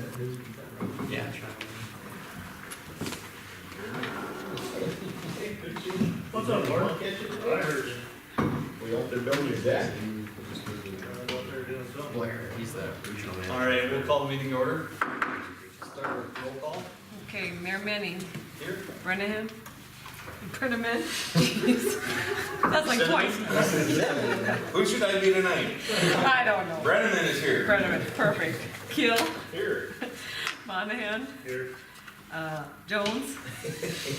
Yeah. What's up, Mark? I heard you. We hope they're building your deck. I don't know what they're doing, so. Blair, he's the regional manager. All right, we'll call the meeting to order. Start with roll call. Okay, Mayor Manning, Here. Brennahan, Brenneman, jeez, that's like twice. Who should I be tonight? I don't know. Brenneman is here. Brenneman, perfect. Keel, Here. Monahan, Here. Jones.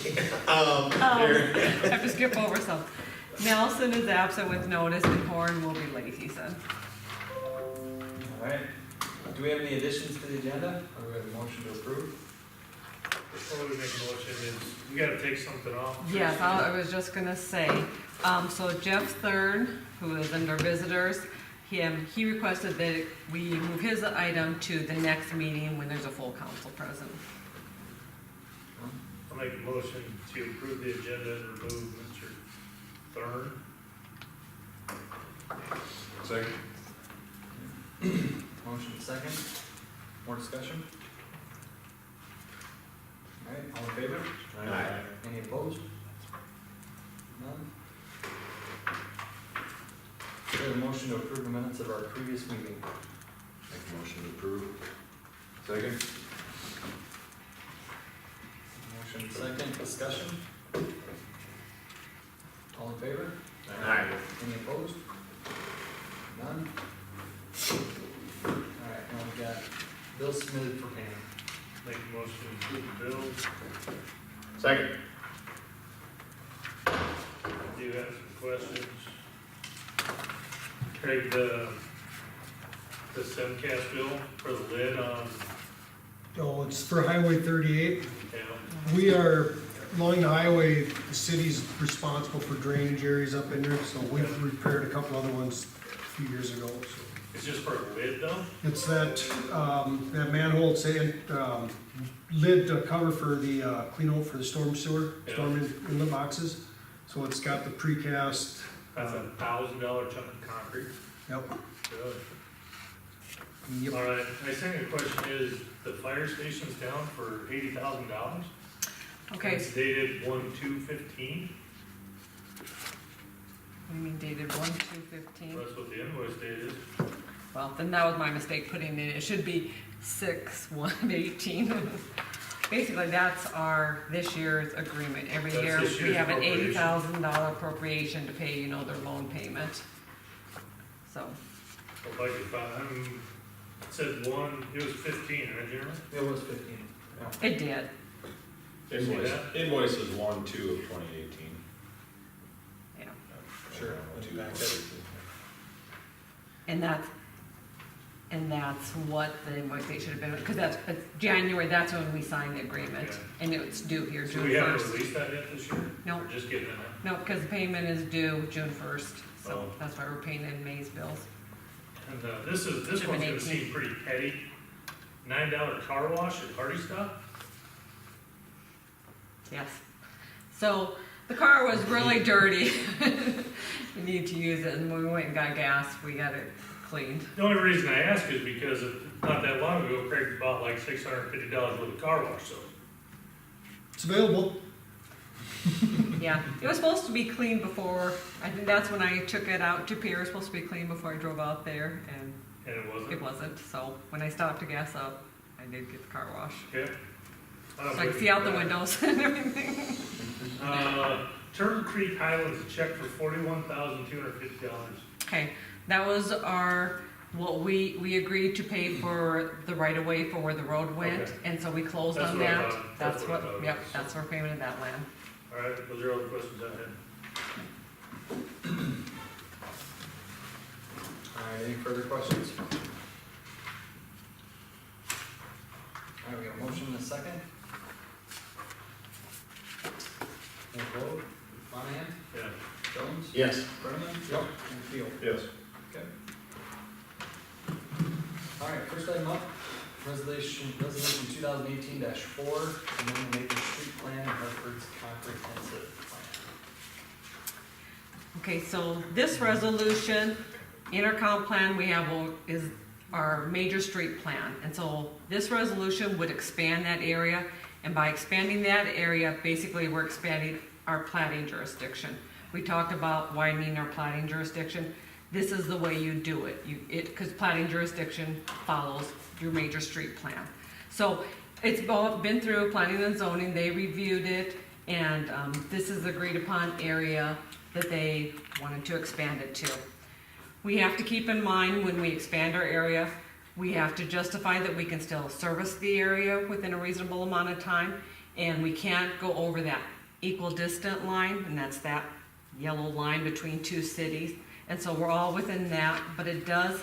Here. I have to skip over some. Nelson is absent with notice and Horn will be late, he said. All right. Do we have any additions to the agenda? Or we have a motion to approve? Before we make a motion, we gotta take something off. Yes, I was just gonna say, so Jeff Thurn, who is under visitors, he requested that we move his item to the next meeting when there's a full council present. I'll make a motion to approve the agenda and remove Mr. Thurn. Second. Motion second. More discussion? All right, all in favor? Aye. Any opposed? None? We have a motion to approve the minutes of our previous meeting. Make a motion to approve. Second. Motion second, discussion? All in favor? Aye. Any opposed? None? Alright, now we got bills submitted for payment. Make a motion to approve the bills. Second. I do have some questions. Craig, the Semcast bill for the lid on, Oh, it's for Highway 38. yeah, We are, along the highway, the city's responsible for drainage areas up in there, so we've repaired a couple other ones a few years ago, so. it's just for a lid though? It's that manhole saying, lid cover for the, clean out for the storm sewer, Yeah. storm inlet boxes. So it's got the precast, That's $1,000 chunk of concrete. yep, Good. yep. All right, my second question is, the fire station's down for $80,000? Okay, It's dated 1/2/15, what do you mean dated 1/2/15? that's what the invoice date is. Well, then that was my mistake putting it, it should be 6/1/18. Basically, that's our, this year's agreement. Every That's year, this we year's have an appropriation. $80,000 appropriation to pay, their loan payment. So, If I could find, it said it was 15, right, Jeremy? It was 15. Yeah. it did, Invoice is 1/2 of 2018. yeah. Sure. And that's what the invoice date should have been, because that's January, that's when we signed the agreement, Yeah. and it's due here So June we haven't 1st. released that yet this year? No. We're just getting it now? No, because the payment is due June 1st, so Oh. that's why we're paying in May's bills. And this one's Should've been gonna 18. seem pretty petty. $9 car wash at Hardy Stop? Yes. So the car was really dirty. We need to use it, and when we went and got gas, we got it cleaned. The only reason I ask is because not that long ago, Craig bought like $650 worth of car wash soap. It's available. Yeah, it was supposed to be clean before, I think that's when I took it out to Pier, it was supposed to be clean before I drove out there, and And it wasn't? it wasn't. So when I stopped to gas up, I did get the car wash. Okay. So I could see out the windows and everything. Turtle Creek Highlands, a check for $41,250. Okay, that was what we agreed to pay for the right of way for where the road went, Okay. and so we closed That's on what I that. thought. That's what I thought. Yep, that's our payment of that land. All right, those are all the questions I had. Alright, any further questions? Alright, we got a motion and a second. We'll vote. Monahan? Yeah. Jones? Yes. Brenneman? Yep. And Keel. Yes. Okay. Alright, first item up, resolution 2018-4, amendment Maple Street Plan and Hartford's comprehensive plan. Okay, so this resolution, intercom plan we have is our major street plan. And so this resolution would expand that area, and by expanding that area, basically we're expanding our plating jurisdiction. We talked about widening our plating jurisdiction. This is the way you do it. Because plating jurisdiction follows your major street plan. So it's been through planning and zoning, they reviewed it, and this is the agreed upon area that they wanted to expand it to. We have to keep in mind when we expand our area, we have to justify that we can still service the area within a reasonable amount of time, and we can't go over that equidistant line, and that's that yellow line between two cities. And so we're all within that, but it does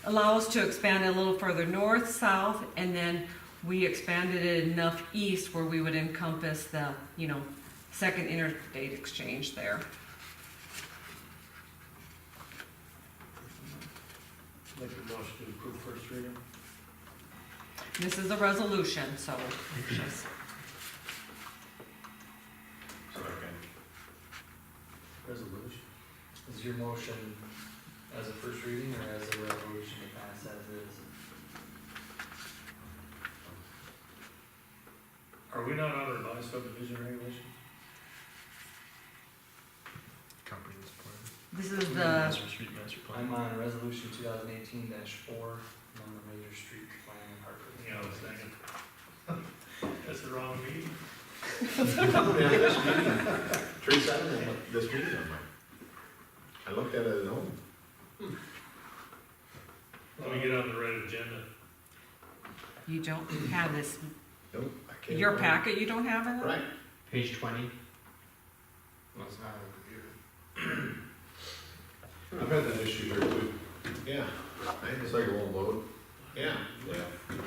allow us to expand it a little further north, south, and then we expanded it enough east where we would encompass the, second interstate exchange there. Make a motion to approve first reading. This is a resolution, so it's just, Second. Resolution. Is your motion as a first reading or as a resolution to pass as is? Are we not on revised subdivision regulation? Comprehensive plan. this is the, Master Street Master Plan. I'm on resolution 2018-4, on the major street plan in Hartford. Yeah, I was thinking. That's the wrong meeting. Yeah, this meeting, Teresa, I don't know what this meeting I'm on. I looked at it at home. Let me get on the right agenda. you don't have this, Nope, I can't. your find packet you don't have in it. it? Right. Page 20. Well, it's not on the computer. I've had that issue here too. Yeah. It's like it won't load. Yeah. Yeah.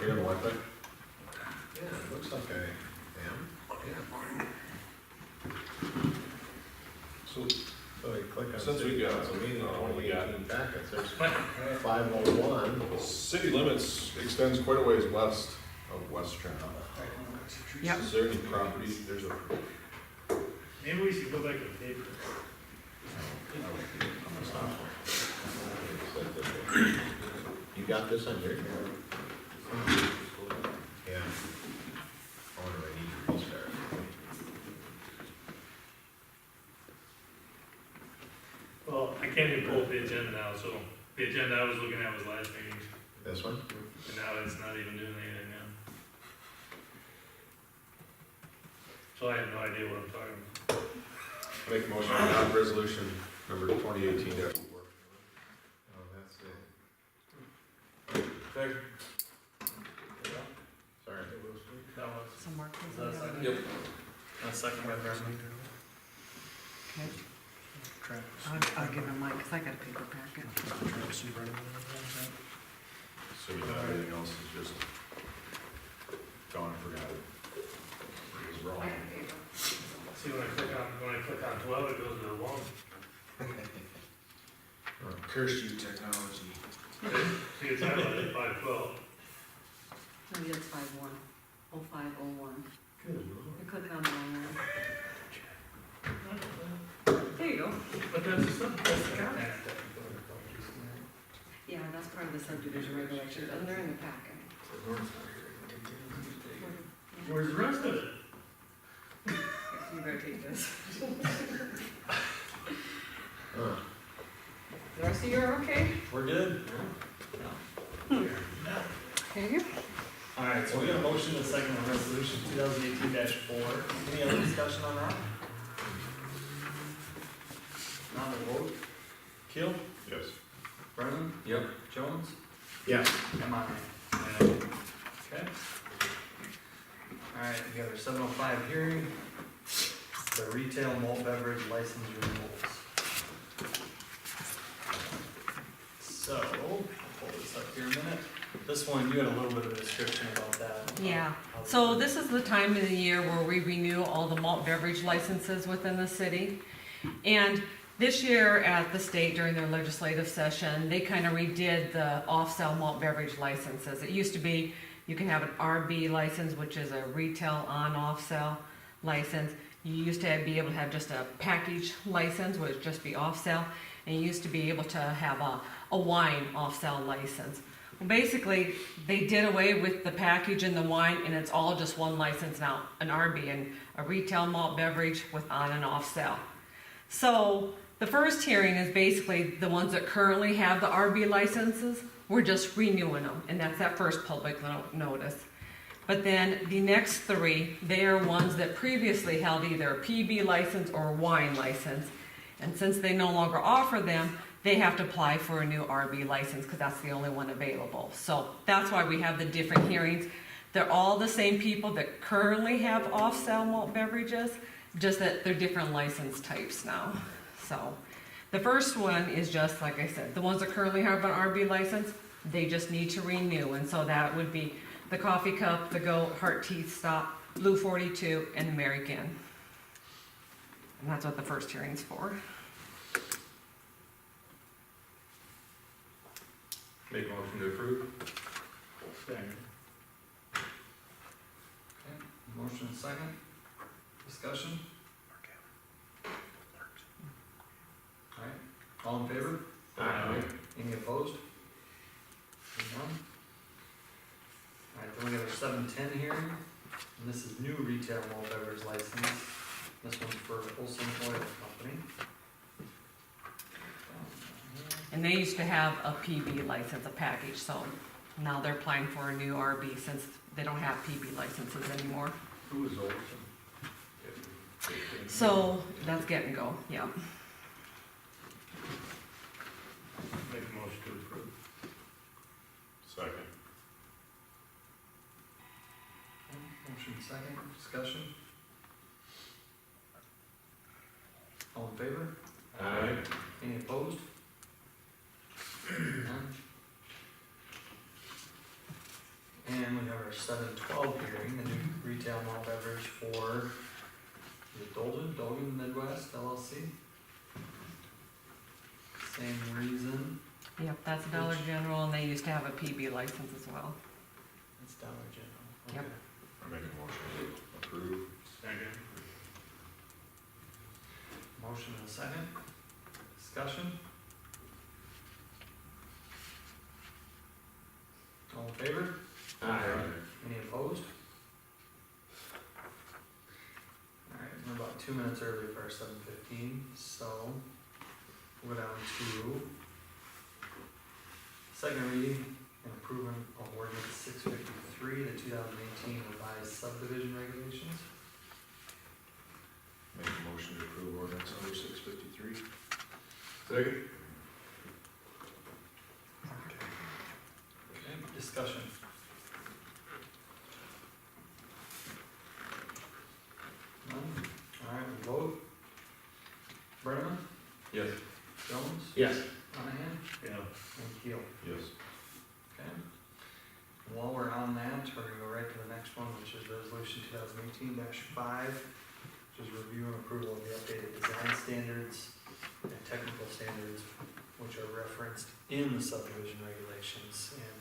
You gonna want that? Yeah, it looks like I am. Yeah. So, So I click on. Since we city got, council meeting, what we got? packets, there's 501. city limits extends quite a ways west of West Trent. Yep. Is there any property, there's a, Maybe we should go back to the paper. You got this on your? Yeah. I wonder if I need to restart. Well, I can't even pull up the agenda now, so the agenda I was looking at was last meeting, This one? and now it's not even doing anything now. So I have no idea what I'm talking about. make a motion to adopt resolution number 2018-4. Oh, that's it. Craig? Sorry. That was, So Mark is was that a on second? it. Yep. That's second by Brendan. Okay. I'll give him mine, because I got a paper packet. So you know, everything else is just gone, forgot it. It was wrong. See, when I click on 12, it goes to the 1. Curse you, technology. See, it's highlighted 512. Maybe it's 51, 0501. Good. You click on the wrong one. There you go. But that's the comment. Yeah, that's part of the subdivision regulations, and they're in the packet. Where's the rest of it? You better take this. Huh. The rest of you are okay? We're good? Okay. Alright, so we got a motion and a second on resolution 2018-4. Any other discussion on that? Not a vote? Keel? Yes. Brennan? Yep. Jones? Yes. Am I? Okay. Alright, we got our 7:05 hearing, the retail malt beverage license renewals. So, I'll pull this up here a minute. This one, you had a little bit of a description about that. Yeah, so this is the time of the year where we renew all the malt beverage licenses within the city. And this year at the state during their legislative session, they kind of redid the off-sale malt beverage licenses. It used to be, you can have an RB license, which is a retail on-off sale license. You used to be able to have just a package license, which would just be off-sale. And you used to be able to have a wine off-sale license. Basically, they did away with the package and the wine, and it's all just one license now, an RB, and a retail malt beverage with on and off sale. So, the first hearing is basically the ones that currently have the RB licenses, we're just renewing them, and that's that first public notice. But then the next three, they are ones that previously held either a PB license or a wine license. And since they no longer offer them, they have to apply for a new RB license because that's the only one available. So that's why we have the different hearings. They're all the same people that currently have off-sale malt beverages, just that they're different license types now. So the first one is just, like I said, the ones that currently have an RB license, they just need to renew. And so that would be the Coffee Cup, the Goat, Heart Teeth Stop, Blue 42, and American. And that's what the first hearing's for. Make a motion to approve. Second. Okay, motion and second. Discussion? Alright, all in favor? Aye. Any opposed? None? Alright, then we have our 710 hearing, and this is new retail malt beverage license. This one's for Olson Oil Company. And they used to have a PB license, a package, so now they're applying for a new RB since they don't have PB licenses anymore. Who is Olson? So that's get and go, yeah. Make a motion to approve. Second. Motion second, discussion? All in favor? Aye. Any opposed? None. And we have our 712 hearing, the new retail malt beverage for, is it Dolgan Midwest LLC? Same reason, Yep, that's Dollar General, and they used to have a PB license as well. it's Dollar General. Yep. Okay. I make a motion to approve. Second. Motion and a second, discussion? All in favor? Aye. Any opposed? Alright, we're about 2 minutes early for our 7:15, so we'll go down to second reading and approval of ordinance 653, the 2018 revised subdivision regulations. Make a motion to approve ordinance number 653. Second. Okay, discussion. None? Alright, we'll vote. Brenneman? Yes. Jones? Yes. Monahan? Yeah. And Keel. Yes. Okay. While we're on that, we're gonna go right to the next one, which is resolution 2018-5, which is review and approval of the updated design standards and technical standards, which are referenced in the subdivision regulations, and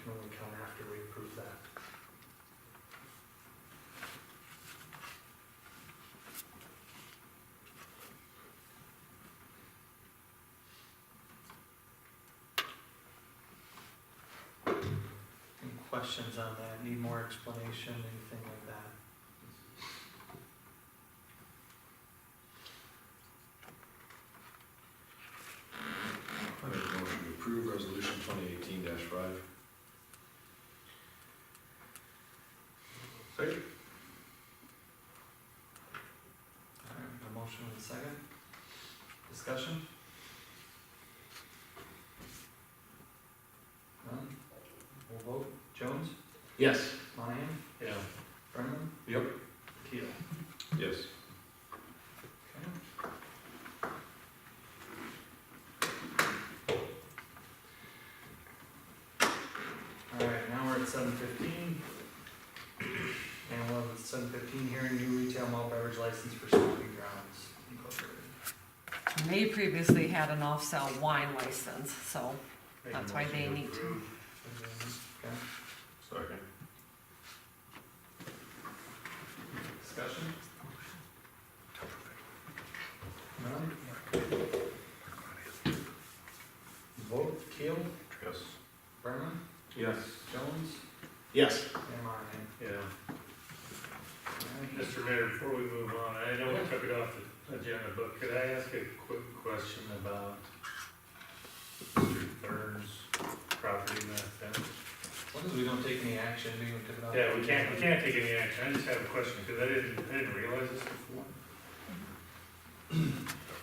can only come after we approve that. Any questions on that? Need more explanation, anything like that? I make a motion to approve resolution 2018-5. Second. Alright, a motion and a second. Discussion? None? We'll vote. Jones? Yes. Monahan? Yeah. Brenneman? Yep. Keel. Yes. Okay. Alright, now we're at 7:15. And we'll have the 7:15 hearing, new retail malt beverage license for Smoking Grounds Incorporated. And they previously had an off-sale wine license, so Make a that's why motion they to need to. approve. Okay, Second. discussion? None? Vote, Keel, Yes. Brennan, Yes. Jones, Yes. and Monahan. Yeah. Alright. Mr. Mayor, before we move on, I know we took it off the agenda, but could I ask a quick question about Mr. Thurns' property in that fence? As long as we don't take any action, we can took it off. Yeah, we can't take any action, I just have a question, because I didn't realize this before.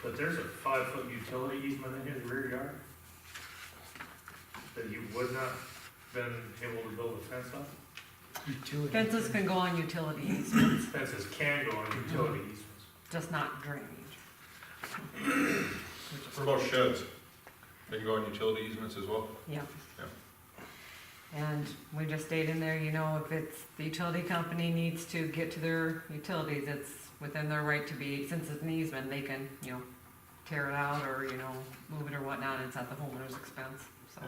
But there's a 5-foot utility easement in his rear yard that you would not been able to build a fence on? Utility. Fences can go on utility easements, Fences can go on utility easements. just not drainage. What about sheds? They can go on utility easements as well? Yeah. And we just stayed in there, you know, if it's, the utility company needs to get to their utilities, it's within their right to be, since it's an easement, they can, you know, tear it out or, you know, move it or whatnot, it's at the homeowner's expense, so.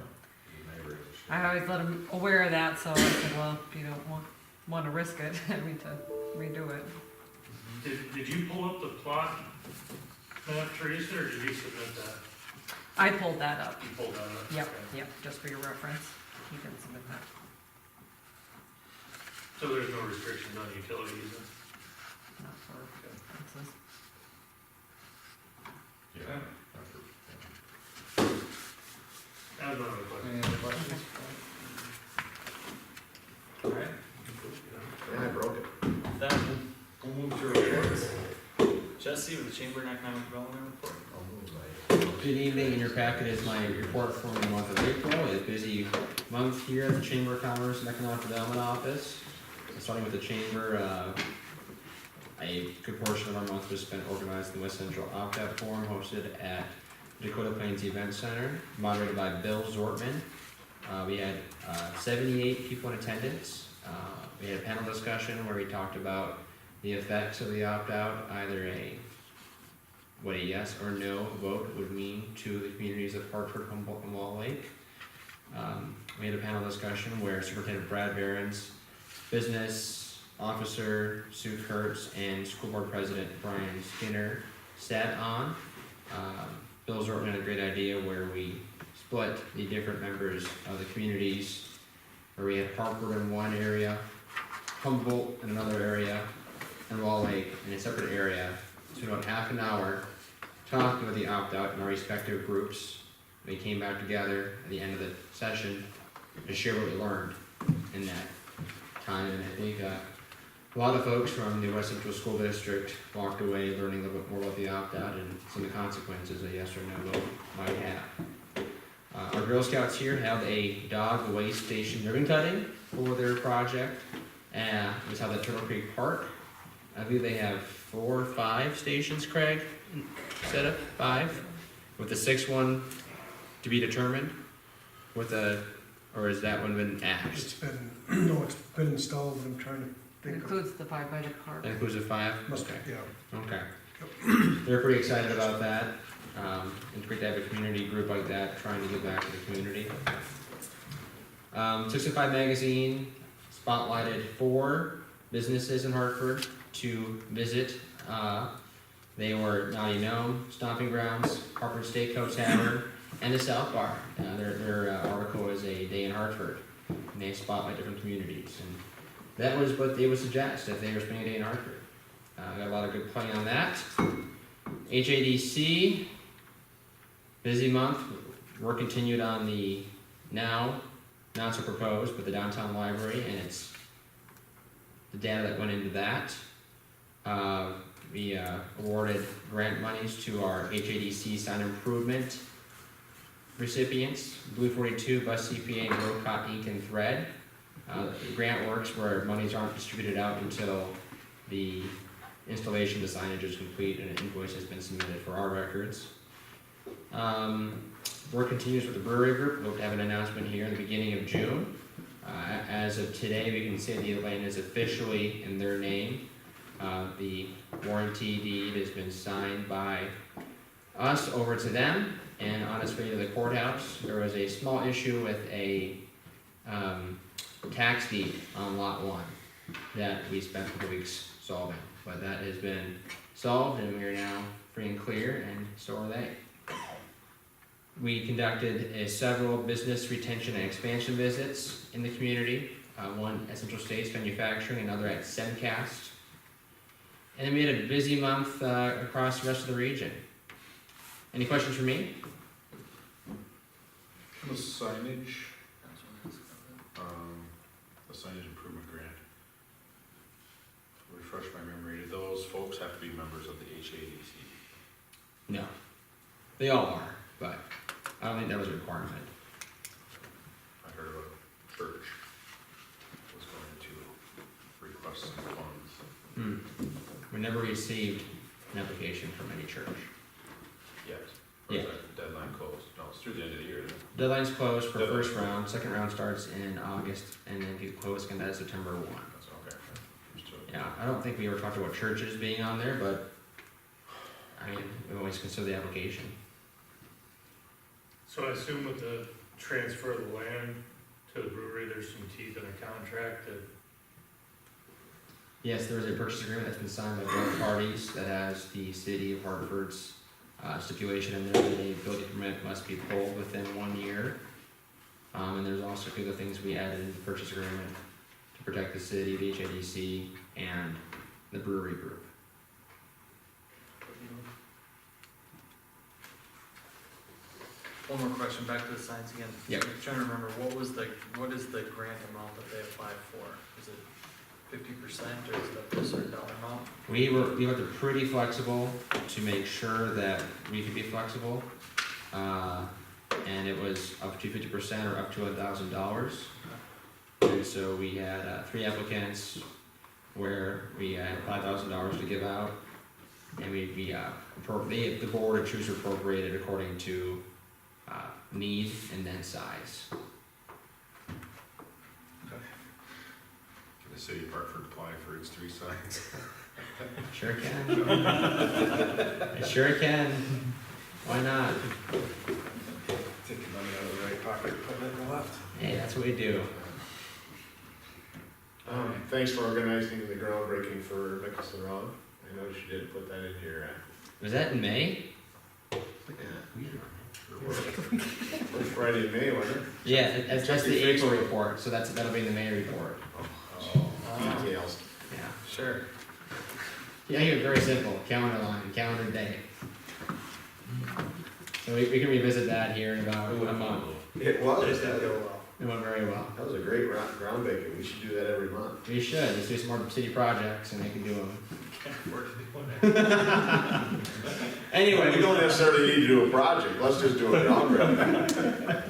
I always let them aware of that, so I said, well, if you don't wanna risk it, I mean, to redo it. Did you pull up the plot map, Teresa, or did you submit that? I pulled that up, You pulled that up? yep, Okay. yep, just for your reference, you can submit that. So there's no restrictions on utility easements? Not for fences. Yeah. That was another question. Any other questions? Alright, Yeah, I broke it. with that, we'll move to reports. Jesse with the Chamber and Economic Development report. I'll move my. Good evening, in your packet is my report from the month of April, a busy month here at the Chamber of Commerce and Economic Development Office. Starting with the Chamber, a good portion of our month was spent organizing the West Central Opt-out Forum hosted at Dakota Plains Event Center, moderated by Bill Zortman. We had 78 people in attendance. We had a panel discussion where we talked about the effects of the opt-out, either what a yes or no vote would mean to the communities of Hartford, Humboldt, and Wall Lake. We had a panel discussion where Superintendent Brad Behrens, business officer Sue Kurtz, and school board president Brian Skinner sat on. Bill Zortman had a great idea where we split the different members of the communities, where we had Hartford in one area, Humboldt in another area, and Wall Lake in a separate area. So about half an hour talking with the opt-out in our respective groups. We came back together at the end of the session to share what we learned in that time, and I think a lot of folks from the West Central School District walked away learning a little bit more about the opt-out and some of the consequences a yes or no vote might have. Our Girl Scouts here held a dog waste station ribbon cutting for their project. It was held at Turtle Creek Park. I believe they have 4 or 5 stations, Craig, set up, 5, with the 6th one to be determined, or has that one been axed? It's been, no, it's been installed, but I'm trying to It think of. includes the 5 by the park. That includes the 5? Must, Okay. yeah. Okay. They're pretty excited about that. It's great to have a community group like that trying to give back to the community. 65 Magazine spotlighted 4 businesses in Hartford to visit. They were Naughty Gnome, Stomping Grounds, Hartford Steakhouse Tavern, and the South Bar. Their article is a day in Hartford, and they spotlight different communities. And that was what they would suggest if they were spending a day in Hartford. Got a lot of good play on that. HADC, busy month. Work continued on the now, not so proposed, but the downtown library, and it's the data that went into that. We awarded grant monies to our HADC sign improvement recipients, Blue 42, Bus CPA, and Rocot Ink and Thread. The grant works where monies aren't distributed out until the installation of the signage is complete and an invoice has been submitted for our records. Work continues with the brewery group. We'll have an announcement here in the beginning of June. As of today, we can say the land is officially in their name. The warranty deed has been signed by us over to them, and on its way to the courthouse, there was a small issue with a tax deed on lot 1 that we spent a couple weeks solving. But that has been solved, and we are now free and clear, and so are they. We conducted several business retention and expansion visits in the community, one at Central States Manufacturing, another at Semcast. And then we had a busy month across the rest of the region. Any questions for me? The signage, the signage improvement grant. Refresh my memory, do those folks have to be members of the HADC? No. They all are, but I don't think that was a requirement. I heard of a church was going to request some funds. We never received an application from any church. Yet. Or is Yeah. that deadline closed? No, it's through the end of the year, isn't it? Deadline's closed for Deadline's first round, second round starts in August, and then if you close again, that's September 1. That's okay. Understood. Yeah, I don't think we ever talked about churches being on there, but I mean, we always consider the application. So I assume with the transfer of the land to the brewery, there's some teeth in the contract that, Yes, there is a purchase agreement that's been signed by both parties that has the city of Hartford's stipulation in there that a building permit must be pulled within 1 year. And there's also a few other things we added in the purchase agreement to protect the city, the HIDC, and the brewery group. One more question, back to the signs again. Yep. I'm trying to remember, what is the grant amount that they applied for? Is it 50% or is it up to a certain dollar amount? We were pretty flexible to make sure that we could be flexible. And it was up to 50% or up to $1,000. And so we had 3 applicants where we had $5,000 to give out. And the board would choose to appropriate it according to need and then size. Can the city of Hartford apply for its 3 signs? Sure can. I sure can. Why not? Taking money out of the right pocket, putting it in the left. Hey, that's what we do. Thanks for organizing the groundbreaking for Nicholson Road. I noticed you didn't put that in here. Was that in May? First Friday in May, wasn't it? Yeah, that's Check the your April Facebook. report, so that'll be in the May report. Details. Yeah. Sure. Yeah, here, very simple, calendar line, calendar day. So we can revisit that here in about a month. It was. Just didn't go well. It went very well. That was a great groundbreaking. We should do that every month. We should, let's do some more city projects and they can do them. Anyway, We don't necessarily need to do a project. Let's just do a groundbreaking.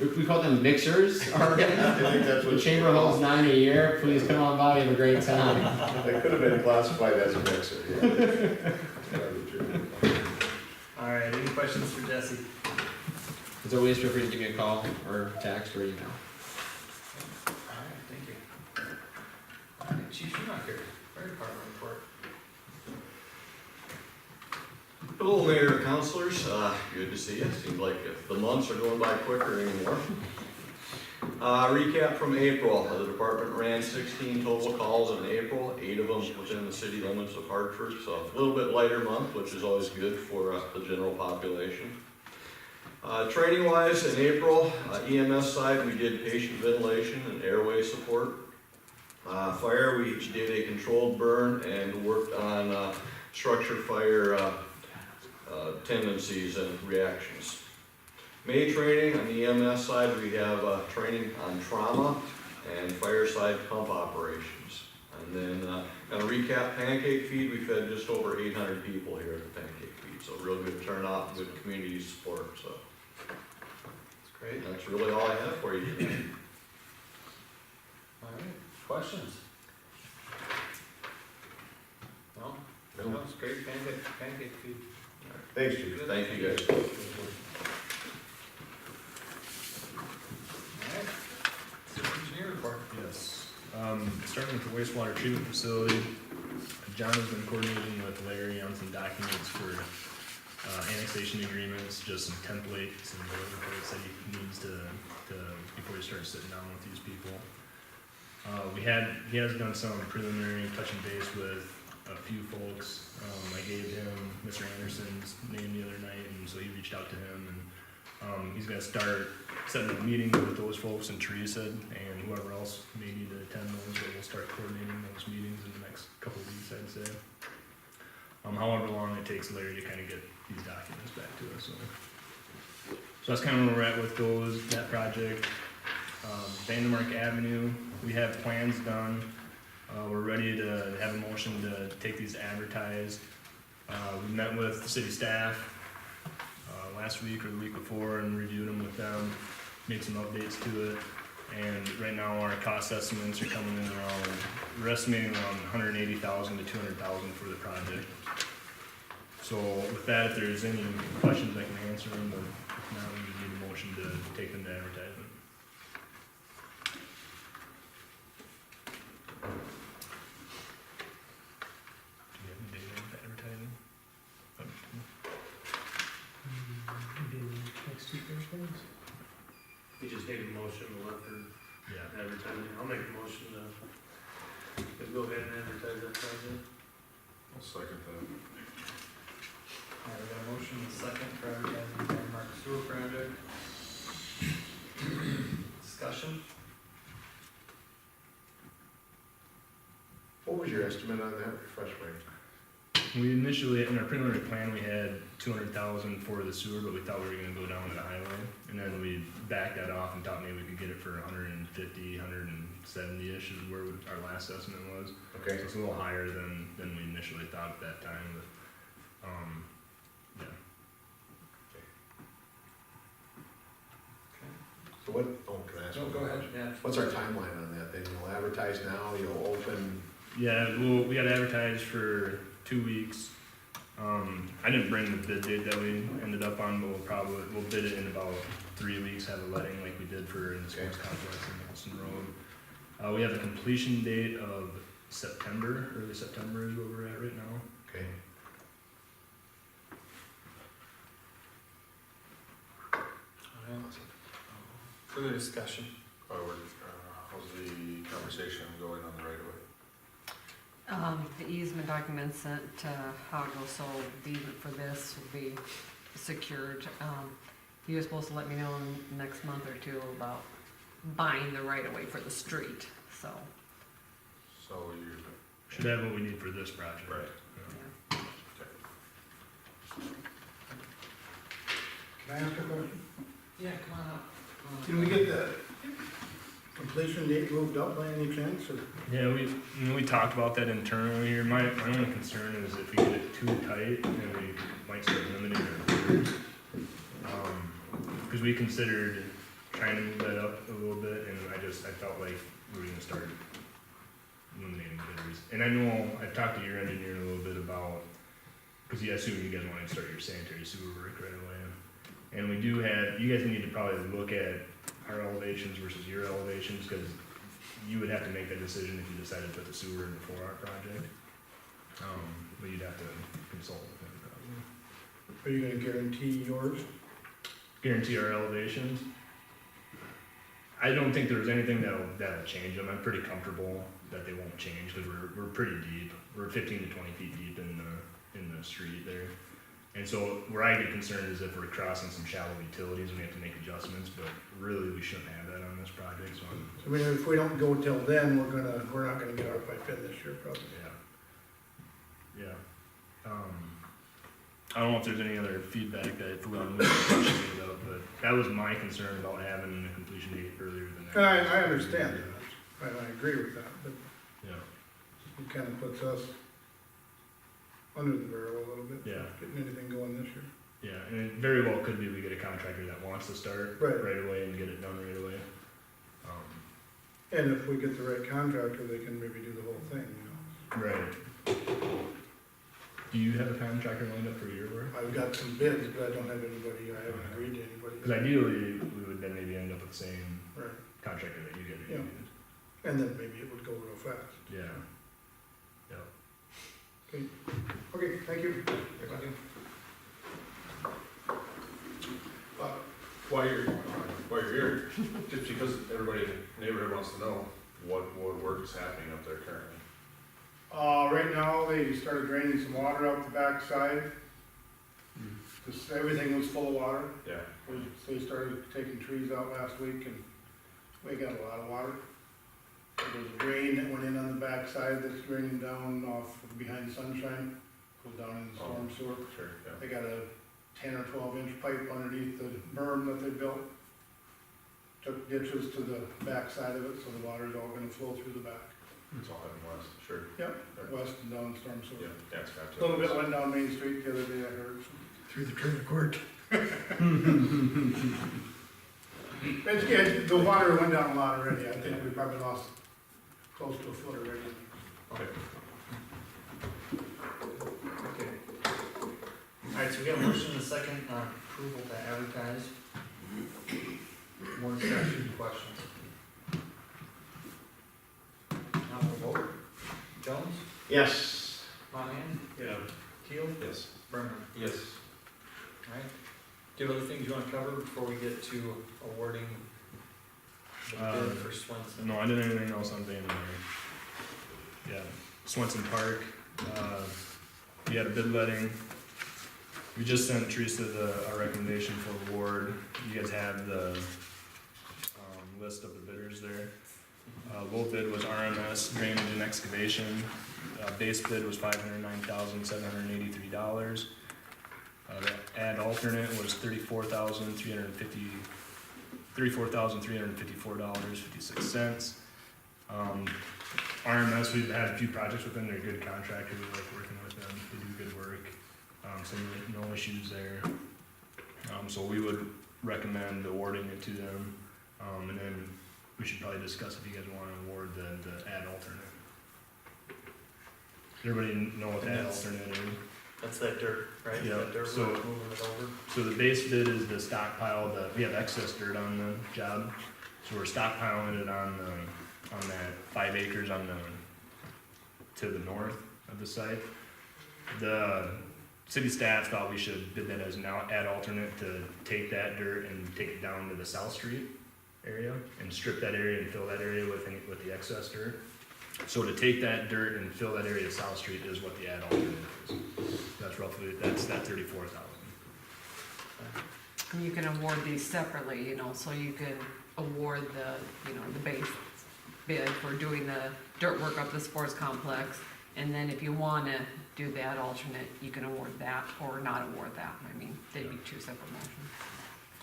we call them mixers, I think that's what. The chamber holds 9 a year, please come on by, have a great time. They could have been classified as a mixer, yeah. All right, any questions for Jesse? As always, feel free to give me a call or text or email. All right, thank you. All right, Chief Schumacher, fire department report. Hello, Mayor and Councilors. Good to see you. Seems like the months are going by quicker anymore. Recap from April. The department ran 16 total calls in April, 8 of them within the city limits of Hartford. So a little bit lighter month, which is always good for the general population. Training-wise, in April, EMS side, we did patient ventilation and airway support. Fire, we did a controlled burn and worked on structure fire tendencies and reactions. May training on the EMS side, we have training on trauma and fire side pump operations. And then kind of recap pancake feed, we fed just over 800 people here at the pancake feed. So real good turnout, good community support. So That's great. that's really all I have for you today. All right, questions? No? No, it's great pancake feed. Thanks, Chief. Thank you guys. All right. City engineer report. Yes. Starting with the wastewater treatment facility, John has been coordinating with Larry on some documents for annexation agreements, just some templates and boilerplates that he needs to before he starts sitting down with these people. He has done some preliminary touching base with a few folks. I gave him Mr. Anderson's name the other night, and so he reached out to him, and he's gonna start setting up meetings with those folks and Teresa and whoever else may need to attend those, but we'll start coordinating those meetings in the next couple of weeks, I'd say. However long it takes Larry to kind of get these documents back to us, so that's kind of where we're at with that project. Vandermark Avenue, we have plans done. We're ready to have a motion to take these advertised. We met with the city staff last week or the week before and reviewed them with them, made some updates to it. And right now our cost estimates are coming in around, we're estimating around 180,000 to 200,000 for the project. So with that, if there's any questions, I can answer them, but if not, we just need a motion to take them to advertisement. Do you have any data on advertising? Next two Thursdays? We just need a motion to let her Yeah. advertise it. I'll make a motion to go ahead and advertise that project. I'll second that. Alright, we got a motion and a second for advertising the Vandermark sewer project. Discussion? What was your estimate on that, refresh me? We initially, in our preliminary plan, we had 200,000 for the sewer, but we thought we were gonna go down to the highway. And then we backed that off and thought maybe we could get it for 150, 170-ish is where our last estimate was. Okay, So it's a little higher than we initially thought at that time, but, yeah. so what, oh, can I ask No, one go ahead, question? yeah. What's our timeline on that, then you'll advertise now, you'll open, Yeah, we got advertised for 2 weeks. I didn't bring the bid date that we ended up on, but we'll bid it in about 3 weeks, have a letting like we did for in the sports complex in Nelson Road. We have a completion date of September, early September is where we're at right now. okay? Further discussion? How's the conversation going on the right of way? The easement document sent to Hago, so the easement for this will be secured. He was supposed to let me know in the next month or two about buying the right of way for the street, so, So you, Should have what we need for this project. right, yeah. Can I ask a question? Yeah, come on up. Can we get the completion date moved up by any chance, or? Yeah, we talked about that internally here. My only concern is if we get it too tight, then we might start limiting our bidders. Because we considered trying to move that up a little bit, and I felt like we were gonna start eliminating bidders. And I know, I've talked to your engineer a little bit about, because I assume you guys want to start your sanitary sewer work right away. And we do have, you guys need to probably look at our elevations versus your elevations, because you would have to make that decision if you decided to put the sewer in before our project. But you'd have to consult with them probably. Are you gonna guarantee yours? Guarantee our elevations. I don't think there's anything that'll change them. I'm pretty comfortable that they won't change, because we're pretty deep. We're 15 to 20 feet deep in the street there. And so where I get concerned is if we're crossing some shallow utilities and we have to make adjustments, but really we shouldn't have that on this project, so I'm, I mean, if we don't go till then, we're not gonna get our pipe in this year, probably. yeah. I don't know if there's any other feedback that if we want to move the question date up, but that was my concern about having the completion date earlier than that. And I understand that, I agree with that, but Yeah, it kinda puts us under the barrel a little bit. Yeah. Getting anything going this year. yeah, and it very well could be we get a contractor that wants to start Right. right away and get it done right away. And if we get the right contractor, they can maybe do the whole thing, you know. Right. Do you have a contractor lined up for your work? I've got some bids, but I don't have anybody, I haven't agreed to anybody. Because ideally, we would then maybe end up with the same Right, contractor that you guys Yeah. use. and then maybe it would go real fast. Yeah. Okay, thank you. while you're here, just because everybody in the neighborhood wants to know what work is happening up there currently. Right now, they started draining some water out the backside. Just everything was full of water. Yeah. They started taking trees out last week and we got a lot of water. There's a drain that went in on the backside that's draining down off of behind Sunshine, goes down in the storm sewer. Sure, yeah. They got a 10 or 12-inch pipe underneath the berm that they built. Took ditches to the backside of it, so the water's all gonna flow through the back. It's all heading west, sure. Yep, west and down storm sewer. Yeah, that's gotcha. A little bit went down Main Street the other day, I heard. Through the trailer court. But yeah, the water went down a lot already. I think we probably lost close to a foot already. Okay. Alright, so we got a motion and a second on approval to advertise. More discussion, questions? Now we'll vote. Jones? Yes. Monahan? Yeah. Keel? Yes. Brennan? Yes. Alright. Do you have other things you wanna cover before we get to awarding the bid for Swenson? No, I didn't have anything else on Van there. Yeah, Swenson Park, we had a bid letting. We just sent Teresa our recommendation for award. You guys have the, list of the bidders there. Low bid was RMS Drainage and Excavation. Base bid was $509,783. The ad alternate was $34,354.56. RMS, we've had a few projects with them. They're a good contractor. We like working with them. They do good work. So no issues there. So we would recommend awarding it to them. And then we should probably discuss if you guys want to award the ad alternate. Does everybody know what the ad alternate is? That's that dirt, right? Yeah, That dirt, so- we're moving it over. So the base bid is the stockpile, we have excess dirt on the job, so we're stockpiling it on that 5 acres to the north of the site. The city staff thought we should bid that as an ad alternate to take that dirt and take it down to the South Street area and strip that area and fill that area with the excess dirt. So to take that dirt and fill that area of South Street is what the ad alternate is. That's that 34,000. And you can award these separately, so you can award the base bid for doing the dirt work up the sports complex. And then if you wanna do that alternate, you can award that or not award that. I mean, they'd be two separate motions.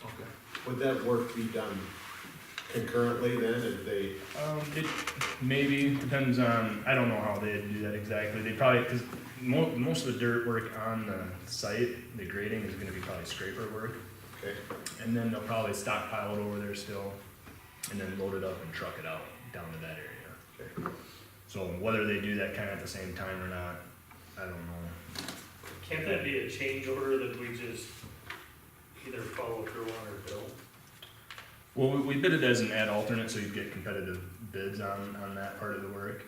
Okay. Would that work be done concurrently then, if they, It maybe depends on, I don't know how they'd do that exactly. They probably, because most of the dirt work on the site, the grading is gonna be probably scraper work. okay, And then they'll probably stockpile it over there still, and then load it up and truck it out down to that area. okay. So whether they do that kind of at the same time or not, I don't know. Can't that be a change order that we just either follow through on or bill? Well, we bid it as an ad alternate, so you'd get competitive bids on that part of the work.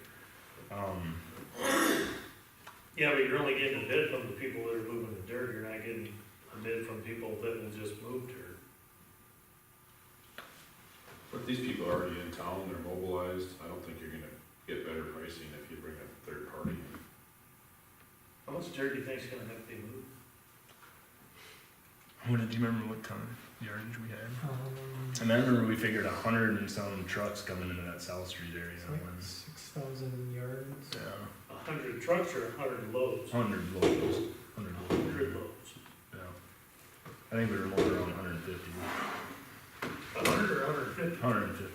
Yeah, but you're only getting a bid from the people that are moving the dirt, you're not getting a bid from people that will just move dirt. But these people are already in town, they're mobilized, I don't think you're gonna get better pricing if you bring a third party in. How much dirt do you think's gonna have to be moved? Do you remember what ton yardage we had? I remember we figured 100 and some trucks coming into that South Street area. when- 6,000 yards. Yeah, 100 trucks or 100 loads? 100 loads. 100 loads. 100 loads. Yeah. I think we were more around 150. 100 or 150? 150.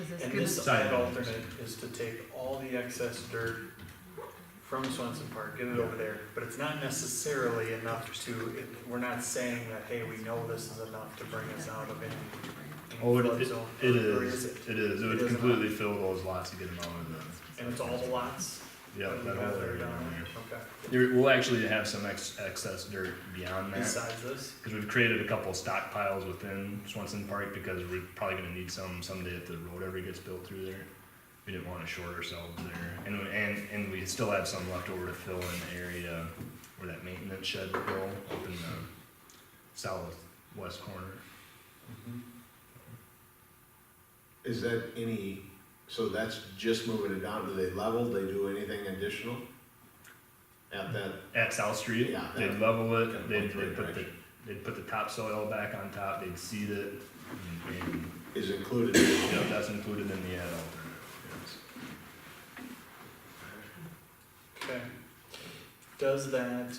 Is this And gonna, this ad alternate is to take all the excess dirt from Swenson Park, get it over there, but it's not necessarily enough we're not saying that, hey, we know this is enough to bring us out of any Oh, flood it zone. is. Or is it? It is. It would is completely fill those lots to get them out of the. And it's all the lots? Yeah, that we that have whole there area down down there? there. Okay. We'll actually have some excess dirt beyond that. Besides this? Because we've created a couple stockpiles within Swenson Park because we're probably gonna need some someday if the road ever gets built through there. We didn't wanna short ourselves there. And we still have some left over to fill in the area where that maintenance shed would go, up in the southwest corner. Is that any So that's just moving it down, do they level, they do anything additional? At that, At South Street, Yeah, they'd that- level kind it, of they'd, point the right they'd put the, direction. they'd put the topsoil back on top, they'd seed it, and, is included in yeah, that's included in the ad alternate, yes. Okay. Does that,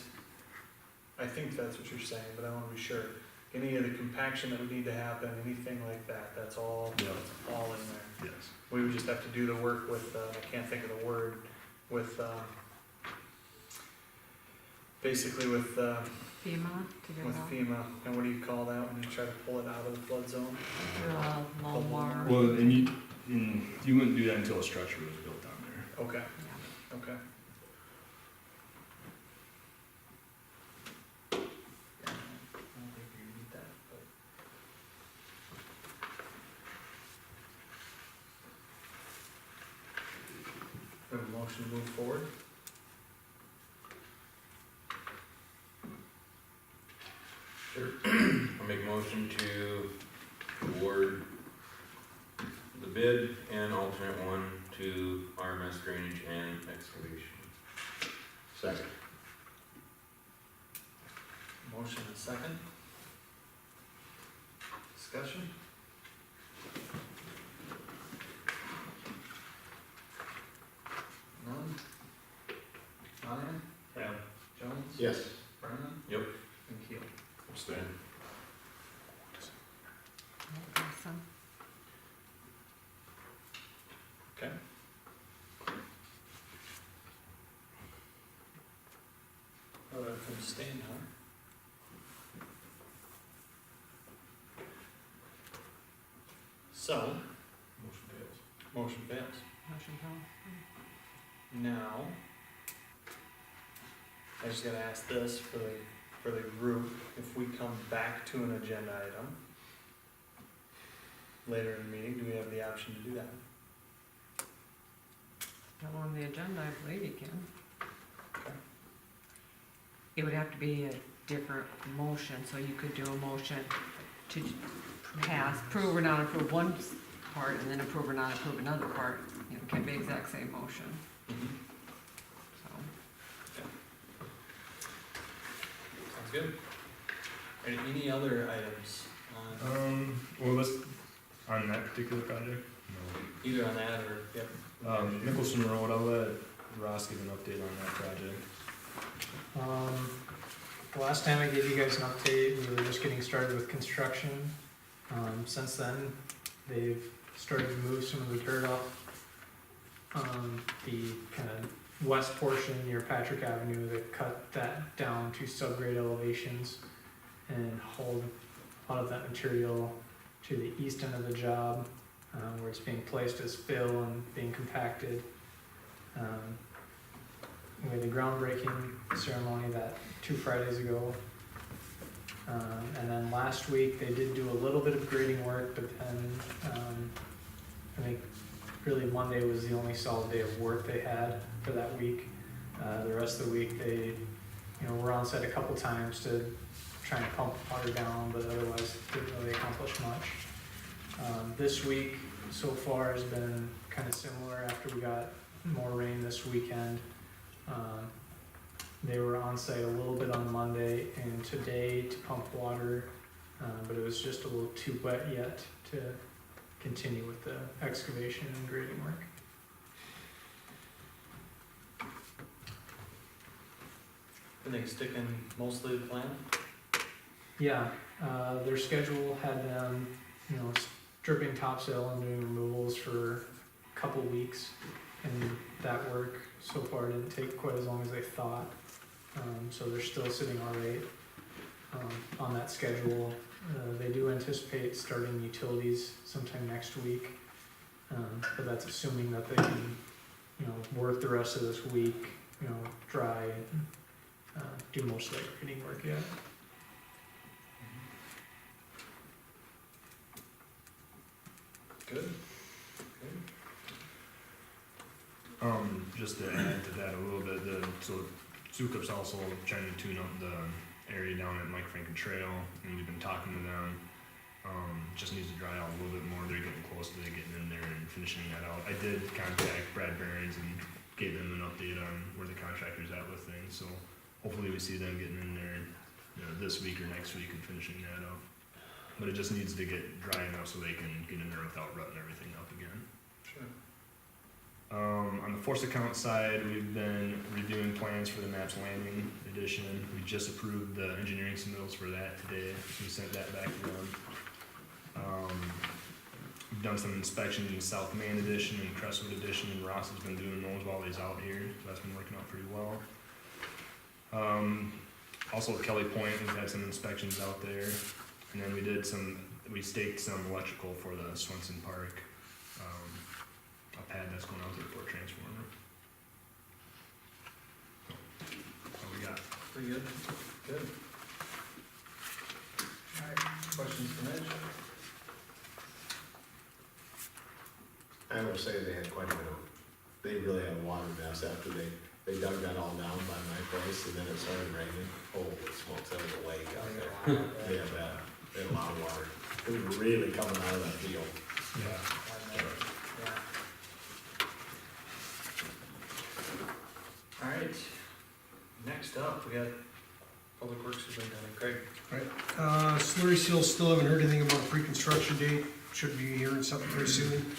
I think that's what you're saying, but I wanna be sure. Any of the compaction that would need to happen, anything like that, that's all, Yeah. that's all in there. Yes. We would just have to do the work with, I can't think of the word, with, basically with FEMA to get with it out. FEMA, and what do you call that when you try to pull it out of the flood zone? Lawnmower. Well, and you wouldn't do that until a structure was built down there. Okay, Yeah. okay. Yeah, I don't think you need that, but. We have a motion to move forward? Sure. I'll make a motion to award the bid and alternate one to RMS Drainage and Excavation. second. Motion and second. Discussion? None? Ryan? Yeah. Jones? Yes. Brennan? Yep. And Keel. Abstain. Awesome. Okay. From Stan, huh? So, Motion fails. motion fails. Motion failed. Now, I just gotta ask this for the group, if we come back to an agenda item later in the meeting, do we have the option to do that? Still on the agenda, I believe you can. Okay. It would have to be a different motion, so you could do a motion to pass, approve or not approve one part, and then approve or not approve another part. You know, it can't be exact same motion, so. Sounds good. Any other items on, Well, let's, on that particular project? either on that or, yep? No. Nicholson Road, I'll let Ross give an update on that project. The last time I gave you guys an update, we were just getting started with construction. Since then, they've started to move some of the dirt off the kind of west portion near Patrick Avenue. They cut that down to subgrade elevations and hauled a lot of that material to the east end of the job, where it's being placed as fill and being compacted. We had the groundbreaking ceremony 2 Fridays ago. And then last week, they did do a little bit of grading work, but then, I think really Monday was the only solid day of work they had for that week. The rest of the week, they, were on site a couple times to try and pump water down, but otherwise didn't really accomplish much. This week, so far, has been kind of similar after we got more rain this weekend. They were on site a little bit on Monday and today to pump water, but it was just a little too wet yet to continue with the excavation and grading work. I think sticking mostly to the plan? Yeah, their schedule had them, stripping topsoil and doing removals for a couple weeks, and that work so far didn't take quite as long as they thought. So they're still sitting all right on that schedule. They do anticipate starting utilities sometime next week, but that's assuming that they can, work the rest of this week, dry and do most of that grading work yet. Good. Just to add to that a little bit, so Sukup's also trying to tune up the area down at Mike Franken Trail, and we've been talking to them. just needs to dry out a little bit more. They're getting close to getting in there and finishing that out. I did contact Brad Bearings and gave them an update on where the contractor's at with things, so hopefully we see them getting in there, this week or next week and finishing that up. But it just needs to get dry enough so they can get in there without rutting everything up again. Sure. On the force account side, we've been reviewing plans for the MAPS landing edition. We just approved the engineering submittals for that today. We sent that back to them. We've done some inspections in South Main edition and Crestwood edition, and Ross has been doing those while he's out here. So that's been working out pretty well. Also at Kelly Point, we've had some inspections out there. And then we staked some electrical for the Swenson Park, a pad that's going out there for a transformer. That's all we got. Pretty good. Good. Alright, questions for Mitch? I will say they had quite a bit of, they really had a water mess after they dug that all down by my place, and then it started raining. Holy smokes, that was a lake out there. They had a lot of water. It was really coming out of that field. Yeah. Alright, next up, we got Public Works Superintendent Craig. Slurry seal, still haven't heard anything about pre-construction date, should be hearing something very soon.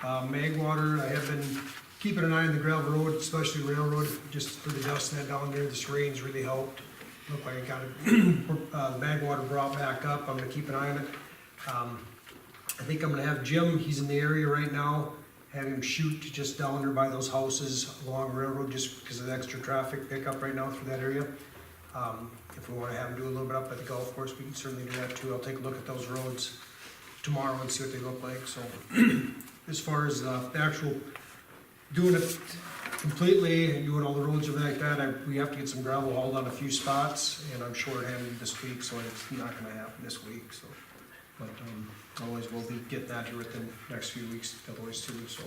Magwater, I have been keeping an eye on the gravel road, especially railroad, just for the dust net down there, this rain's really helped. Look like I got it, the Magwater brought back up, I'm gonna keep an eye on it. I think I'm gonna have Jim, he's in the area right now, have him shoot just down there by those houses along railroad, just because of the extra traffic pickup right now through that area. If we wanna have him do a little bit up at the golf course, we can certainly do that too. I'll take a look at those roads tomorrow and see what they look like, so. As far as the actual doing it completely and doing all the roads and everything like that, we have to get some gravel hauled on a few spots, and I'm short-handed this week, so it's not gonna happen this week, so. But, otherwise we'll be getting that here within the next few weeks, otherwise too, so.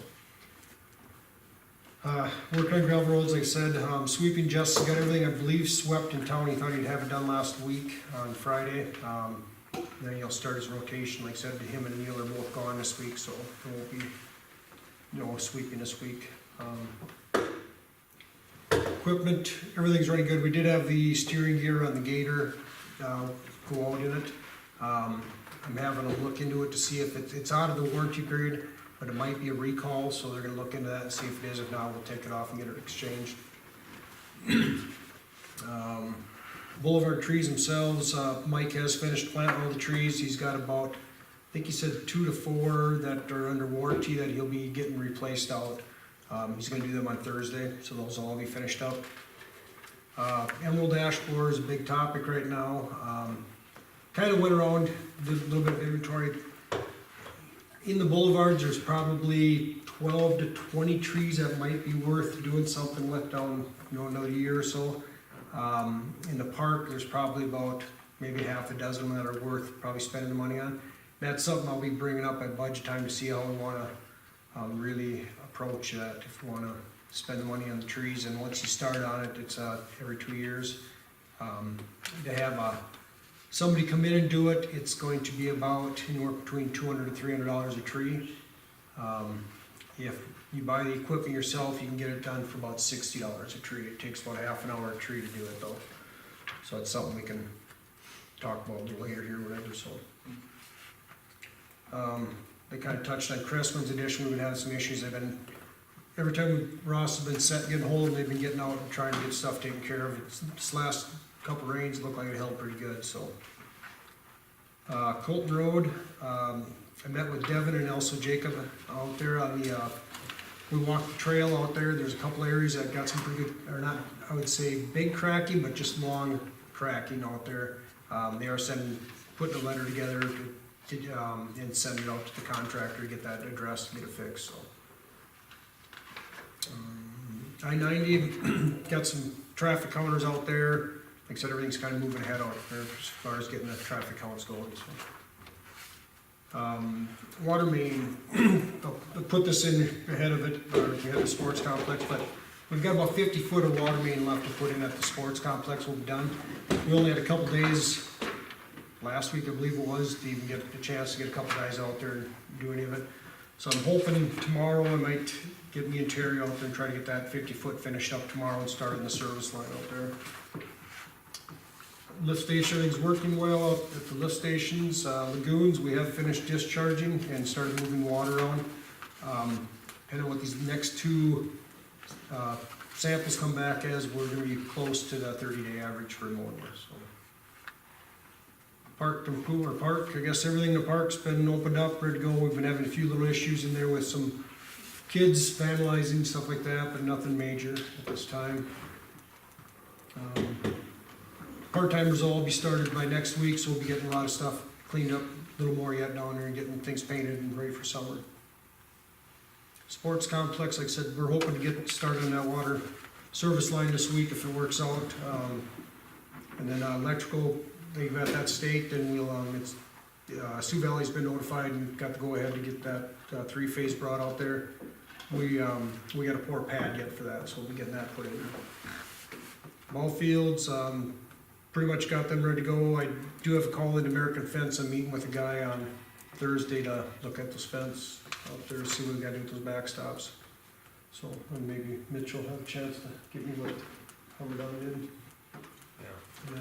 Working on gravel roads, like I said, sweeping, Justin got everything, I believe, swept in town. He thought he'd have it done last week on Friday. Then he'll start his rotation, like I said, him and Neil are both gone this week, so there won't be no sweeping this week. Equipment, everything's running good. We did have the steering gear on the Gator go out in it. I'm having a look into it to see if it's out of the warranty period, but it might be a recall, so they're gonna look into that and see if it is. If not, we'll take it off and get it exchanged. Boulevard trees themselves, Mike has finished planting all the trees. He's got about, I think he said 2 to 4 that are under warranty that he'll be getting replaced out. He's gonna do them on Thursday, so those will all be finished up. Emerald ash borer is a big topic right now. Kind of went around, did a little bit of inventory. In the boulevards, there's probably 12 to 20 trees that might be worth doing something with down, another year or so. In the park, there's probably about maybe half a dozen that are worth probably spending the money on. That's something I'll be bringing up at budget time to see how we wanna really approach that, if we wanna spend the money on the trees. And once you start on it, it's every 2 years. To have somebody come in and do it, it's going to be about anywhere between $200 to $300 a tree. If you buy the equipment yourself, you can get it done for about $60 a tree. It takes about half an hour a tree to do it though. So it's something we can talk about a little later here, whatever, so. They kind of touched on Crestman's edition. We've been having some issues. Every time Ross has been getting hold of them, they've been getting out and trying to get stuff taken care of. This last couple rains looked like it held pretty good, so. Colton Road, I met with Devin and also Jacob out there on the, we walked the trail out there. There's a couple areas that got some pretty good, or not, I would say big cracking, but just long cracking out there. They are putting a letter together and send it out to the contractor to get that addressed and get it fixed, so. I-90, got some traffic counters out there. Like I said, everything's kind of moving ahead out there as far as getting the traffic counts going, so. Water main, I'll put this in ahead of it, or ahead of the sports complex, but we've got about 50 foot of water main left to put in at the sports complex. We'll be done. We only had a couple days last week, I believe it was, to even get a chance to get a couple guys out there and do any of it. So I'm hoping tomorrow I might get me and Terry out there and try to get that 50-foot finished up tomorrow and start in the service line out there. Lift station, everything's working well up at the lift stations. Lagoons, we have finished discharging and started moving water on. Depending on what these next two samples come back as, we're gonna be close to the 30-day average for ammonia, so. Park and pool, or park, I guess everything in the park's been opened up, ready to go. We've been having a few little issues in there with some kids vandalizing, stuff like that, but nothing major at this time. Part-timers will all be started by next week, so we'll be getting a lot of stuff cleaned up, a little more yet down there, and getting things painted and ready for summer. Sports complex, like I said, we're hoping to get started on that water service line this week if it works out. And then electrical, they've got that staked, and we'll, Sioux Valley's been notified and got to go ahead to get that three-phase brought out there. We gotta pour a pad yet for that, so we'll be getting that put in. Ball fields, pretty much got them ready to go. I do have a call in American Fence. I'm meeting with a guy on Thursday to look at this fence out there, see what we gotta do with those backstops. So, and maybe Mitch will have a chance to give me how we're done did. Yeah.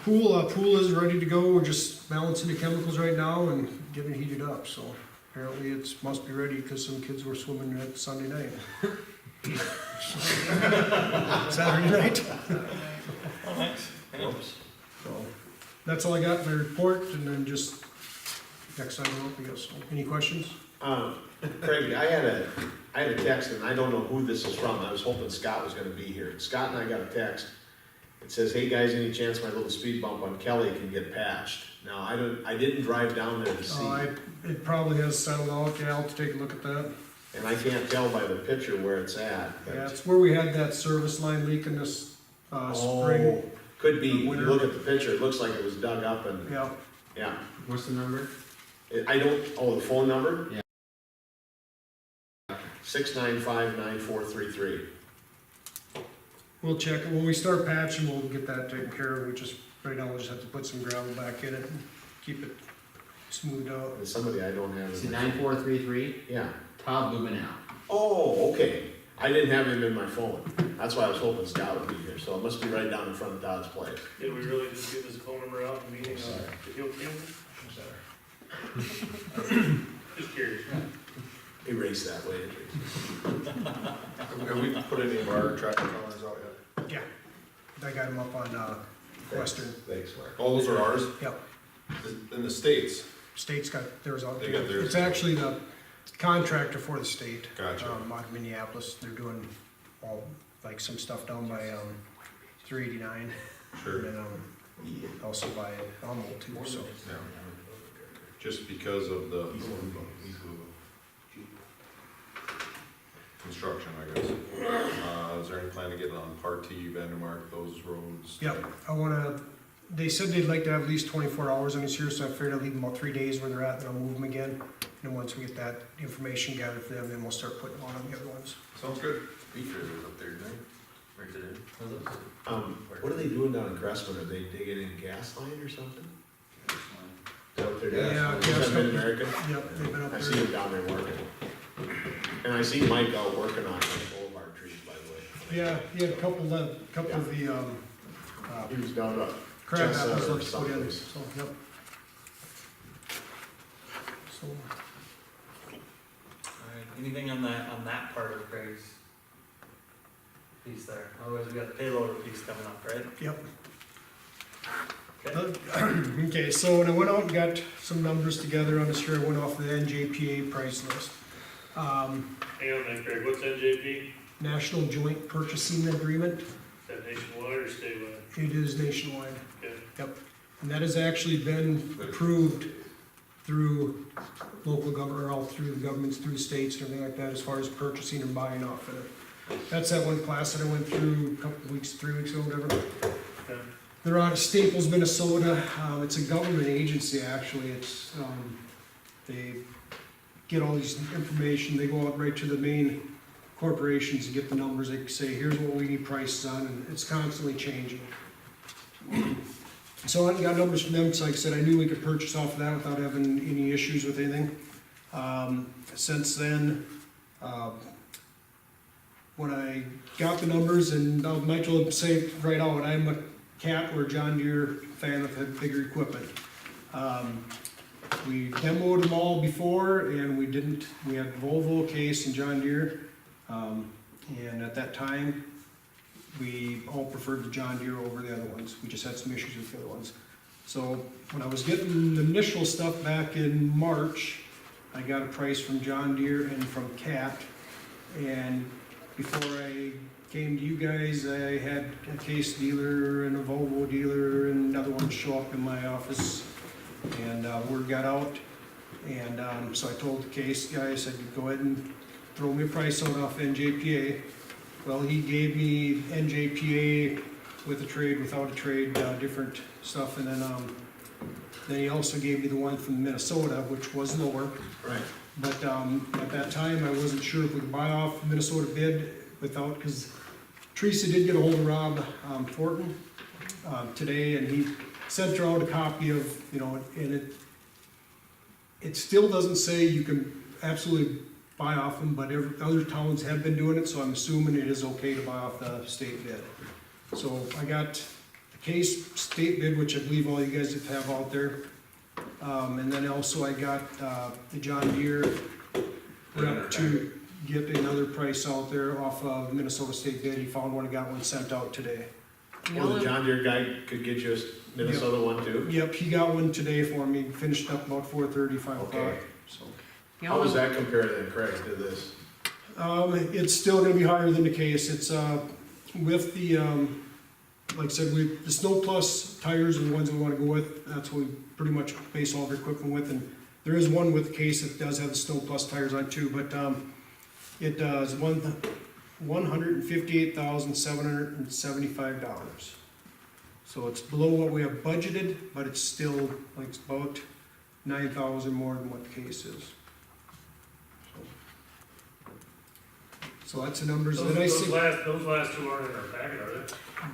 Pool is ready to go. We're just balancing the chemicals right now and getting it heated up, so apparently it must be ready because some kids were swimming at Sunday night. Saturday night. Oops. So, that's all I got in my report, and then just next time up, I guess. So, any questions? Craig, I had a text, and I don't know who this is from. I was hoping Scott was gonna be here. Scott and I got a text. It says, "Hey guys, any chance my little speed bump on Kelly can get patched?" Now, I didn't drive down there to see, It probably has settled out. Yeah, I'll have to take a look at that. and I can't tell by the picture where it's at. but- Yeah, it's where we had that service line leaking this spring. Could be, you Winter. look at the picture, it looks like it was dug up and, Yeah, yeah. What's the number? I don't, the phone number? Yeah. 695-9433. we'll check it. When we start patching, we'll get that taken care of. Right now, we'll just have to put some gravel back in it and keep it smoothed out. And somebody I don't have. Is it 9433? Yeah. Todd Lubenow. Oh, okay. I didn't have him in my phone. That's why I was hoping Scott would be here, so it must be right down in front of Todd's place. Did we really just give his phone number out in the meeting? Sorry. Did he okay with I'm sorry. it? Just curious. Erase that way. Have we put any of our tractor trailers out yet? Yeah, I got him up on Western. Thanks, Mark. Oh, those are ours? Yep. In the States? State's got theirs out. They got theirs. It's actually the contractor for the state. Gotcha. Out of Minneapolis. They're doing all, like, some stuff down by 389. Sure. And then also by Humboldt too, so. Yeah. Just because of the construction, I guess. Is there any plan to get on Part T, Vandermark, those roads? Yep, they said they'd like to have at least 24 hours on this here, so I figured I'd leave them about 3 days where they're at, and I'll move them again. And then once we get that information gathered for them, then we'll start putting them on the other ones. Sounds good. Beef trailers up there, right? Right today. What are they doing down in Crestwood? Are they digging in gas line or something? Is that what they're doing? Yeah, Is gas that Mid-American? Yep, they've been up I there. see them down there working. And I see Mike out working on boulevard trees, by the way. Yeah, he had a couple of the, He was down at crab Chestnut apples or left to put in, someplace. so, yep. So, Alright, anything on that part of Craig's piece there? Otherwise, we got the payloader piece coming up, right? yep. Okay. Okay, so when I went out and got some numbers together on this here, I went off the NJPA price list. Hang on a minute, Craig, what's NJP? National Joint Purchasing Agreement, Is that nationwide or statewide? it is nationwide. Okay. Yep, and that has actually been approved through local government, or all through the governments, through states and everything like that, as far as purchasing and buying off of it. That's that one class that I went through a couple of weeks, 3 weeks ago, whatever. Okay. They're out of Staples, Minnesota. It's a government agency, actually. It's, they get all these information, they go out right to the main corporations and get the numbers. They say, here's what we need prices on, and it's constantly changing. So I got numbers from them, so like I said, I knew we could purchase off of that without having any issues with anything. Since then, when I got the numbers, and I might as well say right out, I'm a Cat or John Deere fan of the bigger equipment. We demoed them all before, and we had Volvo, Case, and John Deere. And at that time, we all preferred the John Deere over the other ones. We just had some issues with the other ones. So when I was getting the initial stuff back in March, I got a price from John Deere and from Cat. And before I came to you guys, I had a Case dealer and a Volvo dealer and another one show up in my office. And word got out. And so I told the Case guy, I said, go ahead and throw me a price out off NJPA. Well, he gave me NJPA with a trade, without a trade, different stuff, and then he also gave me the one from Minnesota, which was lower. Right. But at that time, I wasn't sure if we could buy off Minnesota bid without, because Teresa did get a hold of Rob Fortin today, and he sent her out a copy of, and it still doesn't say you can absolutely buy off them, but other towns have been doing it, so I'm assuming it is okay to buy off the state bid. So I got the Case state bid, which I believe all you guys have out there. And then also I got the John Deere rep to get another price out there off of Minnesota state bid. He found one, got one sent out today. Well, the John Deere guy could get you a Minnesota one too? Yep, he got one today for me, finished up about 4:30, 5 o'clock, Okay. so. How does that compare then, Craig, to this? It's still gonna be higher than the Case. It's, with the, like I said, the Snow Plus tires are the ones we wanna go with. That's what we pretty much base all of our equipment with, and there is one with the Case that does have the Snow Plus tires on too, but, it does $158,775. So it's below what we have budgeted, but it's still, like, it's about 9,000 more than what the Case is. So that's the numbers that I see. Those last two aren't in our packet, are they?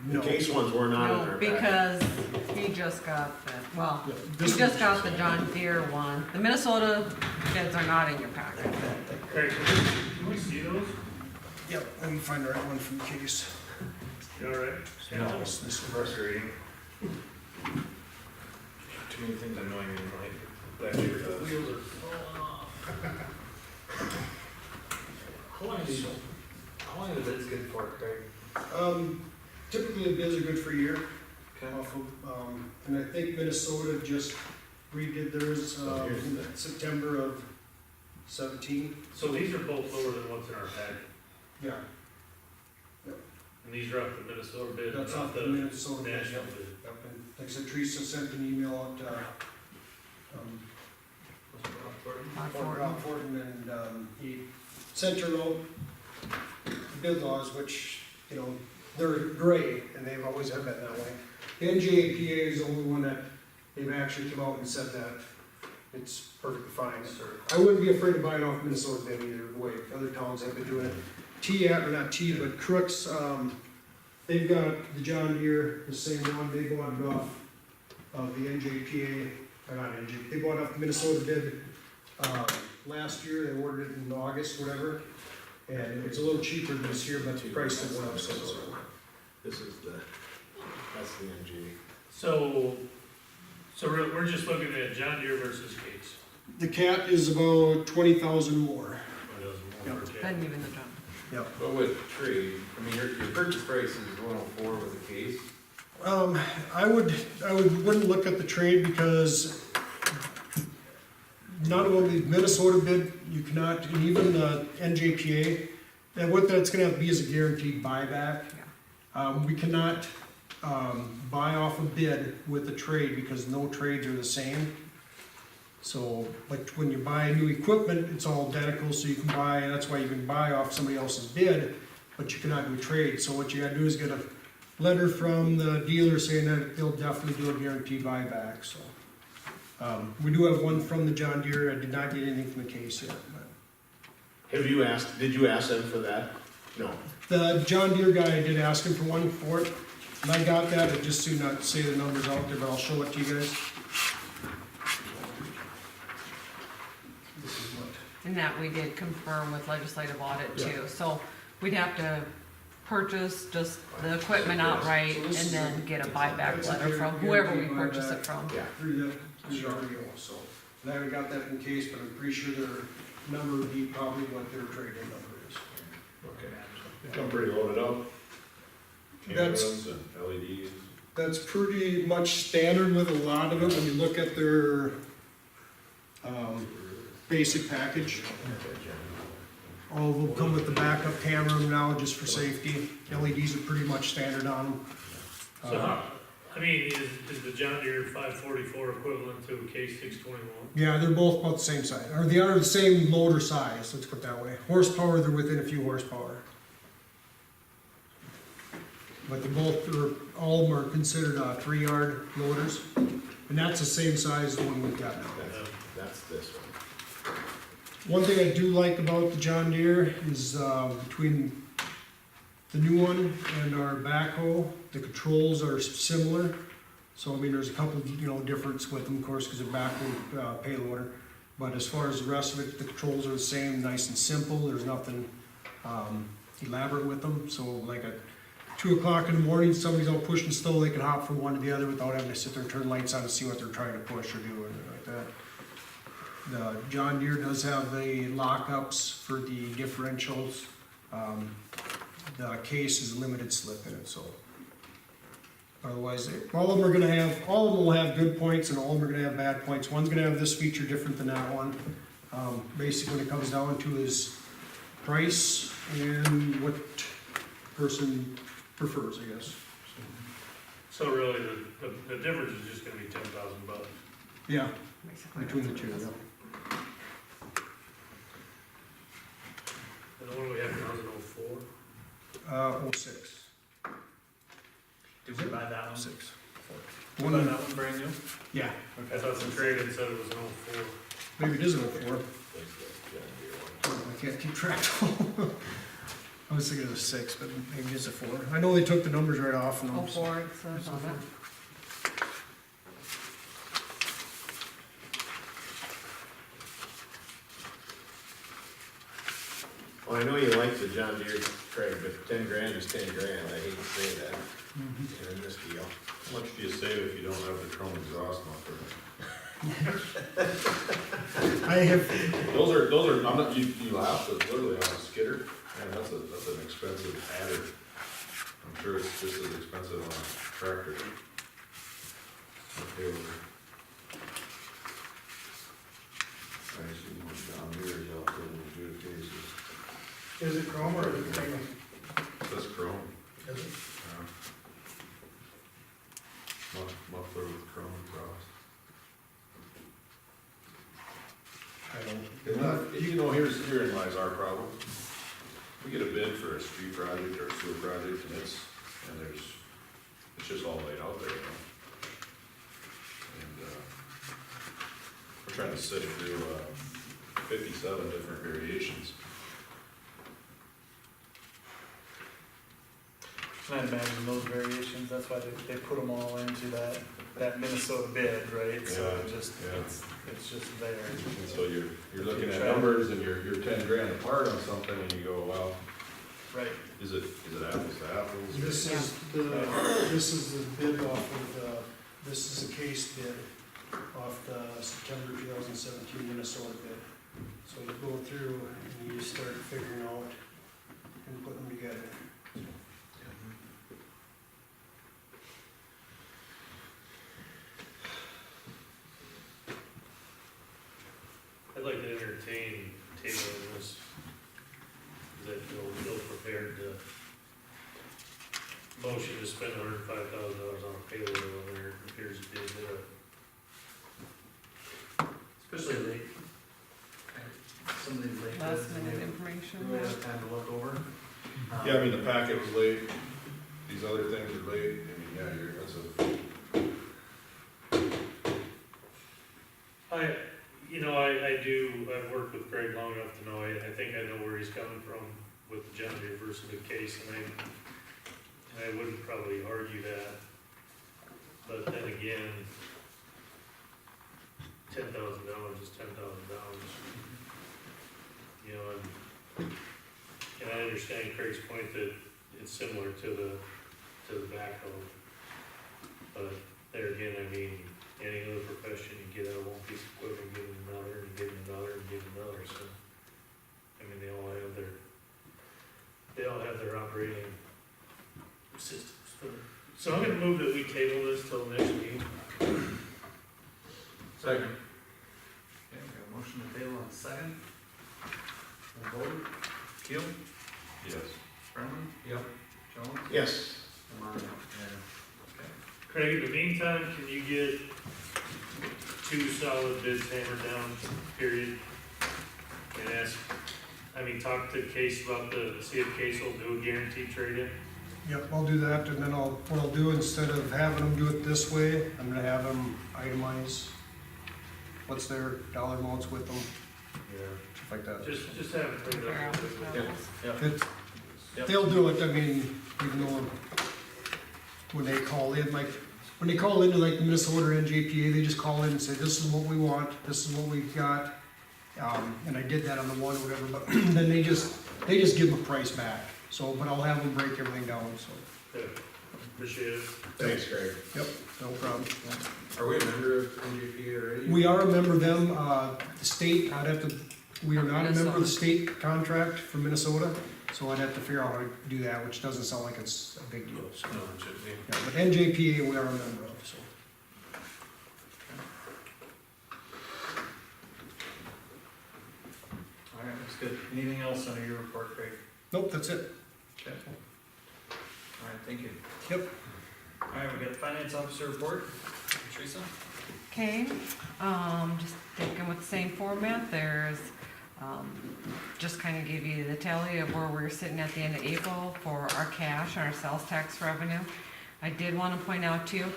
The No. Case ones were not in No, our packet. because he just got the, well, Yeah, he this just one's got the John Deere one. The Minnesota bids are not in your packet. Craig, can we see those? Yep, let me find the right one from the Case. You all right? No, it's this one. Frustrating. Too many things annoying me in life. That year does. Wheels are falling off. How long is the bids good for, Craig? Typically the bids are good for a year. Off of, and I think Minnesota just redid theirs, here's in the- September of 17. So these are both lower than what's in our packet, Yeah, and these are off the Minnesota bid, that's not off the the Minnesota bid, national yep. bid. Yep, and like I said, Teresa sent an email out, Rob Fortin, and, he sent her out the bid laws, which, they're gray, and they've always have been that way. The NJPA is the only one that they've actually come out and said that it's perfectly fine. I wouldn't be afraid of buying off Minnesota bid either, the way other towns have been doing it. But Crooks, they've got the John Deere, the same one, they bought it off of the NJPA, or not NJPA, they bought off the Minnesota bid, last year, they ordered it in August, whatever, and it's a little cheaper this year, but the price has went up since. This is that's the NG. So we're just looking at John Deere versus Case. The Cat is about 20,000 more. Or does more for Cat? Doesn't even the John. Yep. But with trade, I mean, your purchase price is 104 with the Case. I wouldn't look at the trade because none of them, the Minnesota bid, you cannot, and even the NJPA, and what that's gonna have to be is a guaranteed buyback. We cannot, buy off a bid with a trade because no trades are the same. So, like, when you buy new equipment, it's all identical, so you can buy, and that's why you can buy off somebody else's bid, but you cannot do a trade. So what you gotta do is get a letter from the dealer saying that they'll definitely do a guaranteed buyback, so. We do have one from the John Deere, I did not get anything from the Case yet, but. Did you ask them for that? No. The John Deere guy, I did ask him for one for it, And I got that, I just soon not say the numbers out there, but I'll show it to you guys. This is what, And that we did confirm with legislative audit too, so we'd have to purchase just the equipment outright So and this is then get a buyback that's a letter from whoever we purchase it buyback. from. Yeah. through the REO, so. And I haven't got that in case, but I'm pretty sure their number would be probably what their trade-in number is. Okay. Come pretty loaded up. That's- Cameras and LEDs. That's pretty much standard with a lot of it, when you look at their, basic package. All of them come with the backup camera now, just for safety. LEDs are pretty much standard on them. So how, I mean, is the John Deere 544 equivalent to a K621? Yeah, they're both about the same size, or they are the same motor size, let's put it that way. Horsepower, they're within a few horsepower. But they both, all of them are considered 3-yard loaders, and that's the same size as the one we've got now. That's this one. One thing I do like about the John Deere is, between the new one and our backhoe, the controls are similar. So, I mean, there's a couple, difference with them, of course, because they're backhoe, payloader. But as far as the rest of it, the controls are the same, nice and simple, there's nothing, elaborate with them. So like at 2 o'clock in the morning, somebody's all pushing slow, they can hop from one to the other without having to sit there and turn lights on to see what they're trying to push or do or anything like that. The John Deere does have the lockups for the differentials. The case is limited slip in it, so. Otherwise, all of them will have good points and all of them are gonna have bad points. One's gonna have this feature different than that one. Basically, what it comes down to is price and what person prefers, I guess. So really, the difference is just gonna be $10,000. Yeah, Basically, between the that's two, what it yeah. is. And the one we have now is an 04? 06. Did we buy that one? 06. Did we buy that one brand new? Yeah, I thought some trade-in said it was an 04. maybe it is an 04. I can't keep track. I was thinking it was 6, but maybe it's a 4. I know they took the numbers right off and Oh, I'm. 04, it says on it. Well, I know you like the John Deere, Craig, but 10 grand is 10 grand, I hate to say that, in this deal. How much do you save if you don't have the chrome exhaust muffler? I have, Those are, I'm not, you laugh, but literally on a skidder, man, that's an expensive adder. I'm sure it's just as expensive on a tractor. Okay, I see more John Deere's out there than good cases. Is it chrome or is it stainless? that's chrome. Is it? Muffler with chrome cross. I don't. Herein lies our problem. We get a bid for a street project or a sewer project and it's just all laid out there, And, we're trying to sift through, 57 different variations. And I imagine those variations, that's why they put them all into that Minnesota bid, right? So it Yeah, just, yeah. it's just there. And so you're looking at numbers and you're 10 grand apart on something and you go, well, Right. is it apples to apples? or- This is the bid off of this is the case bid off the September 2017 Minnesota bid. So you go through and you start figuring out and putting them together. I'd like to entertain tabling this, that you'll prepared to motion to spend $105,000 on a payload when there appears to be a bit of. Especially late. Some of these late Last bids, minute we information. really have time to look over. Yeah, I mean, the packet was late, these other things are late, I mean, yeah, that's a. I've worked with Greg long enough to know, I think I know where he's coming from with the John Deere versus the case, and I wouldn't probably argue that, but then again, $10,000 is $10,000. You know, and I understand Craig's point that it's similar to the backhoe. But there again, I mean, any other profession, you get out of one piece of equipment, give them another, and give them another, and give them another, so. I mean, they all have their operating systems. So I'm gonna move that we table this till next meeting. Second. Okay, we got a motion to table and a second. We'll vote. Keel? Yes. Brennan? Yep. Jones? Yes. And Monahan. Craig, in the meantime, can you get 2 solid bids hammered down, period? And talk to Case about see if Case will do a guaranteed trade-in? Yep, I'll do that, and then what I'll do, instead of having them do it this way, I'm gonna have them itemize what's their dollar amounts with them, Yeah. stuff like that. Just have it cleaned Fair up. enough. They'll do it, I mean, even though when they call in, like, when they call into like Minnesota or NJPA, they just call in and say, this is what we want, this is what we've got. And I did that on the one or whatever, but then they just give them a price back. So, but I'll have them break everything down, so. Good. Appreciate it. Thanks, Greg. Yep, no problem. Are we a member of NGP already? We are a member of them, the state, we are not a member of the state contract for Minnesota, so I'd have to figure out how to do that, which doesn't sound like it's a big deal, so. No, it should be. Yeah, but NJPA, we are a member of, so. All right, that's good. Anything else under your report, Craig? Nope, that's it. Okay. All right, thank you. Yep. All right, we got the finance officer report. Teresa? Okay, just sticking with the same format, there's, just kind of give you the tally of where we're sitting at the end of April for our cash and our sales tax revenue. I did want to point out to you,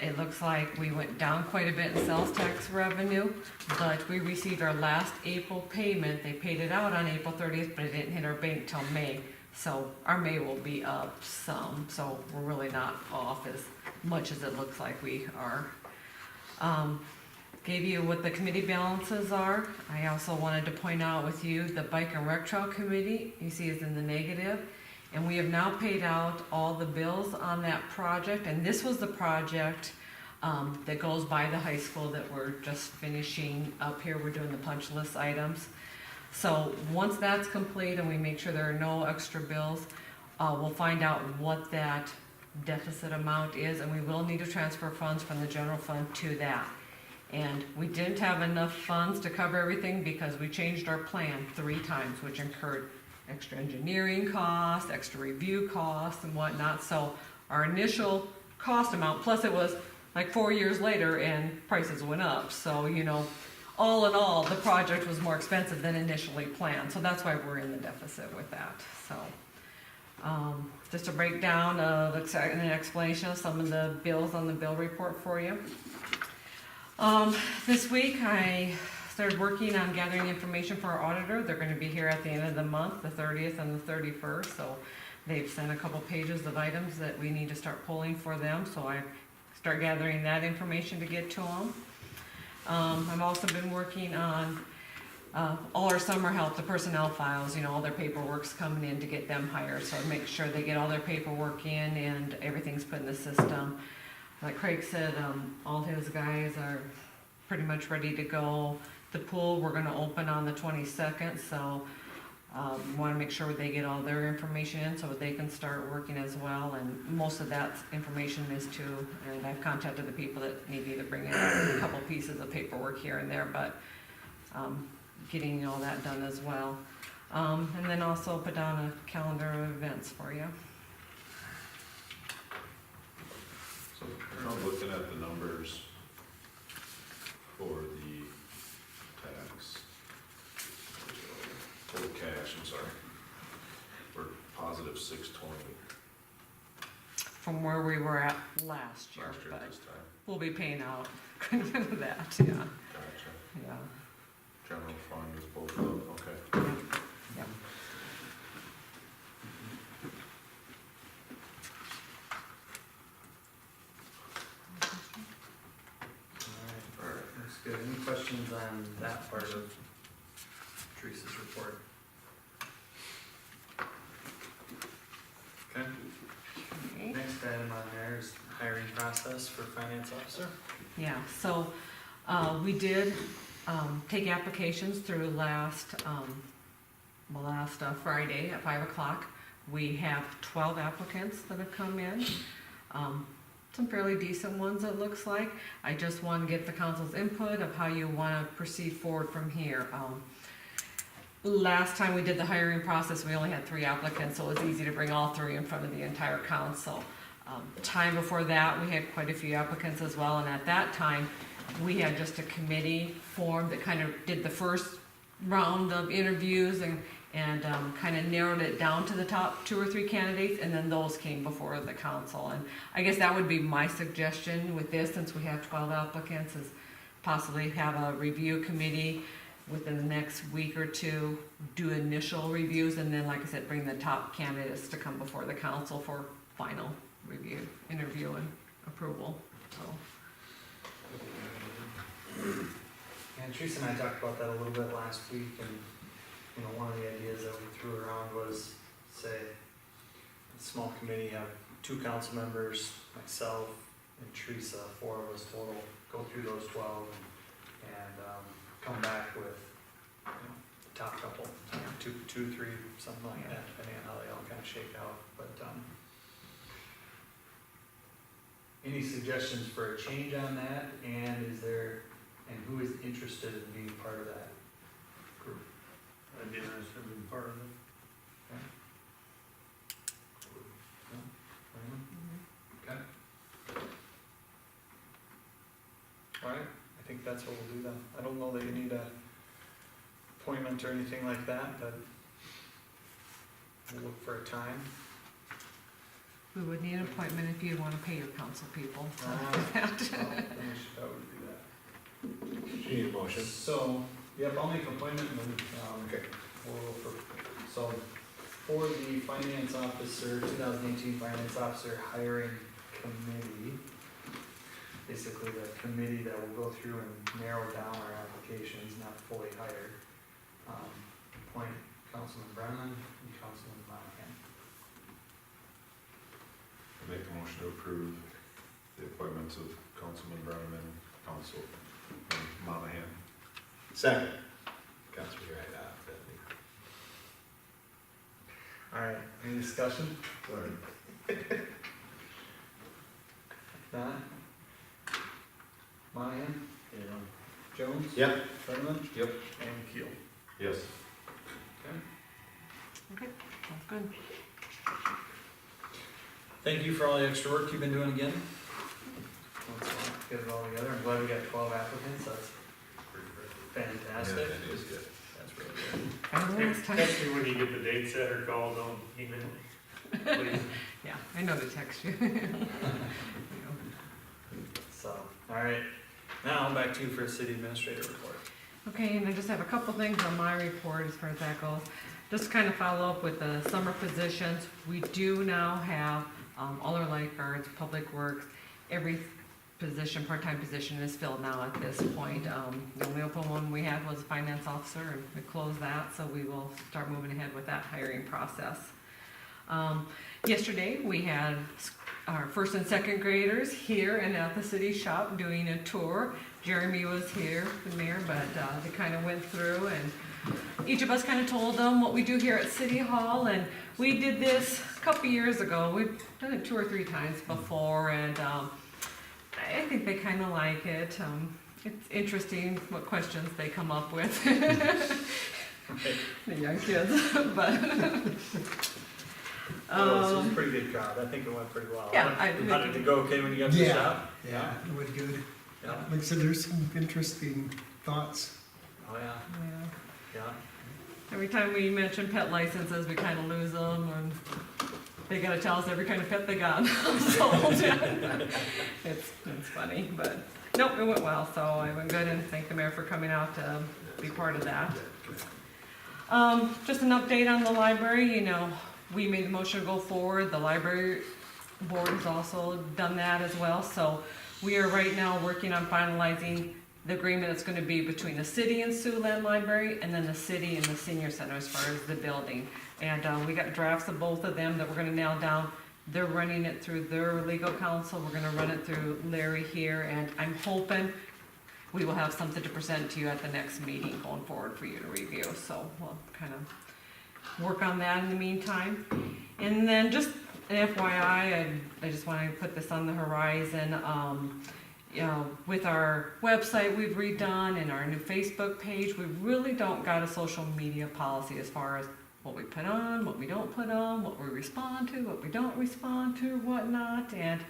it looks like we went down quite a bit in sales tax revenue, but we received our last April payment, they paid it out on April 30th, but it didn't hit our bank till May. So our May will be up some, so we're really not off as much as it looks like we are. Gave you what the committee balances are. I also wanted to point out with you, the Bike and Rec Trail Committee, you see is in the negative. And we have now paid out all the bills on that project, and this was the project that goes by the high school that we're just finishing up here. We're doing the punch list items. So once that's complete and we make sure there are no extra bills, we'll find out what that deficit amount is, and we will need to transfer funds from the general fund to that. And we didn't have enough funds to cover everything because we changed our plan 3 times, which incurred extra engineering costs, extra review costs and whatnot. So our initial cost amount, plus it was like 4 years later and prices went up. So, you know, all in all, the project was more expensive than initially planned. So that's why we're in the deficit with that, so. Just a breakdown of an explanation of some of the bills on the bill report for you. This week I started working on gathering information for our auditor. They're going to be here at the end of the month, the 30th and the 31st. So they've sent a couple pages of items that we need to start pulling for them. So I start gathering that information to get to them. I've also been working on all our summer help, the personnel files, you know, all their paperwork's coming in to get them hired. So make sure they get all their paperwork in and everything's put in the system. Like Craig said, all his guys are pretty much ready to go. The pool, we're gonna open on the 22nd, so we wanna make sure they get all their information in so they can start working as well. And most of that information is too, and I've contacted the people that need to bring in a couple pieces of paperwork here and there, but getting all that done as well. And then also put down a calendar of events for you. So I'm looking at the numbers for the tax, for the cash, I'm sorry. We're positive 620 From where we were at last year, last year but at this time. we'll be paying out quite a bit of that, yeah, Gotcha. yeah. General fund is both up, okay. Yep. good. Any questions on that part of Teresa's report? Okay, Okay. next item on there is hiring process for finance officer. Yeah, so, we did, take applications through last Friday at 5 o'clock. We have 12 applicants that have come in. Some fairly decent ones, it looks like. I just want to get the council's input of how you want to proceed forward from here. Last time we did the hiring process, we only had 3 applicants, so it was easy to bring all 3 in front of the entire council. Time before that, we had quite a few applicants as well, and at that time, we had just a committee formed that kind of did the first round of interviews and kind of narrowed it down to the top 2 or 3 candidates, and then those came before the council. And I guess that would be my suggestion with this, since we have 12 applicants, is possibly have a review committee within the next week or 2, do initial reviews, and then, like I said, bring the top candidates to come before the council for final review, interview, and approval, so. And Teresa and I talked about that a little bit last week, and, you know, one of the ideas that we threw around was, say, a small committee, have 2 council members, myself and Teresa, 4 of us total, go through those 12 and come back with, you know, the top couple, 2, 3, something like that, depending on how they all kind of shake out, but, any suggestions for a change on that, and who is interested in being part of that group? I'd be interested in being part of it. Okay. Alright, I think that's what we'll do then. I don't know that you need a appointment or anything like that, but we'll look for a time. We would need an appointment if you want to pay your council people. Well, then we should probably do that. You need a motion? So, yep, I'll make an appointment and then, Okay. so, for the finance officer, 2018 finance officer hiring committee, basically the committee that will go through and narrow down our applications, not fully hired, appoint Councilman Brennan and Councilman Monahan. Make a motion to approve the appointments of Councilman Brennan and Councilman Monahan. Second. Got me right out, Alright, any discussion? Sorry. Not? Monahan? Yeah. Jones? Yep. Brennan? Yep. And Keel. Yes. Okay, sounds good. Thank you for all the extra work you've been doing again. Let's get it all together. I'm glad we got 12 applicants. That's fantastic. Yeah, that is good. That's really good. I know it's time. Text me when you get the date set or call, don't email me, please. Yeah, I know to text you. So, all right. Now back to you for a city administrator report. Okay, and I just have a couple things on my report as far as that goes. Just to kind of follow up with the summer positions, we do now have all our lifeguards, public works, every position, part-time position is filled now at this point. The only open one we had was a finance officer, and we closed that, so we will start moving ahead with that hiring process. Yesterday, we had our 1st and 2nd graders here and at the city shop doing a tour. Jeremy was here, the mayor, but they kind of went through, and each of us kind of told them what we do here at City Hall, and we did this a couple years ago. We've done it 2 or 3 times before, and I think they kind of like it. It's interesting what questions they come up with, the young kids, but. Well, this was a pretty good crowd. I think it went pretty well. Yeah, How did it go? Okay, when you got to the Yeah. shop? Yeah, it went good. Yeah. Like I said, there's some interesting thoughts. Oh, yeah. Yeah. Yeah. Every time we mention pet licenses, we kind of lose them, and they gotta tell us every kind of pet they got sold. It's funny, but nope, it went well, so I went good, and thank the mayor for coming out to be part of that. Just an update on the library, you know, we made the motion to go forward, the library board has also done that as well, so we are right now working on finalizing the agreement that's gonna be between the city and Siouxland Library, and then the city and the senior center as far as the building. And, we got drafts of both of them that we're gonna nail down. They're running it through their legal counsel, we're gonna run it through Larry here, and I'm hoping we will have something to present to you at the next meeting going forward for you to review, so we'll kind of work on that in the meantime. And then just an FYI, I just wanna put this on the horizon, you know, with our website we've redone and our new Facebook page, we really don't got a social media policy as far as what we put on, what we don't put on, what we respond to, what we don't respond to, whatnot. And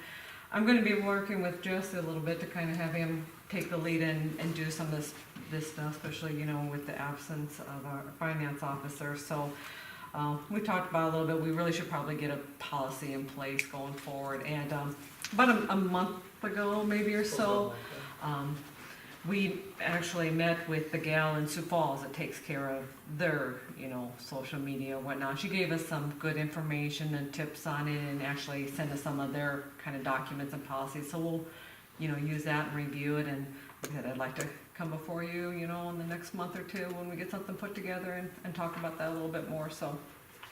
I'm gonna be working with Jesse a little bit to kind of have him take the lead and do some of this stuff, especially, you know, with the absence of our finance officer. So, we talked about it a little bit, we really should probably get a policy in place going forward. And, about a month ago, maybe or so, we actually met with the gal in Sioux Falls that takes care of their, you know, social media and whatnot. She gave us some good information and tips on it and actually sent us some of their kind of documents and policies. So we'll, you know, use that and review it. And like I said, I'd like to come before you, you know, in the next month or two when we get something put together and talk about that a little bit more. So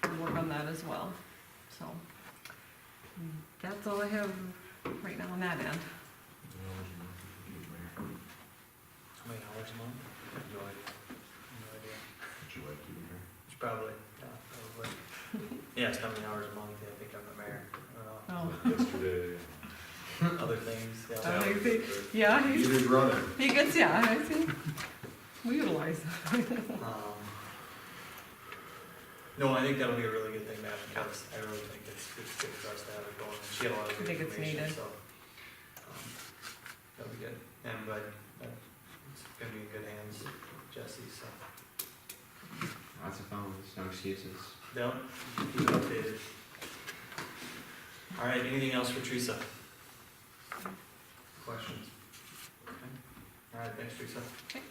we'll work on that as well. So that's all I have right now on that end. How many hours a month? No idea. No idea. Would you like to be here? It's probably, yeah, probably. Yes, how many hours a month? Yeah, I think I'm the mayor. I don't know. Oh, Yesterday. Other things, yeah. I think, yeah, You did run it. he gets, yeah, I see. We utilize. No, I think that'll be a really good thing to have, because I really think it's good for us to have it going. She had a lot of I good think it's information, needed. so. That'll be good. And I'm glad that it's gonna be in good hands, Jesse, so. Lots of phones, no excuses. Yep, keep it updated. All right, anything else for Teresa? Questions? Okay. All right, thanks, Teresa. Okay.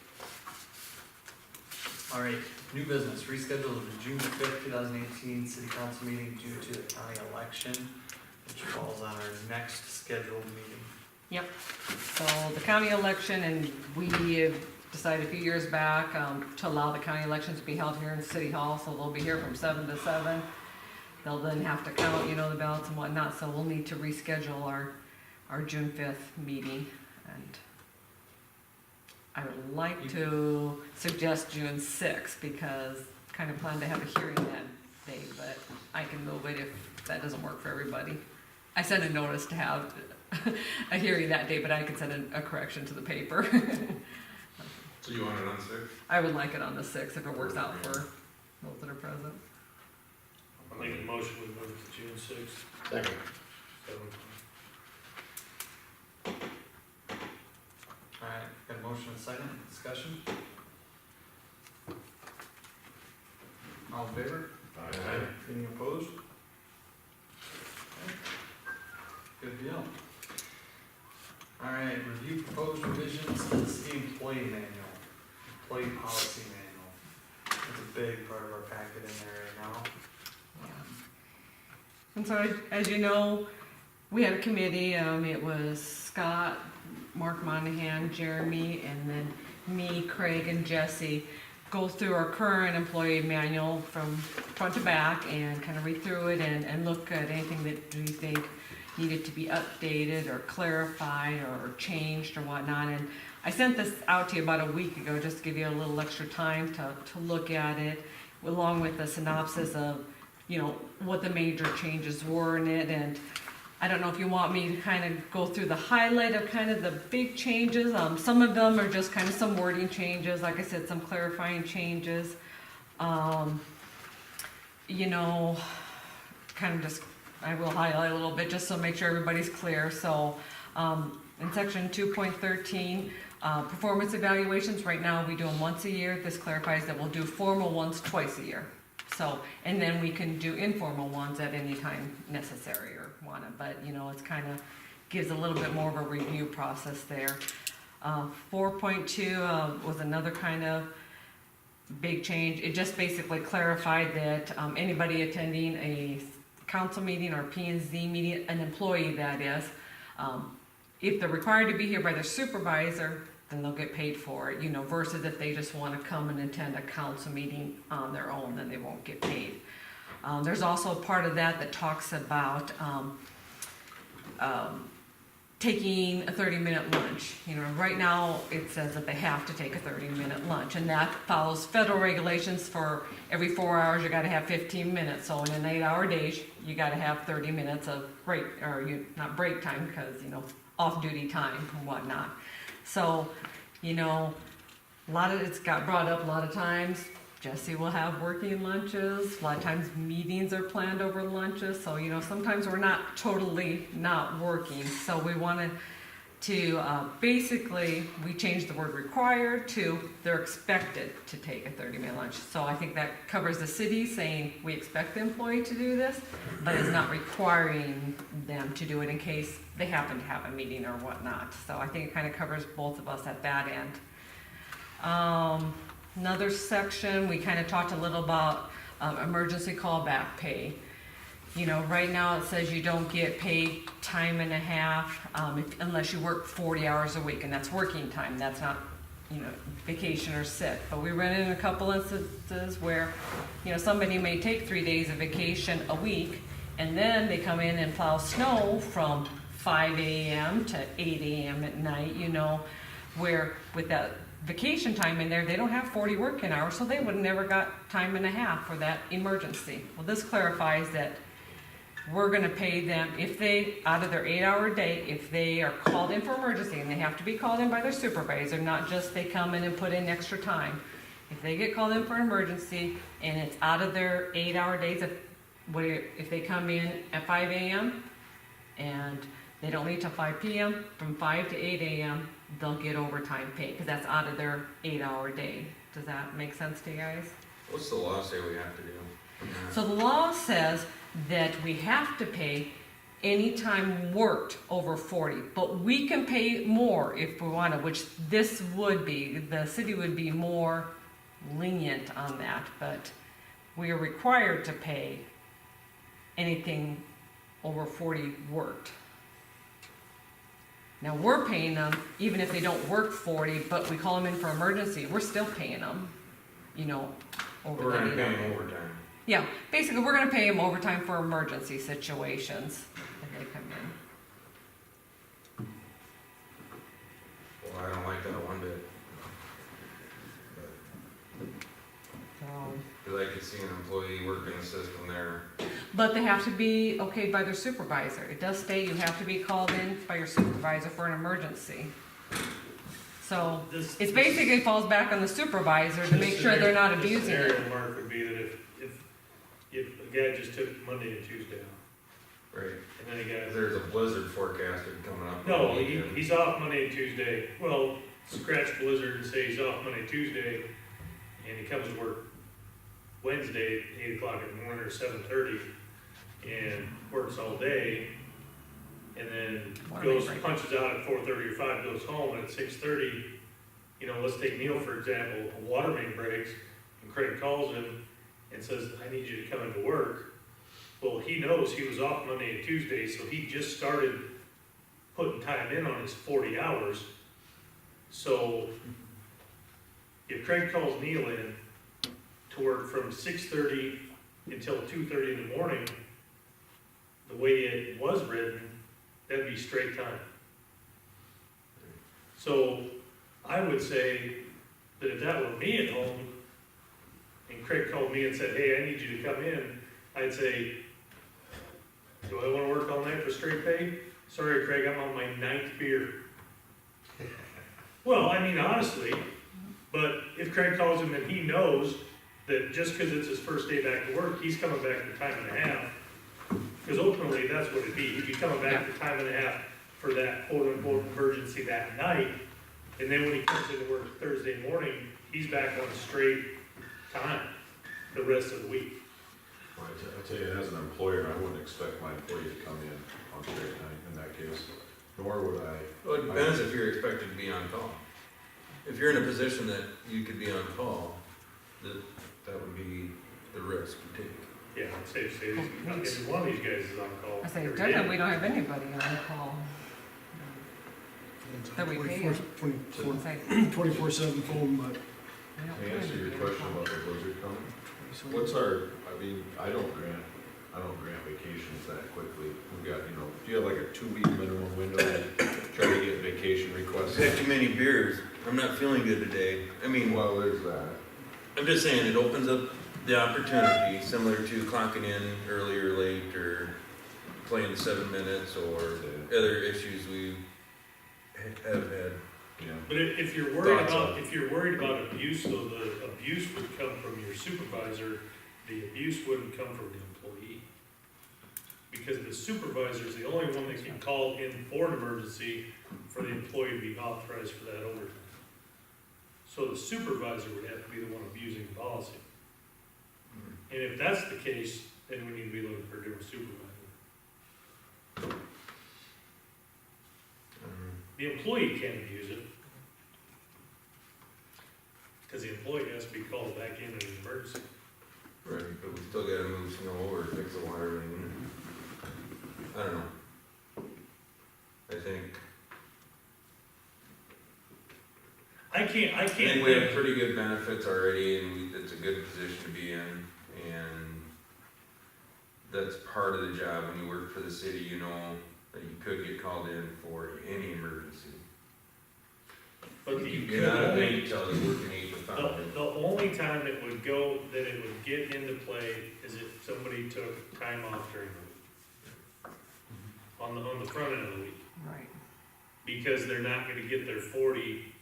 All right, new business, reschedule the June 5th, 2018 city council meeting due to the county election, which falls on our next scheduled meeting. So the county election, and we have decided a few years back to allow the county elections to be held here in City Hall, so they'll be here from 7 to 7. They'll then have to count, you know, the ballots and whatnot, so we'll need to reschedule our June 5th meeting. And I would like to suggest June 6th, because kind of plan to have a hearing that day, but I can move it if that doesn't work for everybody. I sent a notice to have a hearing that day, but I can send a correction to the paper. So you want it on 6? I would like it on the 6th if it works out for those that are present. I'll make a motion, we move it to June 6th. Second. All right, got a motion and a second, discussion? All in favor? Aye. Any opposed? Okay. Good deal. All right, review proposed revisions to the city employee manual, employee policy manual. That's a big part of our packet in there right now. And so, as you know, we had a committee, it was Scott, Mark Monahan, Jeremy, and then me, Craig, and Jesse go through our current employee manual from front to back and kind of read through it and look at anything that we think needed to be updated or clarified or changed or whatnot. And I sent this out to you about a week ago just to give you a little extra time to look at it, along with a synopsis of, you know, what the major changes were in it. And I don't know if you want me to kind of go through the highlight of kind of the big changes. Some of them are just kind of some wording changes, like I said, some clarifying changes. You know, kind of just, I will highlight a little bit just so make sure everybody's clear. So in section 2.13, performance evaluations, right now we do them once a year. This clarifies that we'll do formal ones twice a year. So, and then we can do informal ones at any time necessary or want it, but you know, it's kind of gives a little bit more of a review process there. 4.2 was another kind of big change. It just basically clarified that anybody attending a council meeting or P&Z meeting, an employee that is, if they're required to be here by their supervisor, then they'll get paid for it, versus if they just wanna come and attend a council meeting on their own, then they won't get paid. There's also a part of that that talks about, taking a 30-minute lunch. Right now, it says that they have to take a 30-minute lunch, and that follows federal regulations. For every 4 hours, you gotta have 15 minutes, so in an 8-hour day, you gotta have 30 minutes of break, or not break time, because, off-duty time and whatnot. So, a lot of, it's got brought up a lot of times. Jesse will have working lunches. A lot of times meetings are planned over lunches. So, sometimes we're not totally not working. So we wanted to, basically, we changed the word required to they're expected to take a 30-minute lunch. So I think that covers the city saying we expect the employee to do this, but it's not requiring them to do it in case they happen to have a meeting or whatnot. So I think it kind of covers both of us at that end. Another section, we kind of talked a little about emergency callback pay. Right now it says you don't get paid time and a half unless you work 40 hours a week, and that's working time. That's not, vacation or sick. But we ran into a couple instances where, somebody may take 3 days of vacation a week, and then they come in and plow snow from 5 a.m. to 8 a.m. at night, where with that vacation time in there, they don't have 40 working hours, so they would have never got time and a half for that emergency. Well, this clarifies that we're gonna pay them if they, out of their 8-hour day, if they are called in for emergency, and they have to be called in by their supervisor, not just they come in and put in extra time. If they get called in for an emergency and it's out of their 8-hour days, if they come in at 5 a.m. and they don't leave till 5 p.m., from 5 to 8 a.m., they'll get overtime pay, because that's out of their 8-hour day. Does that make sense to you guys? What's the law say we have to do? So the law says that we have to pay any time worked over 40, but we can pay more if we want to, which this would be, the city would be more lenient on that, but we are required to pay anything over 40 worked. Now, we're paying them, even if they don't work 40, but we call them in for emergency, we're still paying them, over We're the gonna 8 pay hours. them overtime. Yeah, basically, we're gonna pay them overtime for emergency situations if they come in. Well, I don't like that one bit. So, Cause I could see an employee working the system there. but they have to be okayed by their supervisor. It does state you have to be called in by your supervisor for an emergency. So, it's basically falls back on the supervisor to make sure they're not abusing The it. scenario, Mark, would be that if a guy just took Monday and Tuesday off, Right. and then a guy. There's a blizzard forecasted coming up. No, he's off Monday and Tuesday. Well, scratch blizzard and say he's off Monday, Tuesday, and he comes to work Wednesday at 8 o'clock in the morning or 7:30, and works all day, and then goes, punches out at 4:30 or 5, goes home, and at 6:30, let's take Neil, for example, a water main breaks, and Craig calls him and says, I need you to come into work. Well, he knows he was off Monday and Tuesday, so he just started putting time in on his 40 hours. So if Craig calls Neil in to work from 6:30 until 2:30 in the morning, the way it was written, that'd be straight time. So I would say that if that were me at home, and Craig called me and said, hey, I need you to come in, I'd say, do I wanna work all night for straight pay? Sorry, Craig, I'm on my 9th beer. Well, I mean, honestly, but if Craig calls him and he knows that just because it's his first day back to work, he's coming back for time and a half, because ultimately, that's what it'd be. He'd be coming back for time and a half for that quote-unquote emergency that night, and then when he comes into work Thursday morning, he's back on straight time the rest of the week. Well, I tell you, as an employer, I wouldn't expect my employee to come in on straight time in that case, nor would I. Well, it depends if you're expected to be on call. If you're in a position that you could be on call, that would be the risk you take. Yeah, I'd say every one of these guys is on call. I say, every generally, day. we don't have anybody on call. That we pay 24/7 phone, but To answer your question about the blizzard coming, what's our, I mean, I don't grant vacations that quickly. We've got, you know, if you have like a 2-week minimum window, try to get vacation requests. I've had too many beers. I'm not feeling good today. I mean, Well, there's that. I'm just saying, it opens up the opportunity, similar to clocking in early or late, or playing 7 minutes, or other issues we have had. Yeah. But if you're worried Thoughts about, on- if you're worried about abuse, though, the abuse would come from your supervisor, the abuse wouldn't come from the employee. Because the supervisor is the only one that can call in for an emergency for the employee to be authorized for that overtime. So the supervisor would have to be the one abusing the policy. And if that's the case, then we need to be looking for a different supervisor. The employee can't abuse it. Because the employee has to be called back in an emergency. Right, but we still gotta move snow or fix the water main. I don't know. I think I think we have pretty good benefits already, and it's a good position to be in, and that's part of the job. When you work for the city, you know that you could get called in for any emergency. But you You're could not a only, bank till you're working 8 to 5. the only time it would go, that it would get into play is if somebody took time off during the week. On the front end of the week. Right. Because they're not gonna get their 40,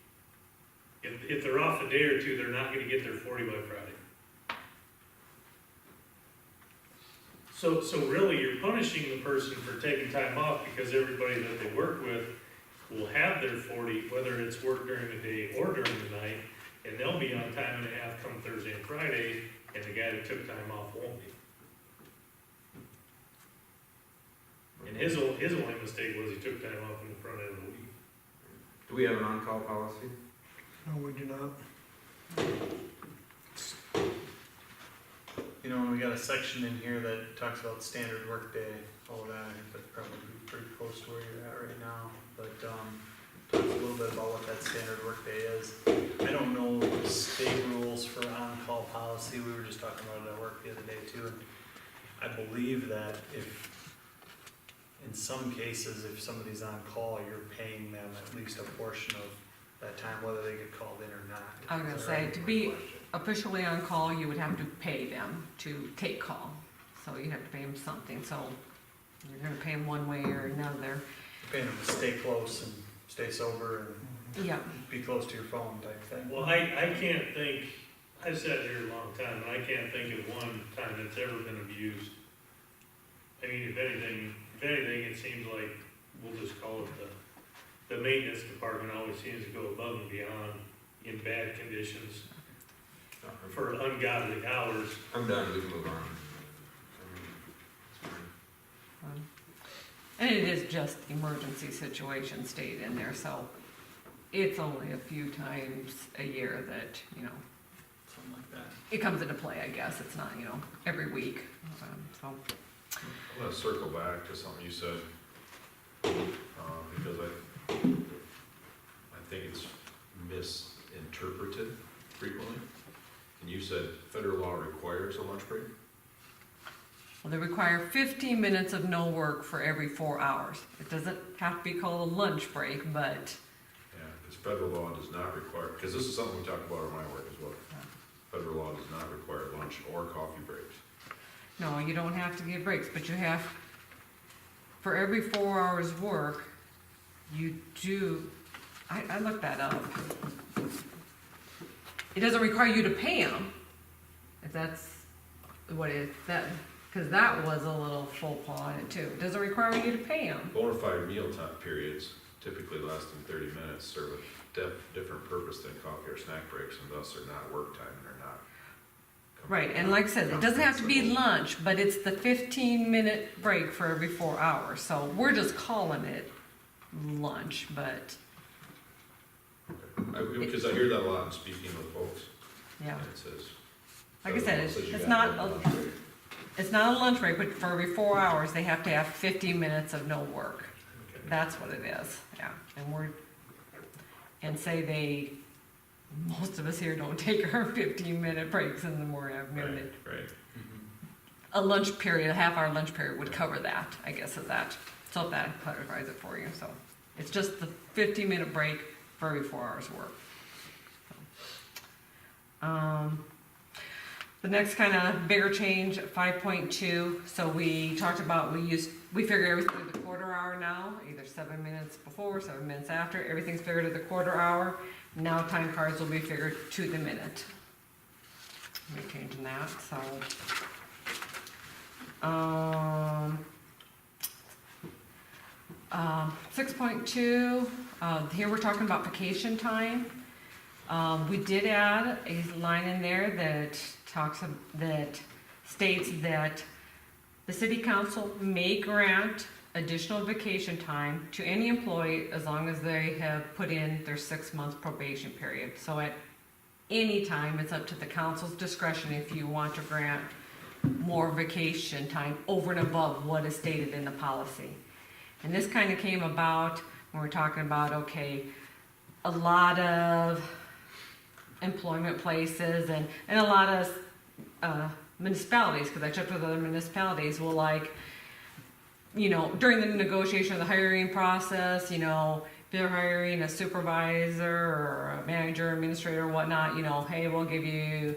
if they're off a day or two, they're not gonna get their 40 by Friday. So really, you're punishing the person for taking time off because everybody that they work with will have their 40, whether it's work during the day or during the night, and they'll be on time and a half come Thursday and Friday, and the guy that took time off won't be. And his only mistake was he took time off in the front end of the week. Do we have an on-call policy? no, we do not. You know, and we got a section in here that talks about standard workday, all of that, I think that's probably pretty close to where you're at right now. But, talks a little bit about what that standard workday is. I don't know the state rules for on-call policy, we were just talking about it at work the other day too. And I believe that if, in some cases, if somebody's on call, you're paying them at least a portion of that time, whether they get called in or not. I was gonna say, to be officially on call, you would have to pay them to take call. So you have to pay them something, so you're gonna pay them one way or another. Paying them to stay close and stay sober and Yeah, be close to your phone type thing. Well, I can't think, I've sat here a long time, and I can't think of one time that's ever been abused. I mean, if anything, it seems like, we'll just call it the maintenance department always seems to go above and beyond in bad conditions for ungodly hours. I'm done, we can move on. and it is just emergency situation stayed in there, so it's only a few times a year that, you know, Something like that. it comes into play, I guess. It's not, you know, every week, so. I'm gonna circle back to something you said, because I think it's misinterpreted frequently. And you said federal law requires a lunch break? Well, they require 15 minutes of no work for every 4 hours. It doesn't have to be called a lunch break, but Yeah, because federal law does not require, because this is something we talk about in my work as well. Federal law does not require lunch or coffee breaks. no, you don't have to give breaks, but you have, for every 4 hours work, you do, I looked that up. It doesn't require you to pay them, if that's what it, that, because that was a little full paw in it too. It doesn't require you to pay them. Bona fide mealtime periods, typically less than 30 minutes, serve a different purpose than coffee or snack breaks, and thus are not work time and are not. Right, and like I said, it doesn't have to be lunch, but it's the 15-minute break for every 4 hours. So we're just calling it lunch, but Because I hear that a lot in speaking with folks, yeah. and it says. Like I said, federal law says you it's gotta not have a- lunch break. It's not a lunch break, but for every 4 hours, they have to have 15 minutes of no work. Okay. That's what it is, yeah. And we're and say most of us here don't take our 15-minute breaks in the morning, afternoon. Right. A lunch period, a half-hour lunch period would cover that, I guess, is that. So if that clarifies it for you, so. It's just the 15-minute break for every 4 hours of work. The next kind of bigger change, 5.2, so we talked about, we figure everything at the quarter hour now, either 7 minutes before, 7 minutes after, everything's figured at the quarter hour. Now time cards will be figured to the minute. We're changing that, so. 6.2, here we're talking about vacation time. We did add a line in there that states that the city council may grant additional vacation time to any employee as long as they have put in their 6-month probation period. So at any time, it's up to the council's discretion if you want to grant more vacation time over and above what is stated in the policy. And this kind of came about when we're talking about, okay, a lot of employment places and a lot of municipalities, because I checked with other municipalities, will during the negotiation of the hiring process, if they're hiring a supervisor or a manager, administrator, or whatnot, hey, we'll give you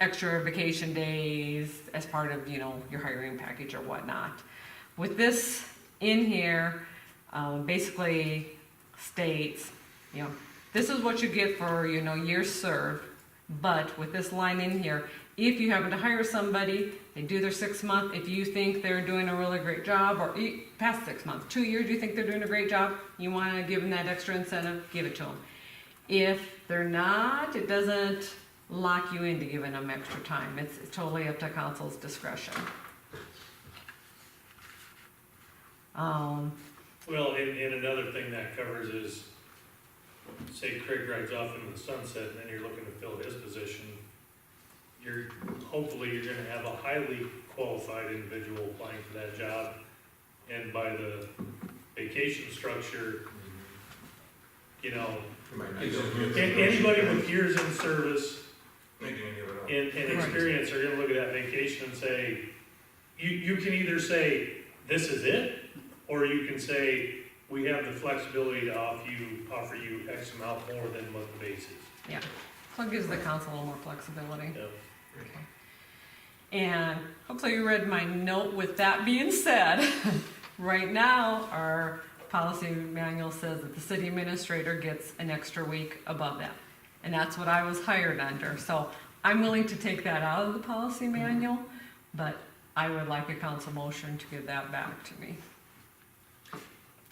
extra vacation days as part of, your hiring package or whatnot. With this in here, basically states, this is what you get for, years served, but with this line in here, if you happen to hire somebody, they do their 6 month, if you think they're doing a really great job, or past 6 months, 2 years, you think they're doing a great job, you want to give them that extra incentive, give it to them. If they're not, it doesn't lock you into giving them extra time. It's totally up to council's discretion. Well, and another thing that covers is, say Craig rides off into the sunset and then you're looking to fill his position, hopefully you're gonna have a highly qualified individual applying for that job. And by the vacation structure, anybody with years in service and experience are gonna look at that vacation and say, you can either say, this is it, or you can say, we have the flexibility to offer you X amount more than what the base is. Yeah, so it gives the council a little more flexibility. Yep. Okay. And hopefully you read my note. With that being said, right now, our policy manual says that the city administrator gets an extra week above that. And that's what I was hired under. So I'm willing to take that out of the policy manual, but I would like a council motion to give that back to me.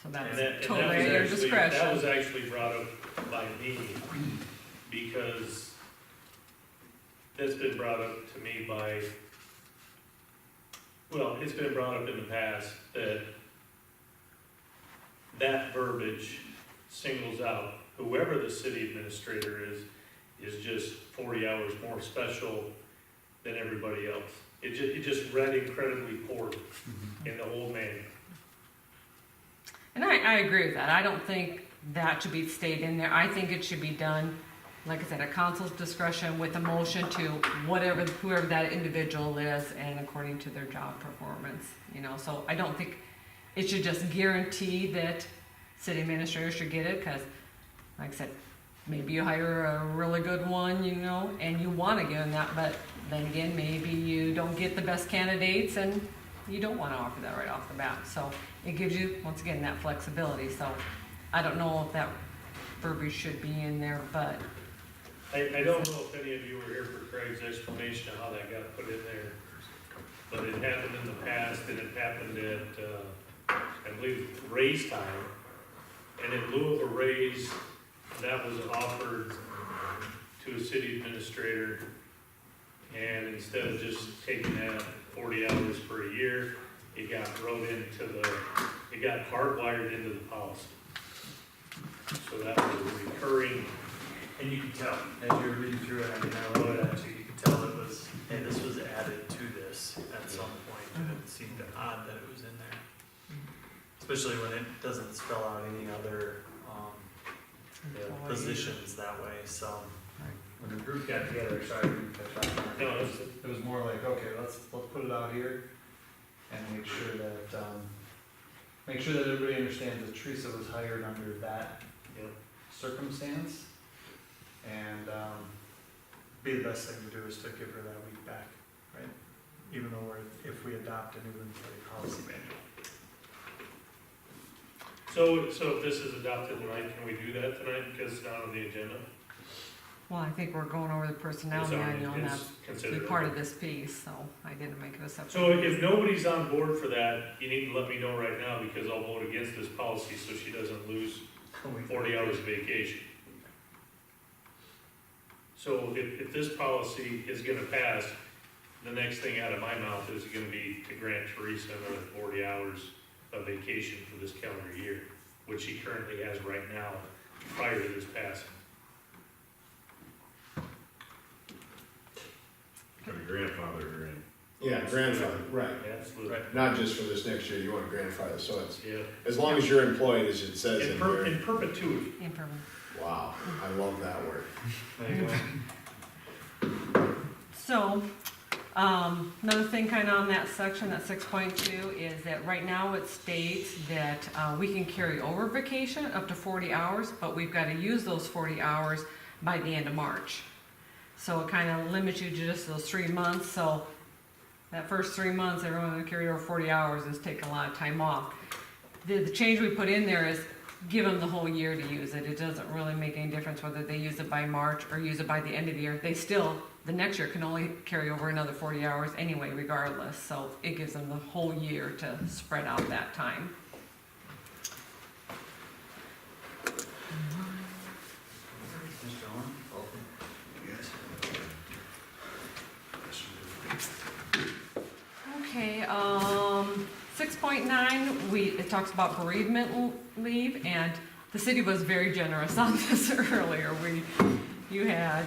So that's totally at your discretion. That was actually brought up by me, because that's been brought up to me by, it's been brought up in the past that verbiage singles out whoever the city administrator is just 40 hours more special than everybody else. It just read incredibly poorly in the old manual. And I agree with that. I don't think that should be stayed in there. I think it should be done, like I said, at council's discretion with a motion to whoever that individual is and according to their job performance, So I don't think it should just guarantee that city administrators should get it, because, like I said, maybe you hire a really good one, and you want to give them that, but then again, maybe you don't get the best candidates and you don't want to offer that right off the bat. So it gives you, once again, that flexibility. So I don't know if that verbiage should be in there, but. I don't know if any of you were here for Craig's explanation of how that got put in there, but it happened in the past, and it happened at, I believe, raise time. And in lieu of a raise that was offered to a city administrator, and instead of just taking that 40 hours for a year, it got hardwired into the policy. So that was a recurring. And you can tell, as you're reading through it, I wrote it actually, you can tell this was added to this at some point, and it seemed odd that it was in there. Especially when it doesn't spell out any other, employee. positions that way, so. Right. When the group got together, sorry, I didn't catch that part. No, it's, It was more like, okay, let's put it out here and make sure that everybody understands that Teresa was hired under that you know, circumstance. And, be the best thing to do is to give her that week back, right? Even though if we adopt a new employee policy manual. so if this is adopted tonight, can we do that tonight because it's not on the agenda? Well, I think we're going over the personnel It's on- manual, and it's that's be considered. part of this piece, so I didn't make it a separate. So if nobody's on board for that, you need to let me know right now, because I'll vote against this policy so she doesn't lose 40 hours of vacation. So if this policy is gonna pass, the next thing out of my mouth is gonna be to grant Teresa another 40 hours of vacation for this calendar year, which she currently has right now, prior to this passing. Got a grandfather her in. Yeah, grandfather, right. Absolutely. Right. Not just for this next year, you want a grandfather, so it's, Yeah. as long as you're employed, as it says in here. In perpetuity. Impermanent. Wow, I love that word. There you go. So, another thing kind of on that section, that 6.2, is that right now it states that we can carry over vacation up to 40 hours, but we've got to use those 40 hours by the end of March. So it kind of limits you to just those 3 months, so that first 3 months, everyone that carried over 40 hours is taking a lot of time off. The change we put in there is give them the whole year to use it. It doesn't really make any difference whether they use it by March or use it by the end of the year. They still, the next year can only carry over another 40 hours anyway, regardless. So it gives them the whole year to spread out that time. Mr. Owen? Okay, 6.9, it talks about bereavement leave, and the city was very generous on this earlier. You had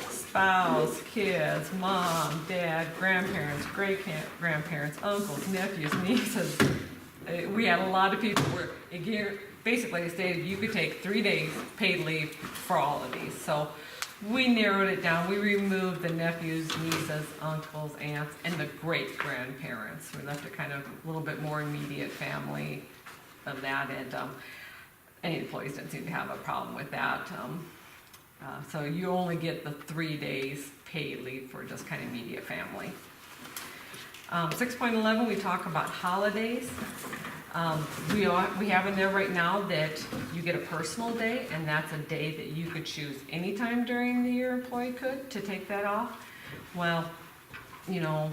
spouse, kids, mom, dad, grandparents, great-grandparents, uncles, nephews, nieces. We had a lot of people where, again, basically it stated you could take 3 days paid leave for all of these. So we narrowed it down. We removed the nephews, nieces, uncles, aunts, and the great-grandparents. We left it kind of a little bit more immediate family of that, and any employees didn't seem to have a problem with that. So you only get the 3 days paid leave for just kind of immediate family. 6.11, we talk about holidays. We have in there right now that you get a personal day, and that's a day that you could choose anytime during the year employee could to take that off. Well, you know,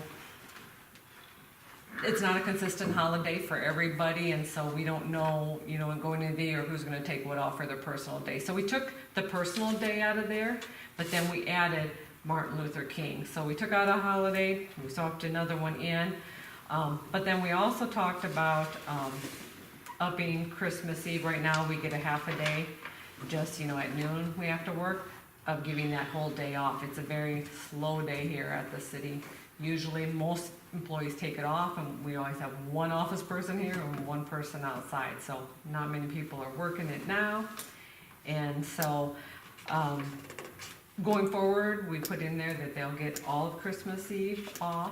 it's not a consistent holiday for everybody, and so we don't know, you know, going into the year who's gonna take what off for their personal day. So we took the personal day out of there, but then we added Martin Luther King. So we took out a holiday, we swapped another one in, but then we also talked about upping Christmas Eve. Right now, we get a half a day, just, you know, at noon we have to work, of giving that whole day off. It's a very slow day here at the city. Usually, most employees take it off, and we always have one office person here and one person outside, so not many people are working it now. And so, going forward, we put in there that they'll get all of Christmas Eve off.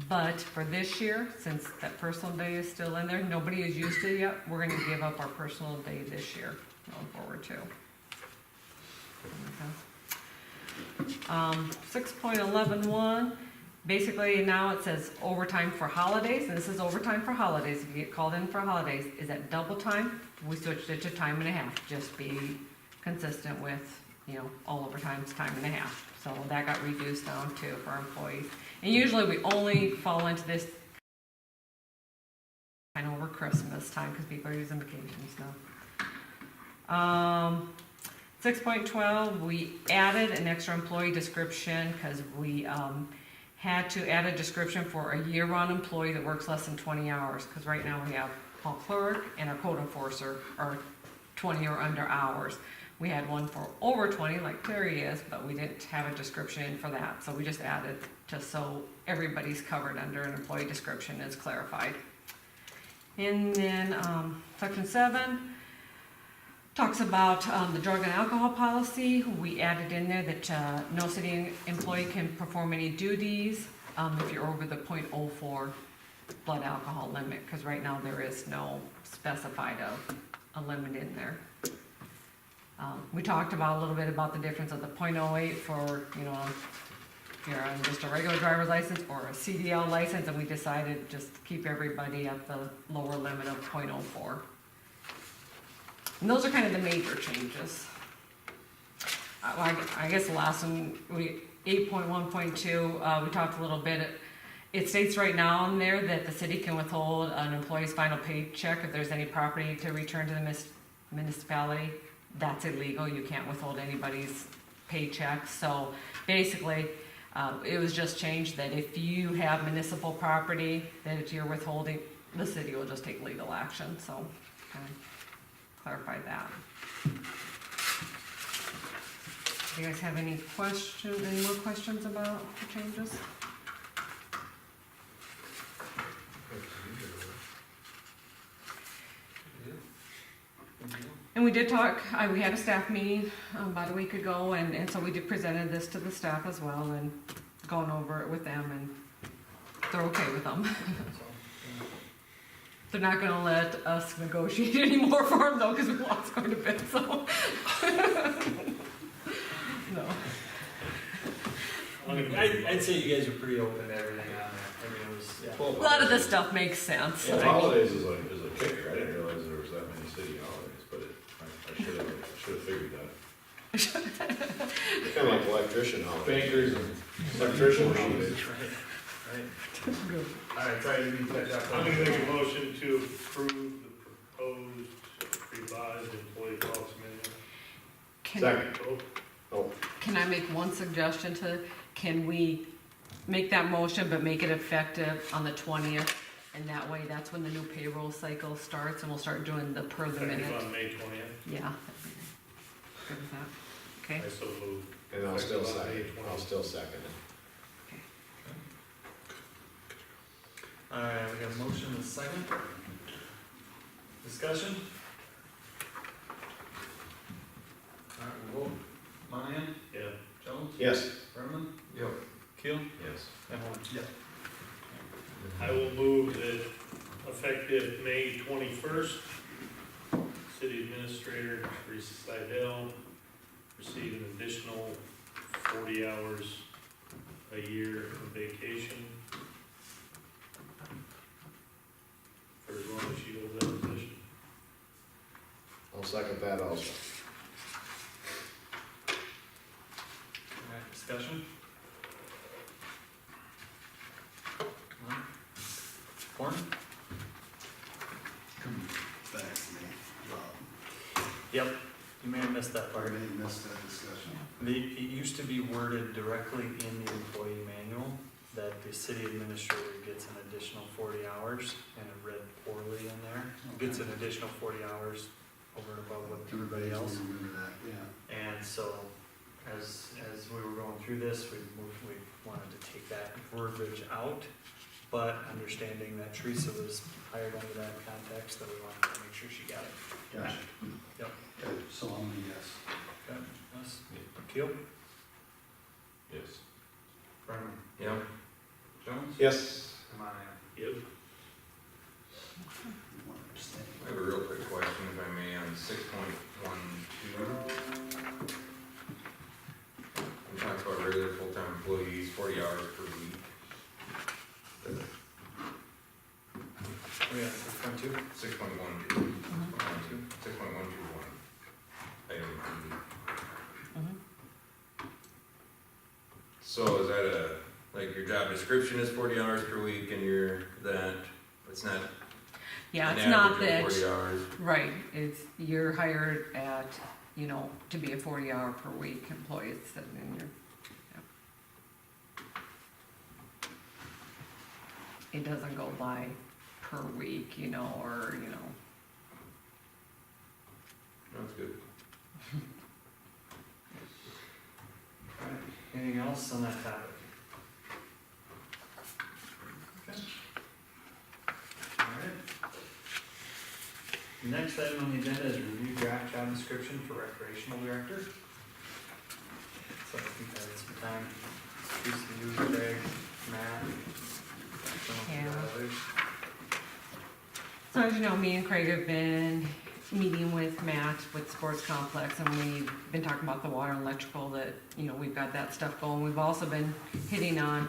But for this year, since that personal day is still in there, nobody has used it yet, we're gonna give up our personal day this year, going forward too. 6.11.1, basically now it says overtime for holidays, and this is overtime for holidays. If you get called in for holidays, is that double time? We switched it to time and a half, just be consistent with, you know, all overtime's time and a half. So that got reduced down too for our employees. And usually we only fall into this kind of over Christmas time because people are using vacations now. 6.12, we added an extra employee description because we had to add a description for a year-round employee that works less than 20 hours. Because right now we have hall clerk and our code enforcer are 20 or under hours. We had one for over 20, like Terry is, but we didn't have a description for that. So we just added just so everybody's covered under an employee description is clarified. And then section 7, Talks about the drug and alcohol policy. We added in there that no city employee can perform any duties if you're over the .04 blood alcohol limit, because right now there is no specified a limit in there. We talked about a little bit about the difference of the .08 for, you know, if you're on just a regular driver's license or a CDL license, and we decided just keep everybody at the lower limit of .04. And those are kind of the major changes. I guess the last one, 8.1.2, we talked a little bit. It states right now in there that the city can withhold an employee's final paycheck if there's any property to return to the municipality. That's illegal. You can't withhold anybody's paycheck. So basically, it was just changed that if you have municipal property that if you're withholding, the city will just take legal action. So kind of clarify that. Do you guys have any more questions about the changes? And we did talk, we had a staff meeting about a week ago, and so we did presented this to the staff as well, and gone over it with them, and they're okay with them. They're not gonna let us negotiate anymore for them though, because we lost quite a bit, so. No. I'd say you guys are pretty open to everything on there. I mean, it was, yeah. A lot of this stuff makes sense. Well, holidays is a kicker, I didn't realize there was that many city holidays, but I should have figured that. Kinda like electrician holidays. Bankers and Electrician holidays. Right. Alright, try to be catch up. I'm gonna make a motion to approve the proposed revised employee policy manual. Second. Can I make one suggestion can we make that motion but make it effective on the 20th? And that way, that's when the new payroll cycle starts, and we'll start doing the per the minute. Effective on May 20th. Yeah. Good with that? Okay. I so moved. And I'll still Effective on second, May 20th. I'll still second it. Alright, we got a motion and a second. Discussion? Alright, we'll vote. Monahan? Yeah. Jones? Yes. Brenneman? Yep. Keel? yes. Everyone? Yep. I will move that effective May 21st, city administrator Teresa Seidel receive an additional 40 hours a year of vacation for as long as she holds that position. I'll second that also. Alright, discussion? Warren? Back to me, Rob. Yep. You may have missed that I part. didn't miss that discussion. It used to be worded directly in the employee manual that the city administrator gets an additional 40 hours, and it read poorly in there. Gets an additional 40 hours over and above what everybody Everybody else. else remember that, yeah. And so, as we were going through this, we wanted to take that verbiage out, but understanding that Teresa was hired under that context, that we wanted to make sure she got it. Gotcha. Yep. Okay, so I'm a yes. Okay, yes. Keel? Yes. Brenneman? Yep. Jones? Yes. Come on, Yep. You want to abstain? I have a real quick question, if I may, on 6.12. We talked about regular full-time employees, 40 hours per week. Oh yeah, 6.2? 6.12. Mhm. 6.121. Item B. Mhm. So is that like your job description is 40 hours per week, and it's not Yeah, an it's not average of that, 40 hours? right, you're hired at, to be a 40-hour per week employee, it's sitting in your, it doesn't go by per week, or. That's good. Alright, anything else on that topic? Okay. Alright. Next item on the agenda is review draft job description for recreational director. So if you've had some time, Teresa, you, Greg, Matt, some of the Yeah. others. So as you know, me and Craig have been meeting with Matt with Sports Complex, and we've been talking about the water and electrical, that, you know, we've got that stuff going. We've also been hitting on,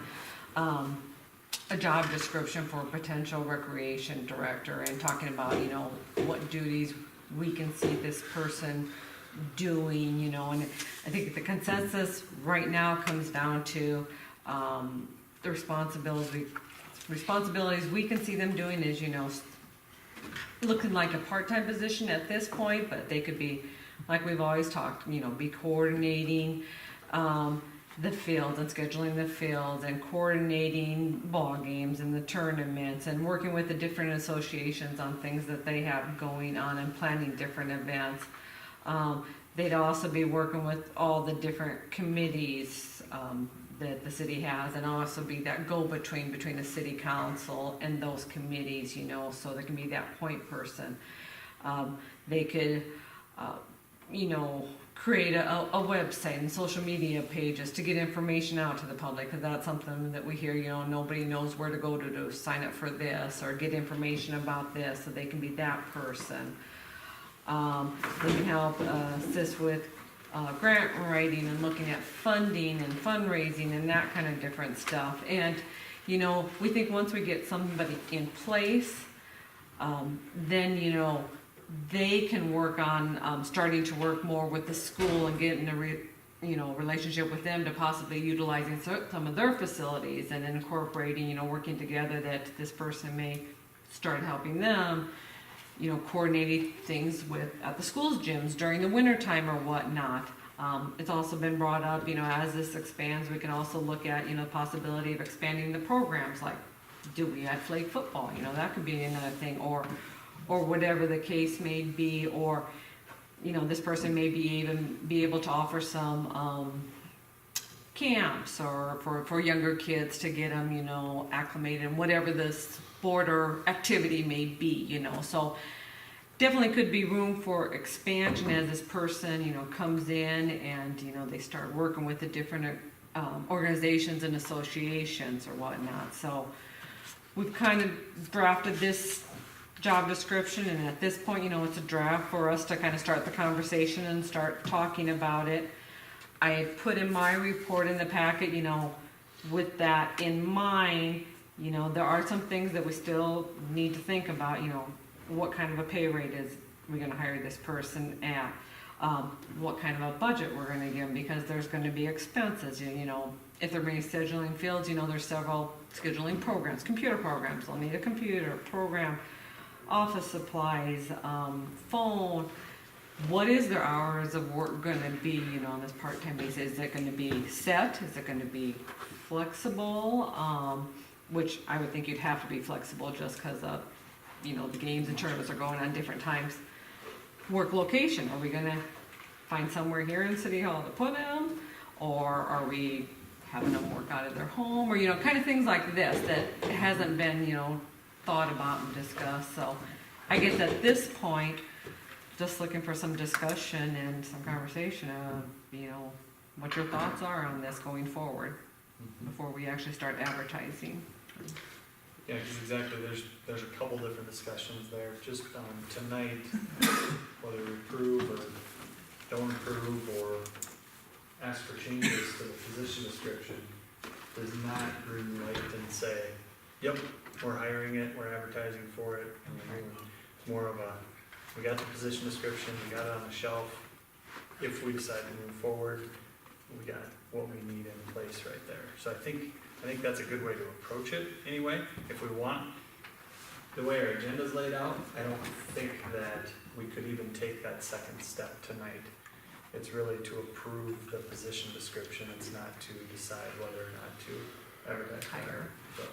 a job description for a potential recreation director, and talking about, you know, what duties we can see this person doing, you know, and I think the consensus right now comes down to, the responsibilities we can see them doing is, you know, looking like a part-time position at this point, but they could be, like we've always talked, you know, be coordinating, the fields and scheduling the fields and coordinating ball games and the tournaments and working with the different associations on things that they have going on and planning different events. They'd also be working with all the different committees, that the city has, and also be that go-between between the city council and those committees, you know, so there can be that point person. They could, you know, create a website and social media pages to get information out to the public, because that's something that we hear, you know, nobody knows where to go to sign up for this or get information about this, so they can be that person. They can help assist with grant writing and looking at funding and fundraising and that kind of different stuff. And, you know, we think once we get somebody in place, then, you know, they can work on starting to work more with the school and getting a relationship with them to possibly utilizing some of their facilities and incorporating, you know, working together, that this person may start helping them, you know, coordinating things at the school's gyms during the winter time or whatnot. It's also been brought up, you know, as this expands, we can also look at, you know, the possibility of expanding the programs, like, do we add flag football? You know, that could be another thing, or whatever the case may be, or, you know, this person may be able to offer some camps or for younger kids to get them, you know, acclimated in whatever the sport or activity may be, you know. So definitely could be room for expansion as this person, you know, comes in and, you know, they start working with the different organizations and associations or whatnot. So we've kind of drafted this job description, and at this point, you know, it's a draft for us to kind of start the conversation and start talking about it. I had put in my report in the packet, you know, with that in mind, you know, there are some things that we still need to think about, you know, what kind of a pay rate is we gonna hire this person at? What kind of a budget we're gonna give them, because there's gonna be expenses, you know, if they're being scheduling fields, you know, there's several scheduling programs, computer programs, they'll need a computer program, office supplies, phone. What is their hours of work gonna be, you know, on this part-time basis? Is it gonna be set? Is it gonna be flexible? Which I would think you'd have to be flexible just because of, you know, the games and tournaments are going on different times. Work location, are we gonna find somewhere here in City Hall to put them? Or are we having them work out of their home? Or, you know, kind of things like this that hasn't been, you know, thought about and discussed. So I guess at this point, just looking for some discussion and some conversation of, you know, what your thoughts are on this going forward before we actually start advertising. Yeah, because exactly, there's a couple different discussions there. Just tonight, whether we approve or don't approve or ask for changes to the position description, does not green light and say, yep, we're hiring it, we're advertising for it. It's more of a, we got the position description, we got it on the shelf. If we decide to move forward, we got what we need in place right there. So I think that's a good way to approach it anyway. If we want, the way our agenda's laid out, I don't think that we could even take that second step tonight. It's really to approve the position description. It's not to decide whether or not to advertise. Hire. So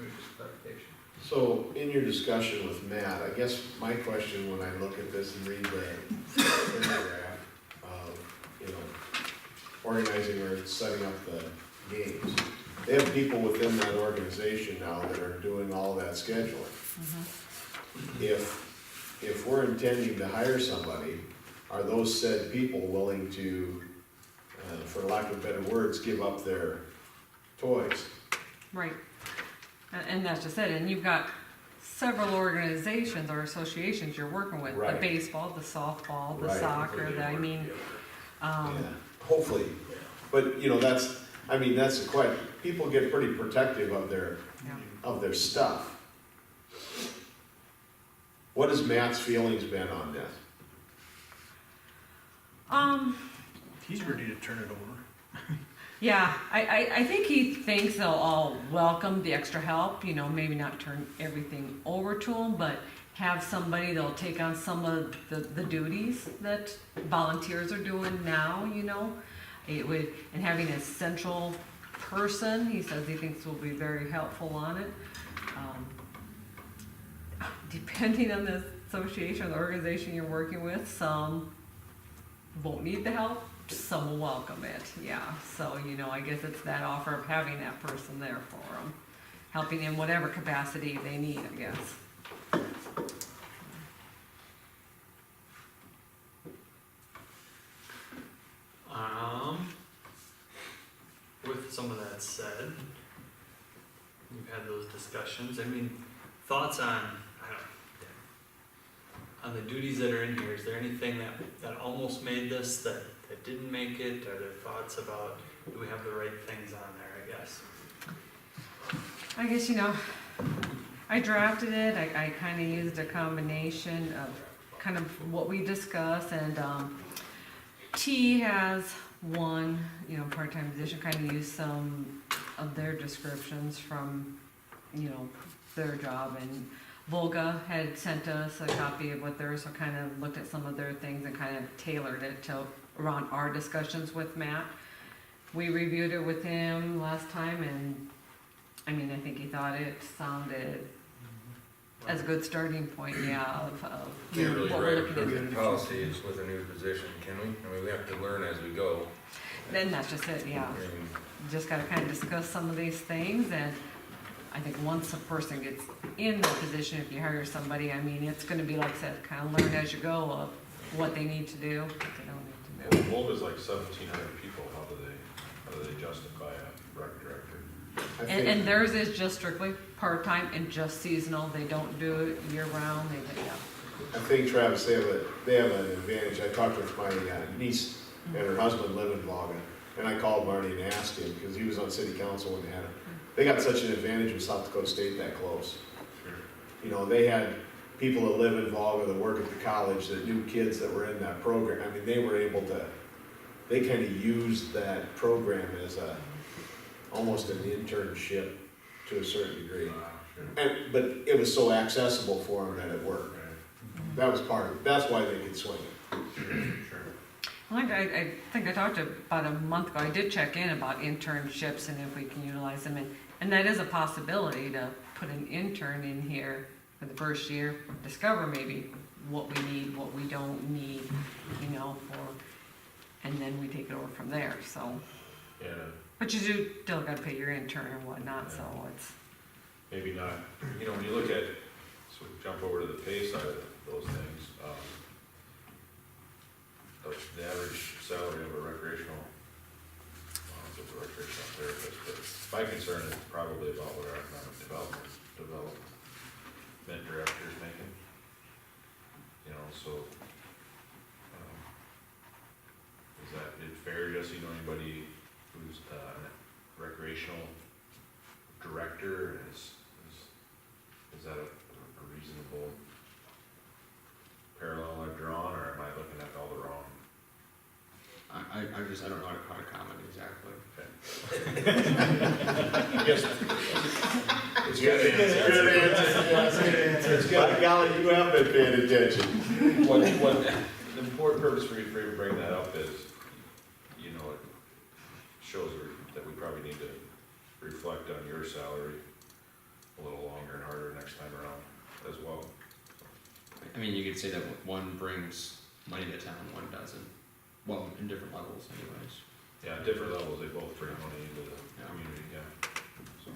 just clarification. So in your discussion with Matt, I guess my question when I look at this and read the paragraph of, you know, organizing or setting up the games, they have people within that organization now that are doing all that scheduling. If if we're intending to hire somebody, are those said people willing to, for lack of better words, give up their toys? Right. And that's just it, and you've got several organizations or associations you're working with, the Right. baseball, the softball, the Right. soccer, I mean, Yeah, hopefully, but, you know, that's quite, people get pretty protective of their stuff. What has Matt's feelings been on this? He's ready to turn it over. Yeah, I think he thinks they'll all welcome the extra help, you know, maybe not turn everything over to them, but have somebody that'll take on some of the duties that volunteers are doing now, you know. It would, and having a central person, he says he thinks will be very helpful on it. Depending on the association or the organization you're working with, some won't need the help, some will welcome it, yeah. So, you know, I guess it's that offer of having that person there for them, helping in whatever capacity they need, I guess. With some of that said, we've had those discussions, I mean, thoughts on, on the duties that are in here, is there anything that almost made this, that didn't make it? Are there thoughts about, do we have the right things on there, I guess? I guess, you know, I drafted it, I kinda used a combination of kind of what we discussed, and, T has one, you know, part-time position, kinda used some of their descriptions from, you know, their job, and Volga had sent us a copy of what theirs, so kind of looked at some of their things and kind of tailored it to around our discussions with Matt. We reviewed it with him last time, and I mean, I think he thought it sounded as a good starting point, yeah, of Can't really what we're write a looking at. perfect policy with a new position, can we? I mean, we have to learn as we go. Then that's just it, yeah. I mean, Just gotta kind of discuss some of these things, and I think once a person gets in the position, if you hire somebody, I mean, it's gonna be, like I said, kind of learn as you go of what they need to do, what they don't need to do. Volga's like 1,700 people, how do they justify a rec director? And theirs is just strictly part-time and just seasonal, they don't do it year-round, yeah. I think, Travis, they have an advantage. I talked with my niece and her husband live in Volga, and I called Marty and asked him, because he was on city council when they had it. They got such an advantage with South Dakota State that close. You know, they had people that live in Volga that work at the college that knew kids that were in that program. I mean, they were able to, they kind of used that program as almost an internship to a certain degree. But it was so accessible for them that it worked. That was part of it. That's why they could swing it. Like I think I talked about a month ago, I did check in about internships and if we can utilize them, and that is a possibility to put an intern in here for the first year, discover maybe what we need, what we don't need, you know, and then we take it over from there, so. Yeah, But you do still gotta pay your intern and whatnot, so it's. maybe not, you know, when you look at, so jump over to the pay side of those things, the average salary of a recreational, it's a recreational therapist, but my concern is probably about what our economic development director is making. You know, so, is it fair, Jesse, know anybody who's recreational director, is that a reasonable parallel I've drawn, or am I looking at all the wrong? I don't know how to comment exactly. Yes. It's good answer. It's good. Golly, you have been paying attention. What, the important purpose for you to bring that up is, you know, it shows that we probably need to reflect on your salary a little longer and harder next time around as well. I mean, you could say that one brings money to town, one doesn't. Well, in different levels anyways. Yeah, at different levels, they both bring money into the Yeah. community, yeah. So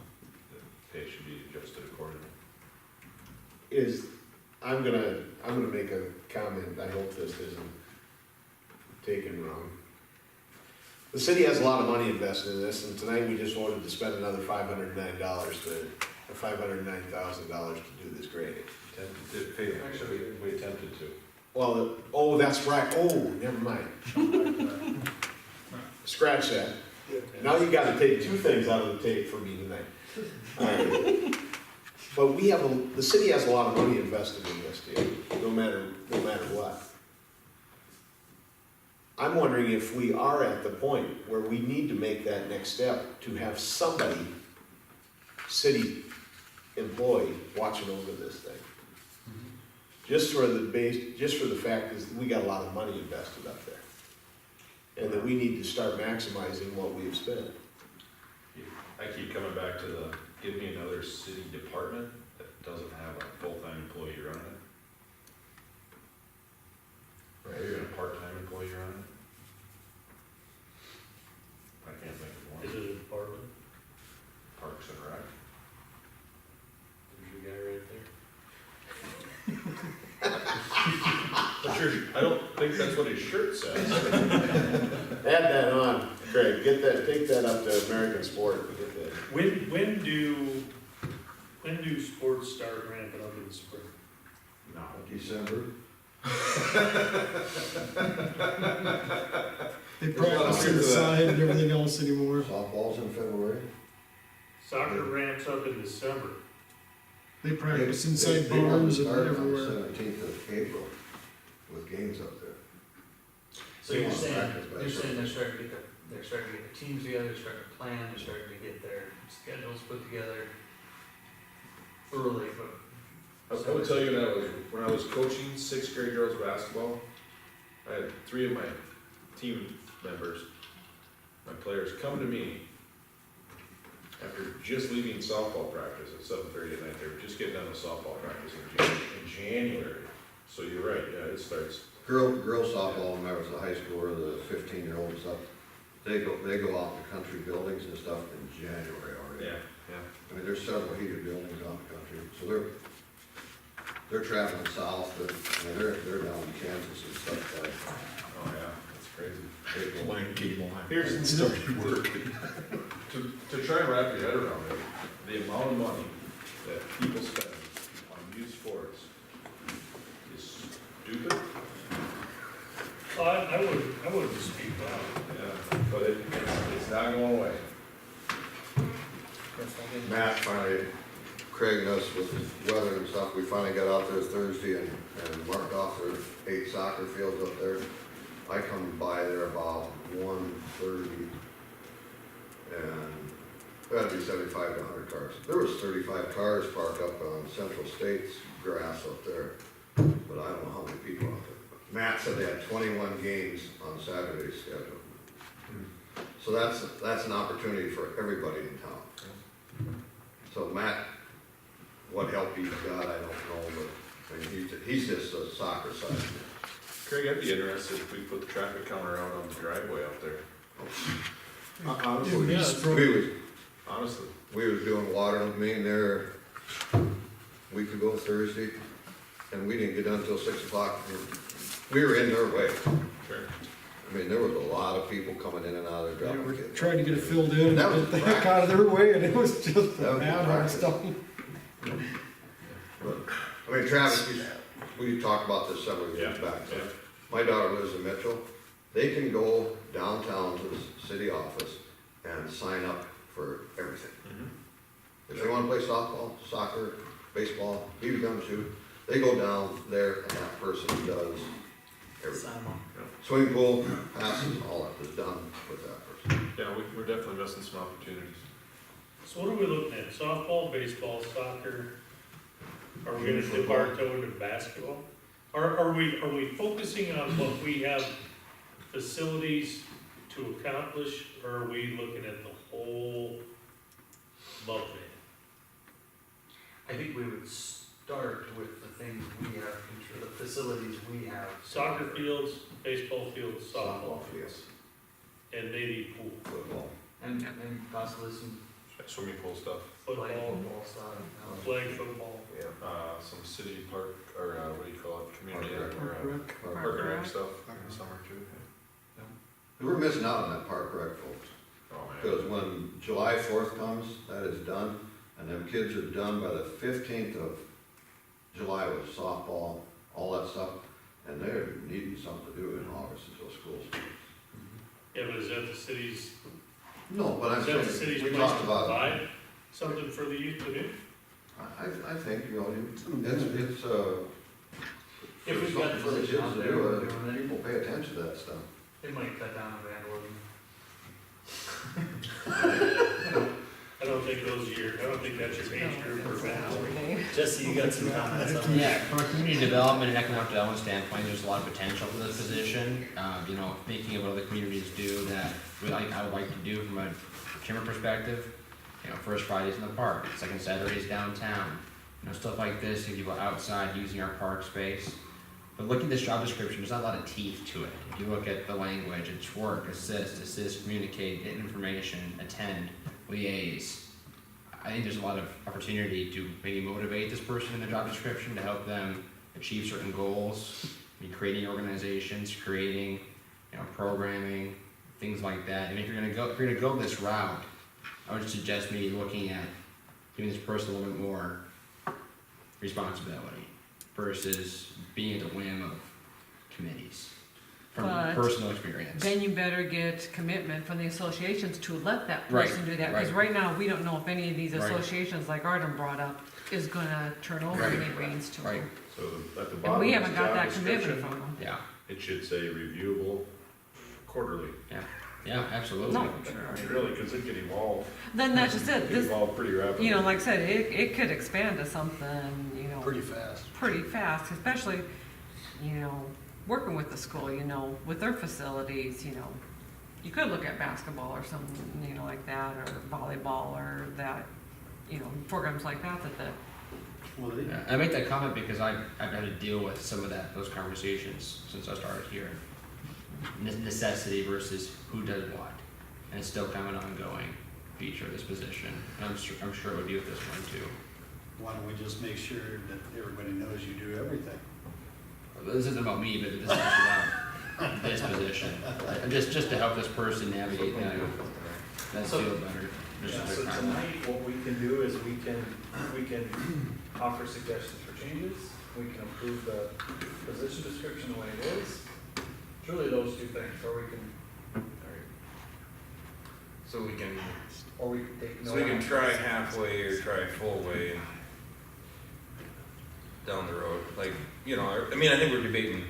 the pay should be adjusted accordingly. Is I'm gonna make a comment, I hope this isn't taken wrong. The city has a lot of money invested in this, and tonight we just voted to spend another $509,000 to do this grading. Actually, we attempted to. Well, oh, that's right, oh, never mind. Scratch that. Now you gotta take two things out of the tape for me tonight. Alright. But the city has a lot of money invested in this deal, no matter what. I'm wondering if we are at the point where we need to make that next step to have somebody, city employee, watching over this thing. Just for the fact is we got a lot of money invested up there. And that we need to start maximizing what we've spent. I keep coming back to give me another city department that doesn't have a full-time employee running it. Or even a part-time employee running it. I can't think of one. Is it a department? Parks and Rec. There's your guy right there. But I don't think that's what his shirt says. Add that on, Craig, take that up to American Sport, and get that. When do sports start ramping up in the spring? No. December. They practice inside and everything else anymore. Softball's in February. Soccer ramps up in December. They practice inside barns and everywhere. Seventeenth of April with games up there. So you're saying, Practice by they're Sunday. starting to get the teams together, they're starting to plan, they're starting to get their schedules put together early, but. I would tell you when I was coaching sixth grade girls basketball, I had 3 of my team members, my players, come to me after just leaving softball practice at 7:30 at night. They were just getting done with softball practice in January. So you're right, yeah, it starts. Girl softball, when I was in high school, or the 15-year-olds up, they go out in the country buildings and stuff in January already. Yeah. I mean, there's several heated buildings out in the country, so they're traveling south, they're down in Kansas and stuff like. Oh yeah, that's crazy. Here's To try and wrap your head around it, the amount of money that people spend on youth sports is stupid. I wouldn't dispute that. Yeah, but it's not going away. Matt finally, Craig and us with the weather and stuff, we finally got out there Thursday and marked off their 8 soccer fields up there. I come by there about 1:30 and there had to be 75 to 100 cars. There was 35 cars parked up on Central State's grass up there, but I don't know how many people out there. Matt said they had 21 games on Saturday's schedule. So that's an opportunity for everybody in town. So Matt, what help he's got, I don't know, but I mean, he's just a soccer side. Craig, I'd be interested if we put the traffic counter out on the driveway out there. Honestly. We was doing water main there a week ago Thursday, and we didn't get done until 6 o'clock. We were in their way. Sure. I mean, there was a lot of people coming in and out of They there were dropping kids. trying to get it filled in, That and was get the heck out of their way, and it was just That a was mad practice. stuff. I mean, Travis, we talked about this several years Yeah, back. So yeah. my daughter lives in Mitchell. They can go downtown to the city office and sign up for everything. If they wanna play softball, soccer, baseball, BB gun shoot, they go down there and that person does everything. Sign 'em up. Swimming pool, passes, all that is done with that person. Yeah, we're definitely investing some opportunities. So what are we looking at? Softball, baseball, soccer? Are we gonna dip our toe into basketball? Are we focusing on what we have facilities to accomplish, or are we looking at the whole buffet? I think we would start with the things we have, the facilities we have. Soccer fields, baseball fields, softball fields, Yes, and maybe pool. football. And possibly some Swimming pool stuff, football, flag football. some city park, or, what do you call it, community, Park or, park and rec stuff in the summer too. We're missing out on that park rec, folks. Oh, man. Because when July 4th comes, that is done, and them kids are done by the 15th of July with softball, all that stuff, and they're needing something to do in August until school starts. Yeah, but is that the city's, No, but I'm is that the saying, city's we place talked to about, provide something for the youth to do? I think, you know, it's, If we've got something for the kids position out to there, do, we're doing it, people pay attention to that stuff. it might cut down on vandalism. I don't think that's your age group or family. Jesse, you got some comments on that? Yeah, from a community development and economic development standpoint, there's a lot of potential for this position. You know, thinking of what other communities do that I would like to do from a chamber perspective. You know, first Fridays in the park, second Saturdays downtown. You know, stuff like this, if you go outside using our park space. But looking at this job description, there's not a lot of teeth to it. If you look at the language, it's work, assist, communicate, get information, attend, liaise. I think there's a lot of opportunity to maybe motivate this person in the job description to help them achieve certain goals. Creating organizations, creating, you know, programming, things like that. And if you're gonna go this route, I would suggest maybe looking at giving this person a little bit more responsibility versus being at the whim of committees. From But personal experience. Then you better get commitment from the associations to let that Right, person do that, because right. right now, we don't know if any of these Right. associations, like Arden brought up, is gonna turn over Right. any reins to Right. them. So at the And bottom we of haven't the got job that commitment description, from them. Yeah, it should say reviewable quarterly. yeah, absolutely. No, I mean, really, cause it could evolve, then that's just it, it could this, evolve pretty rapidly. you know, like I said, it could expand to something, you know, Pretty fast. pretty fast, especially, you know, working with the school, you know, with their facilities, you know. You could look at basketball or something, you know, like that, or volleyball, or that, you know, programs like that, Yeah, I make that comment because I've had to deal with some of those conversations since I started here. Necessity versus who does what, and it's still kind of an ongoing feature of this position. And I'm sure it would be with this one too. Why don't we just make sure that everybody knows you do everything? This isn't about me, but this is about this position. Just to help this person navigate that field better. Yeah, so tonight, what we can do is we can offer suggestions for changes, we can approve the position description the way it is. It's really those two things, or we can, So we can, take no. so we can action. try halfway or try full way down the road, like, you know, I mean, I think we're debating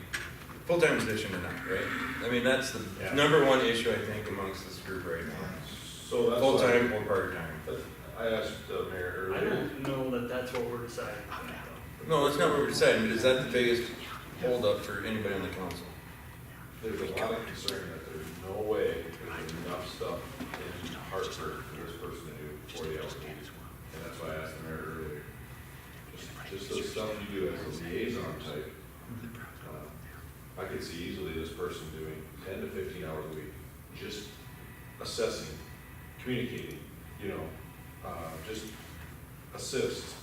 full-time position or not, right? I mean, that's the Yeah. number one issue, I think, amongst this group right now. So that's Full-time or part-time. I asked the mayor I earlier. don't know that that's what we're deciding tonight, though. No, that's not what we're deciding, but is that the biggest holdup for anybody on the council? There's a lot of concern that there's no way there's enough stuff in Hartford for this person to do 40 hours a week. And that's why I asked the mayor earlier. Just the stuff you do as a liaison type. I could see easily this person doing 10 to 15 hours a week, just assessing, communicating, you know, just assist,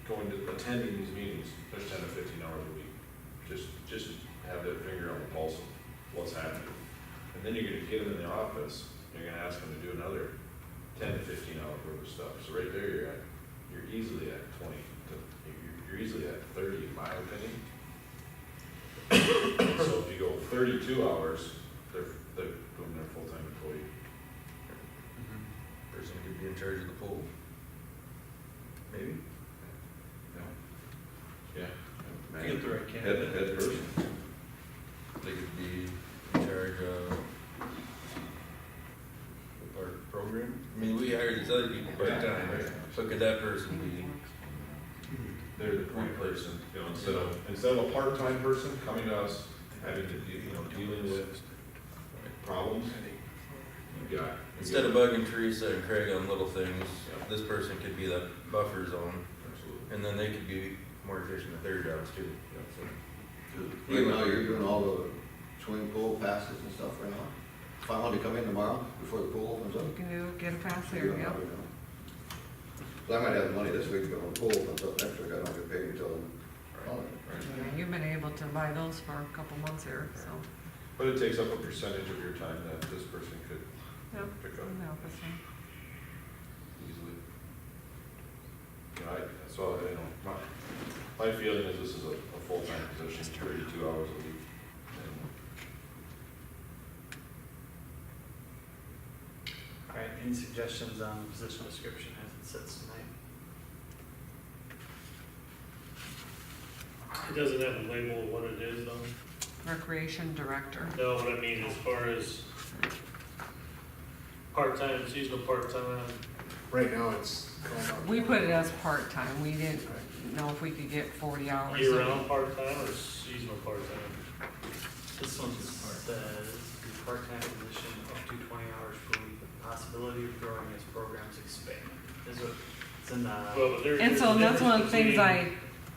going to, attending these meetings, there's 10 to 15 hours a week. Just have that finger on the pulse of what's happening. And then you're gonna get them in the office, you're gonna ask them to do another 10 to 15 hours worth of stuff. So right there, you're easily at 20, you're easily at 30 in my opinion. So if you go 32 hours, they're doing their full-time employee. Person could be in charge of the pool. Maybe? Yeah. Get the right Head candidate. person. They could be in charge of the park program. I mean, we hired these other people part-time, right? So could that person be? They're the point person, you know, instead of a part-time person coming to us, having to, dealing with problems, you got. Instead of bugging Teresa and Craig on little things, this person could be that buffer zone, Absolutely. and then they could be more efficient at their jobs too. Right now, you're doing all the swimming pool passes and stuff right now? If I want to come in tomorrow before the pool opens up. You can get a pass here, yeah. I might have the money this week, but when the pool opens up next week, I don't get paid until then. Yeah, you've been able to buy those for a couple months here, so. But it takes up a percentage of your time that this person could Yeah. pick up No, that's fine. easily. So, my feeling is this is a full-time position, 32 hours a week. Alright, any suggestions on the position description as it sits tonight? It doesn't have a label of what it is though. Recreation director. No, what I mean as far as part-time, seasonal part-time, Right now, it's going up. We put it as part-time, we didn't know if we could get 40 hours. year-round part-time or seasonal part-time? This one says, the part-time position up to 20 hours per week with the possibility of growing as programs expand. Is what, it's in the, Well, but And so that's one of the things I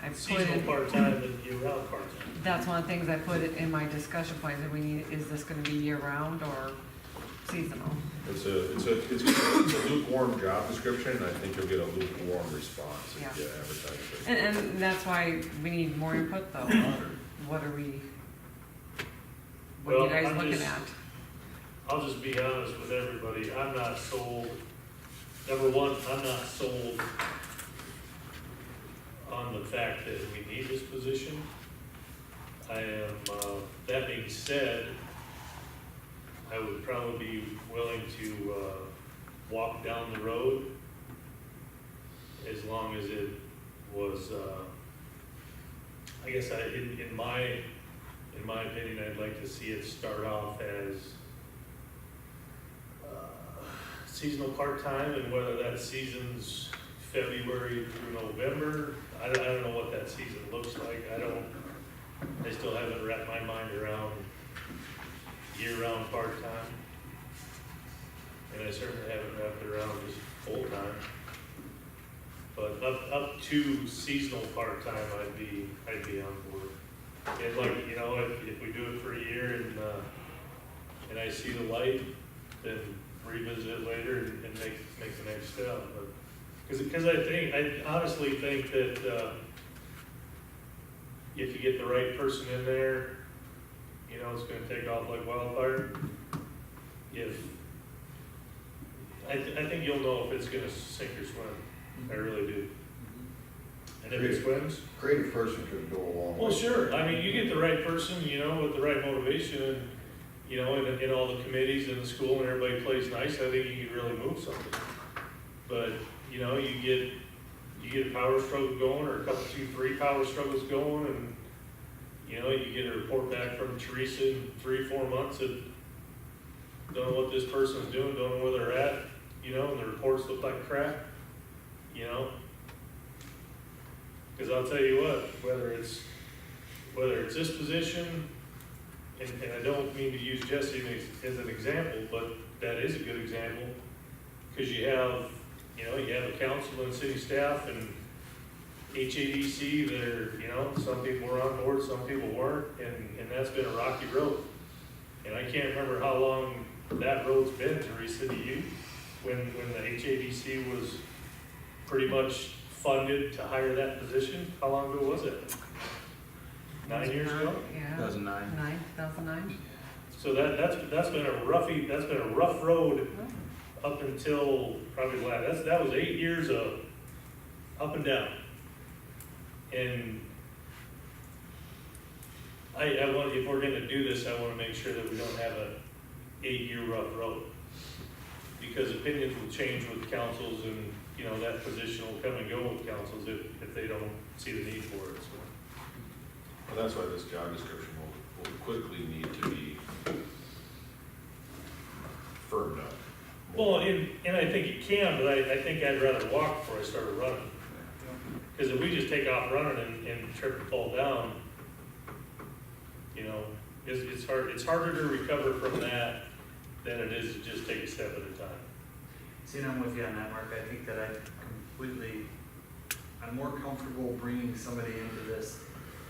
I put seasonal in, part-time and year-round part-time. that's one of the things I put in my discussion points, that we need, is this gonna be year-round or seasonal? It's a lukewarm job description, and I think you'll get a lukewarm response if you advertise it. And that's why we need more input though. What are we, what are Well, you guys I'm looking just- at? I'll just be honest with everybody, I'm not sold, number one, I'm not sold on the fact that we need this position. I am, that being said, I would probably be willing to, walk down the road as long as it was, I guess in my opinion, I'd like to see it start off as seasonal part-time, and whether that season's February through November, I don't know what that season looks like. I still haven't wrapped my mind around year-round part-time. And I certainly haven't wrapped it around just full-time. But up to seasonal part-time, I'd be on board. And like, if we do it for a year and I see the light, then revisit it later and make the next step. But, because I honestly think that, if you get the right person in there, it's gonna take off like wildfire. I think you'll know if it's gonna sink or swim. I really do. And if it swims, Creative person could go along. well, sure. I mean, you get the right person, with the right motivation, and in all the committees in the school, and everybody plays nice. I think you can really move something. But you get a power struggle going, or a couple, 2, 3 power struggles going, and you get a report back from Teresa in 3, 4 months that don't know what this person's doing, don't know where they're at, and the reports look like crap, Because I'll tell you what, whether it's this position, and I don't mean to use Jesse as an example, but that is a good example, because you have a council and city staff and HADC that are, some people were on board, some people weren't, and that's been a rocky road. And I can't remember how long that road's been, Teresa, to you, when the HADC was pretty much funded to hire that position. How long ago was it? 9 years ago? Yeah. 2009. 2009? So that's been a rough road up until probably that was 8 years of up and down. And if we're gonna do this, I wanna make sure that we don't have a 8-year rough road. Because opinions will change with councils, and, that position will come and go with councils if they don't see the need for it, so. Well, that's why this job description will quickly need to be firmed up. Well, and I think it can, but I think I'd rather walk before I started running. Because if we just take off running and trip and fall down, it's harder to recover from that than it is to just take a step at a time. see, and I'm with you on that, Mark. I think that I'm more comfortable bringing somebody into this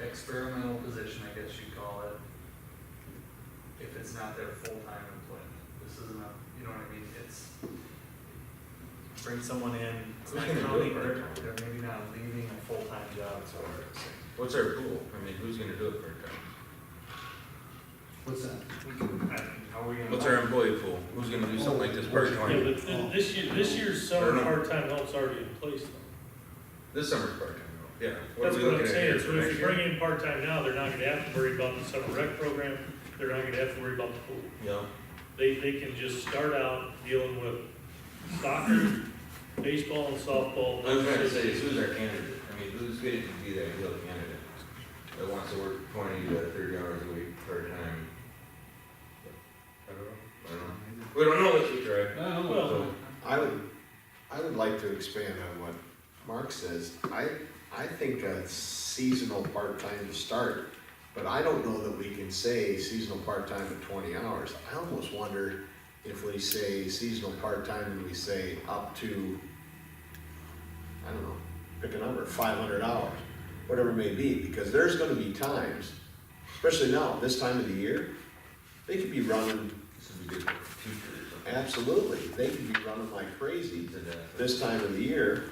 experimental position, I guess you'd call it, if it's not their full-time employment. this isn't a, you know what I mean, it's, bring someone in, it's not Who's gonna do counting, it they're maybe not leaving a full-time job, so. What's our pool? I mean, who's gonna do it part-time? What's that? How are we gonna? What's our employee pool? Who's gonna do something like this Yeah, part-time? but this year's summer part-time help's already in place though. This summer's part-time, though. Yeah. What That's are we what I'm looking at here saying, for so if next you year? bring in part-time now, they're not gonna have to worry about the summer rec program, they're not gonna have to worry about the pool. Yeah. They can just start out dealing with soccer, baseball and softball. I was trying to say, is who's our candidate? I mean, who's going to be the ideal candidate that wants to work 20 to 30 hours a week part-time? I don't know. We don't know what you try. Well, I would like to expand on what Mark says. I think a seasonal part-time to start, but I don't know that we can say seasonal part-time at 20 hours. I almost wonder if we say seasonal part-time and we say up to, I don't know, pick a number, 500 hours, whatever it may be, because there's gonna be times, especially now, this time of the year, they could be running, This would be good for the future or something. absolutely, they could be running like crazy To death. this time of the year,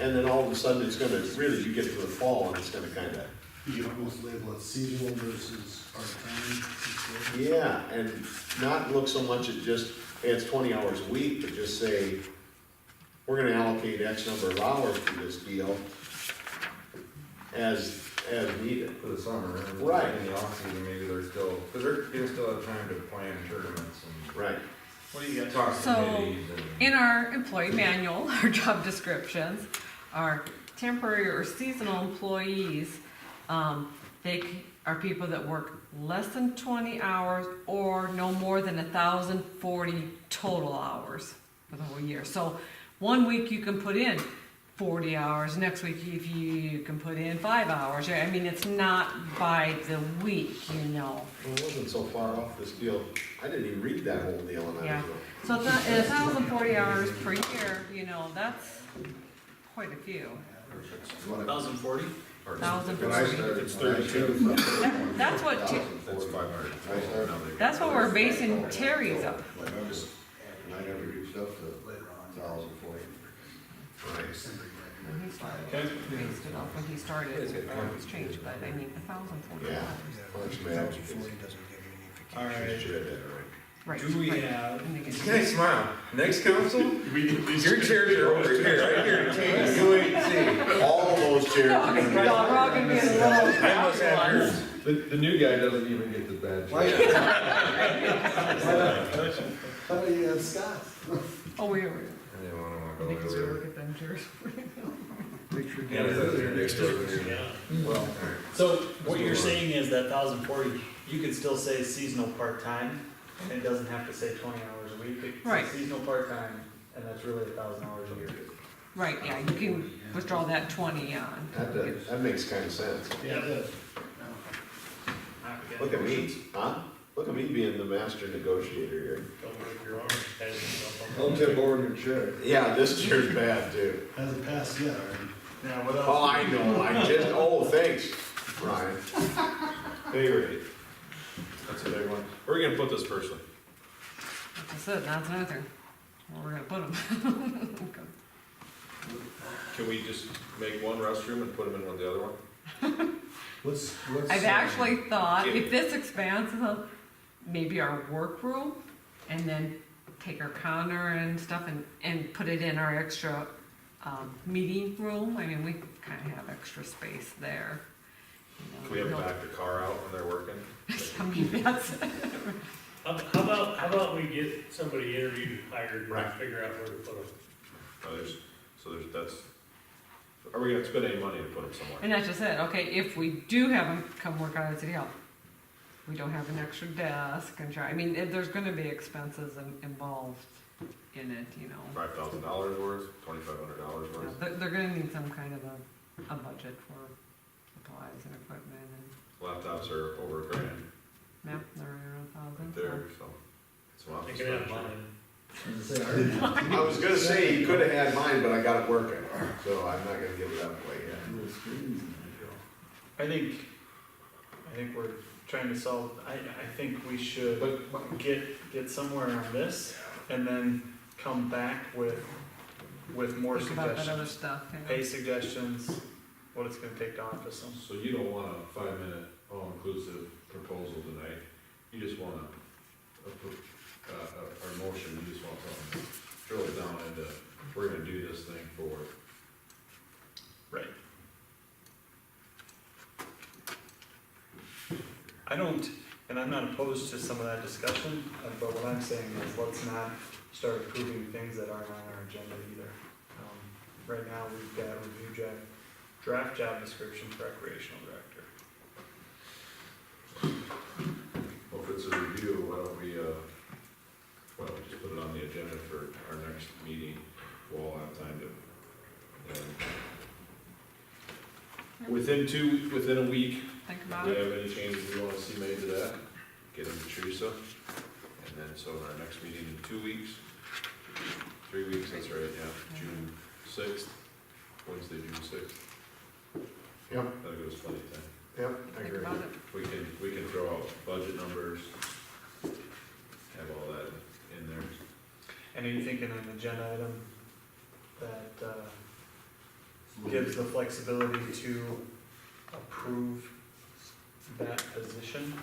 and then all of a sudden it's gonna, really, you get to the fall and it's gonna kinda, You can almost label it seasonal versus part-time. yeah, and not look so much at just, hey, it's 20 hours a week, but just say, we're gonna allocate X number of hours to this deal as needed. For the summer. And Right. In the off-season, maybe they're still, because they're gonna still have time to plan tournaments and Right. What do you got? talk to So, committees and. in our employee manual, our job descriptions, our temporary or seasonal employees, are people that work less than 20 hours or no more than 1,040 total hours for the whole year. So, one week you can put in 40 hours, next week if you can put in 5 hours. I mean, it's not by the week, you know. Well, it wasn't so far off this deal, I didn't even read that whole deal, and I Yeah. was like, So it's not, 1,040 hours per year, you know, that's quite a few. 1,040? 1,040. It's 32. That's what, That's 500. that's what we're basing Terry's up. And I never reached up to 1,040. When he started, based it off when he started, it's changed, but I mean, 1,040 Yeah. hours. Punch man. All right. Should have done it Right. Do we right. have? And they get- Nice smile. Next council, your chairs are over here, right here. right. You wait and see, all of those chairs. No, we're all gonna be in a little. I must have yours. The new guy doesn't even get the badge. How about you have Scott's? Oh, we were, I didn't wanna walk I all think the he's way gonna over. look at them chairs. Yeah, they're next door to me. yeah. Well, So what you're saying is that 1,040, you could still say seasonal part-time, and it doesn't have to say 20 hours a week. It could say Right. seasonal part-time, and that's really 1,000 hours a year. Right, yeah, you can withdraw that 20 on. That makes kind of sense. Yeah, it does. Look at me, huh? Look at me being the master negotiator here. Don't break your arm, pat yourself on the Don't tip over your chair. Yeah, this chair's bad too. Hasn't passed yet, already. Yeah, what else? Oh, I know, thanks, Brian. Favorite. That's a big one. Where are we gonna put this person? That's it, that's another thing. Where we're gonna put them. Can we just make one restroom and put him in one the other one? What's? I've actually thought, if this expands, maybe our workroom, and then take our counter and stuff and put it in our extra, meeting room. I mean, we kinda have extra space there. You know, Can we have back the car out when they're working? I mean, that's, How about we get somebody interviewed and hired Right. and figure out where to put them? That's, are we gonna spend any money to put them somewhere? and that's just it, okay, if we do have them come work out at City Hall, we don't have an extra desk and try, I mean, there's gonna be expenses involved in it, you know. $5,000 worth, $2,500 Yeah, worth? They're gonna need some kind of a budget for supplies and equipment and, Laptops are over $1,000 yeah, they're around 1,000. there, so. Some They office can have furniture. mine. I was gonna say, you could've had mine, but I got it working, so I'm not gonna give it up away yet. I think we're trying to solve, I think we should But, get somewhere on this and then come back with more Think about that other suggestions. stuff, yeah. Pay suggestions, what it's gonna take to office them. So you don't want a 5-minute all-inclusive proposal tonight, you just want a motion, you just want something to drill it down into, we're gonna do this thing for. Right. I don't, and I'm not opposed to some of that discussion, but what I'm saying is let's not start approving things that aren't on our agenda either. Right now, we've got review draft job description for recreational director. Well, if it's a review, why don't we just put it on the agenda for our next meeting, we'll all have time to. Within a week, Think do about we it. have any changes we wanna see made to that? Get them to Teresa, and then, so our next meeting in 2 weeks, 3 weeks, that's right, yeah, June 6th, Wednesday, June 6th. Yep. That'll give us plenty of time. yep, I Think agree. about it. We can throw out budget numbers, have all that in there. And are you thinking an agenda item that gives the flexibility to approve that position,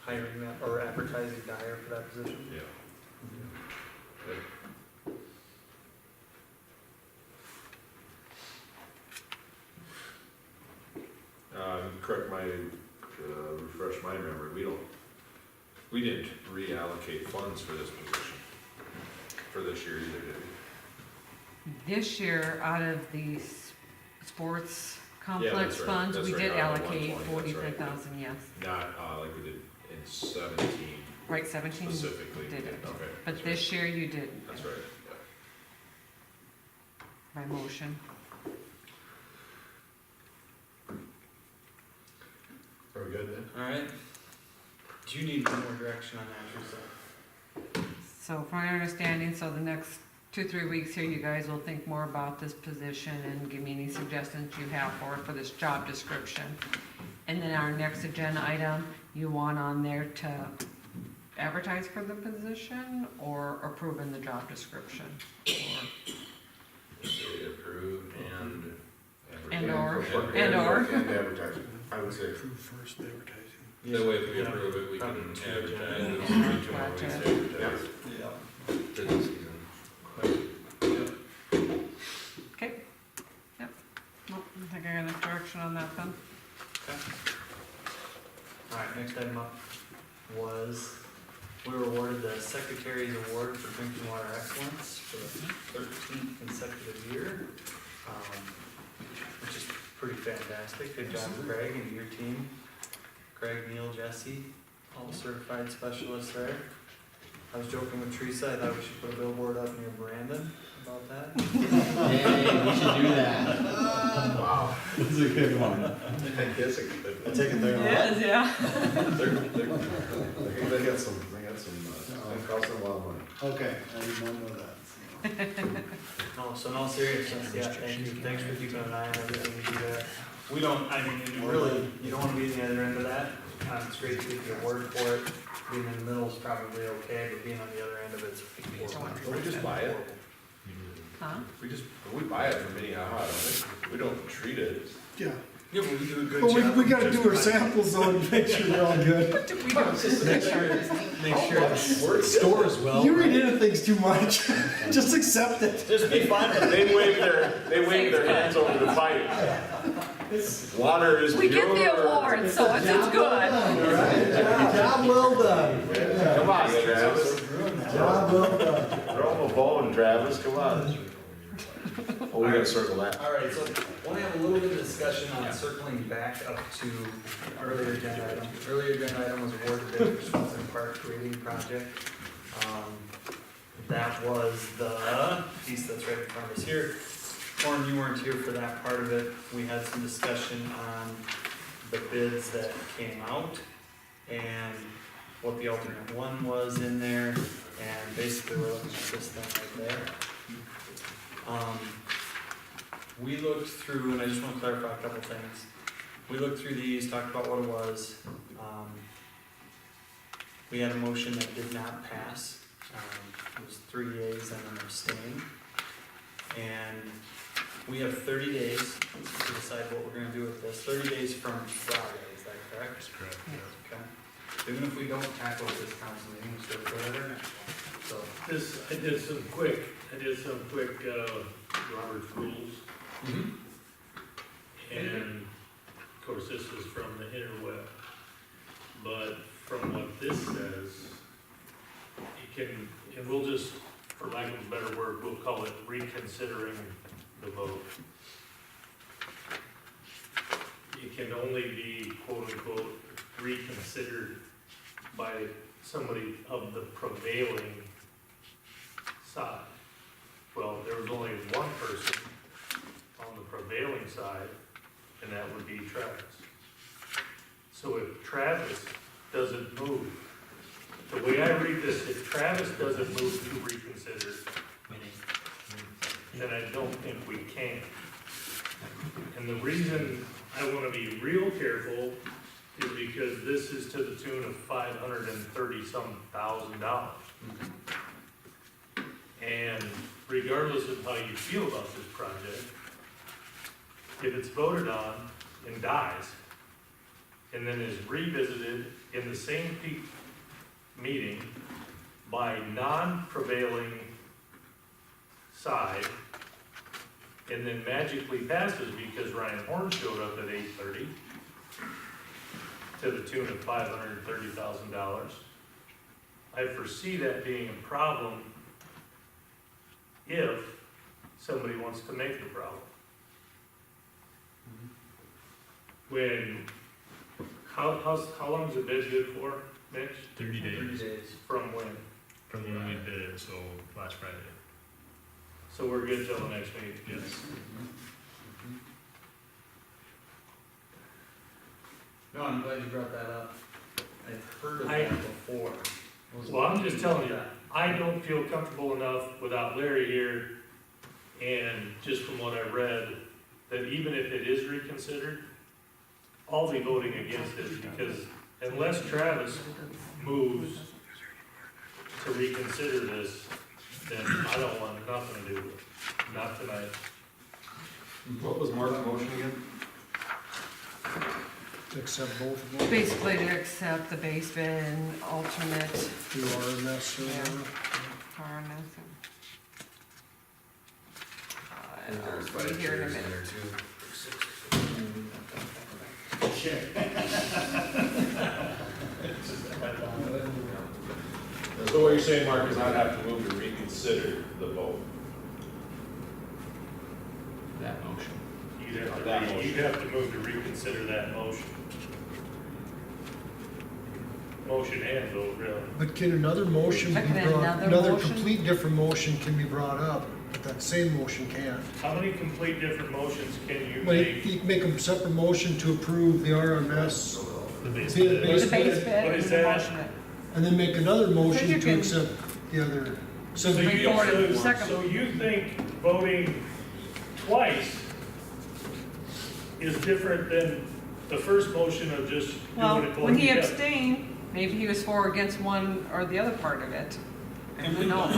hiring that, or advertising to hire for that position? Yeah. Correct my, refresh my memory, we didn't reallocate funds for this position, for this year either, did we? This year, out of the sports Yeah, complex that's right. funds, That's we right, did out of the allocate 120, that's right. 43,000, yes. Not, like we did in 17 Right, 17 specifically. did it. Okay. But that's this year you didn't, right. That's right, yeah. by motion. Are we good then? Alright. Do you need more direction on that, Teresa? So from my understanding, so the next 2-3 weeks here, you guys will think more about this position and give me any suggestions you have for this job description. And then our next agenda item, you want on there to advertise for the position or approving the job description? Or- Say approved and. And or. And advertising, I would say. Approve first advertising. That way, if we Yeah. approve it, we can Probably two advertise, agendas. it's every 2 weeks Gotcha. advertise Yeah. for the season. Okay, yep. Nope, I think I got enough direction on that then. Alright, next item up was, we were awarded the Secretary's Award for Drinking Water Excellence for the 13th consecutive year, which is pretty fantastic. Good job, Craig, and your team. Craig, Neil, Jesse, all the certified specialists there. I was joking with Teresa, I thought we should put a billboard up near Brandon about that. Hey, we should do that. Wow. That's a good one. That's a good. I take it there. It is, yeah. They got some, it cost them a lot of money. Okay, I did not know that. No, so in all seriousness, yeah, thank you, thanks for keeping an eye on everything you do there. We don't, I mean, you really, you don't wanna be in the other end of that, it's great to get the award for it, being in the middle is probably okay, but being on the other end of it's horrible. Don't we just buy it? Huh? We buy it from Minnehaha, don't we? We don't treat it. Yeah. Yeah, but we do a good Well, job. we gotta do our samples though and make sure they're all good. What do we do? Make sure it's Stores well. You read into things too much. Just accept it. just be fine with it. They wave their hands over the pipe. Water is We get the pure. award, so it's good. Job well done. Come on, Travis. Job well done. Throw him a bone, Travis, come on. Oh, we gotta circle that. Alright, so I want to have a little bit of discussion on circling back up to earlier agenda item. Earlier agenda item was awarded bid for Swanson Park grading project. That was the piece that's right in front of us here. Lauren, you weren't here for that part of it. We had some discussion on the bids that came out and what the alternate one was in there, and basically we're looking at this thing right there. We looked through, and I just want to clarify a couple things. we looked through these, talked about what it was. We had a motion that did not pass. It was 3 yeas and an abstain. And we have 30 days to decide what we're gonna do with this. 30 days from Friday, is that correct? That's correct, yeah. Okay. Even if we don't tackle it this council meeting, we still put it in next one. So, I did some quick, Robert's rules. And of course, this is from the interweb. But from what this says, it can, and we'll just, for lack of a better word, we'll call it reconsidering the vote. It can only be quote unquote reconsidered by somebody of the prevailing side. Well, there was only one person on the prevailing side, and that would be Travis. So if Travis doesn't move, the way I read this, if Travis doesn't move to reconsider, then I don't think we can. And the reason I wanna be real careful is because this is to the tune of $530,000. And regardless of how you feel about this project, if it's voted on and dies, and then is revisited in the same meeting by non-prevailing side, and then magically passes because Ryan Horn showed up at 8:30 to the tune of $530,000, I foresee that being a problem if somebody wants to make the problem. When, how long is the bid good for, Mitch? 30 days 30 days. From when? from when we bid it, so last Friday. So we're good till the next meeting? Yes. No, I'm glad you brought that up. I've heard of I- that before. Well, I'm just telling you, I don't feel comfortable enough without Larry here, and just from what I read, that even if it is reconsidered, I'll be voting against it, because unless Travis moves to reconsider this, then I don't want nothing to do with it, not tonight. What was Mark's motion again? To accept both of them, Basically to accept the base bid and alternate, through RMS or whatever. RMS. There's I'll be five here in a chairs in minute. there too. So what you're saying, Mark, is I'd have to move to reconsider the vote. That motion. You'd have to move to reconsider that motion. Motion and vote, really. But can another motion be Can brought, another another motion? complete different motion can be brought up, but that same motion can't? How many complete different motions can you But make? you can make a separate motion to approve the RMS, The base Bid. bid. The base bid What and is the that? motion. and then make another motion you to can- accept the other. So Bring you, forward a so, second. so you think voting twice is different than the first motion of just Well, doing it when he together? abstained, maybe he was for or against one or the other part of it. And Who we knows?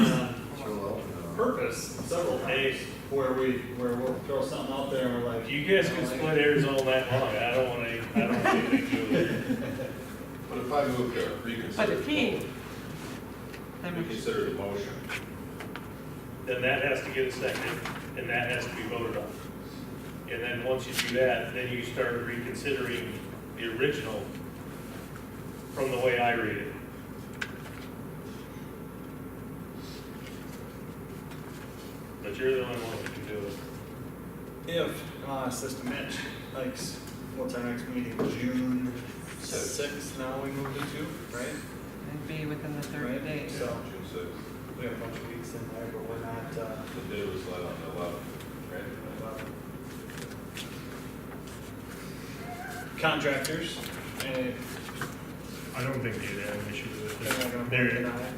purpose several times where we'll throw something out there and we're like. You guys can split hairs all night long, I don't want anything to do with it. But if I move to reconsider. But if he, the vote, then reconsider the motion, Then that has to get a second, and that has to be voted on. And then once you do that, then you start reconsidering the original from the way I read it. But you're the only one who can do it. If, System Mitch, like, what's our next meeting, June 6th, now we moved it to, right? it'd be within the 30 Right, days. so- June sixth. We have a bunch of weeks in there, but we're not, The bid was let on the 11th, right? contractors, and I don't think they'd have an issue with they're not gonna it. deny it.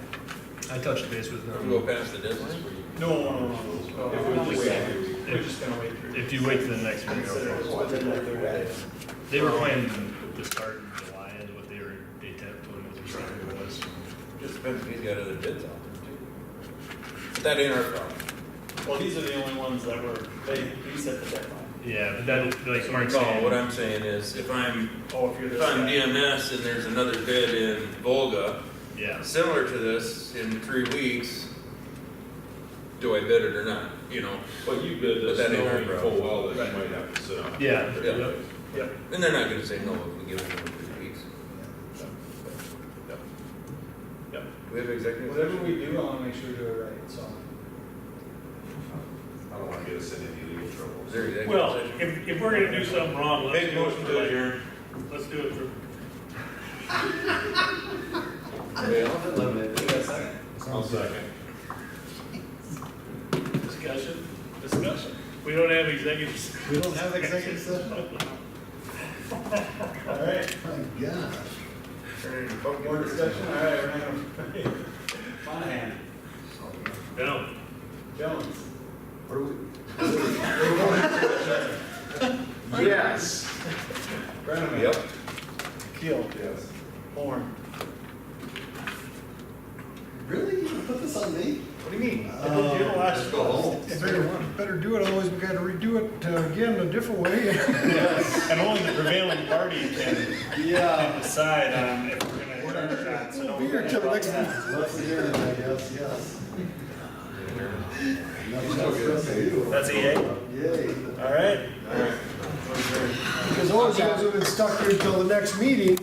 I I touched base with If we go them. past the deadline? No. We're just gonna wait for. If you wait to the next meeting, okay. They were planning to start in July is what they told me what their schedule was. Just depends if he's got other bids out there too. But that ain't our problem. Well, these are the only ones that were, he set the deadline. Yeah, but that, like Mark's No, saying. what I'm saying is, if I'm Oh, if you're this guy. DMS and there's another bid in Volga, Yeah, similar to this, in 3 weeks, do I bid it or not, you know? But you bid But this that ain't our knowing problem. full well that you might have to sit on. it. yeah, Yeah. yep. And they're not gonna say no if we give them 3 weeks. Yep. Do we have executive Whatever session? we do, I wanna make sure we do it right, so. I don't wanna get us in any legal trouble. Is there executive Well, session? if we're gonna do something wrong, let's Make do it motion for to like, adjourn. let's do it for. Anybody else? I'll second. Discussion. We don't have executives. We don't have executive session? All right. My gosh. More discussion, all right, we're not gonna. Monahan. No. Jones. Yes. Brenneman. Yep. Keel. Yes. Horn. Really? You put this on me? What do you mean? Let's go home. Better do it, otherwise we gotta redo it again a different way. Yes. And only the prevailing party can decide on if we're gonna charge that, so don't. Be here till next week. Let's hear it, I guess, yes. That's a yay? Yay. All right. Because those guys have been stuck here till the next meeting,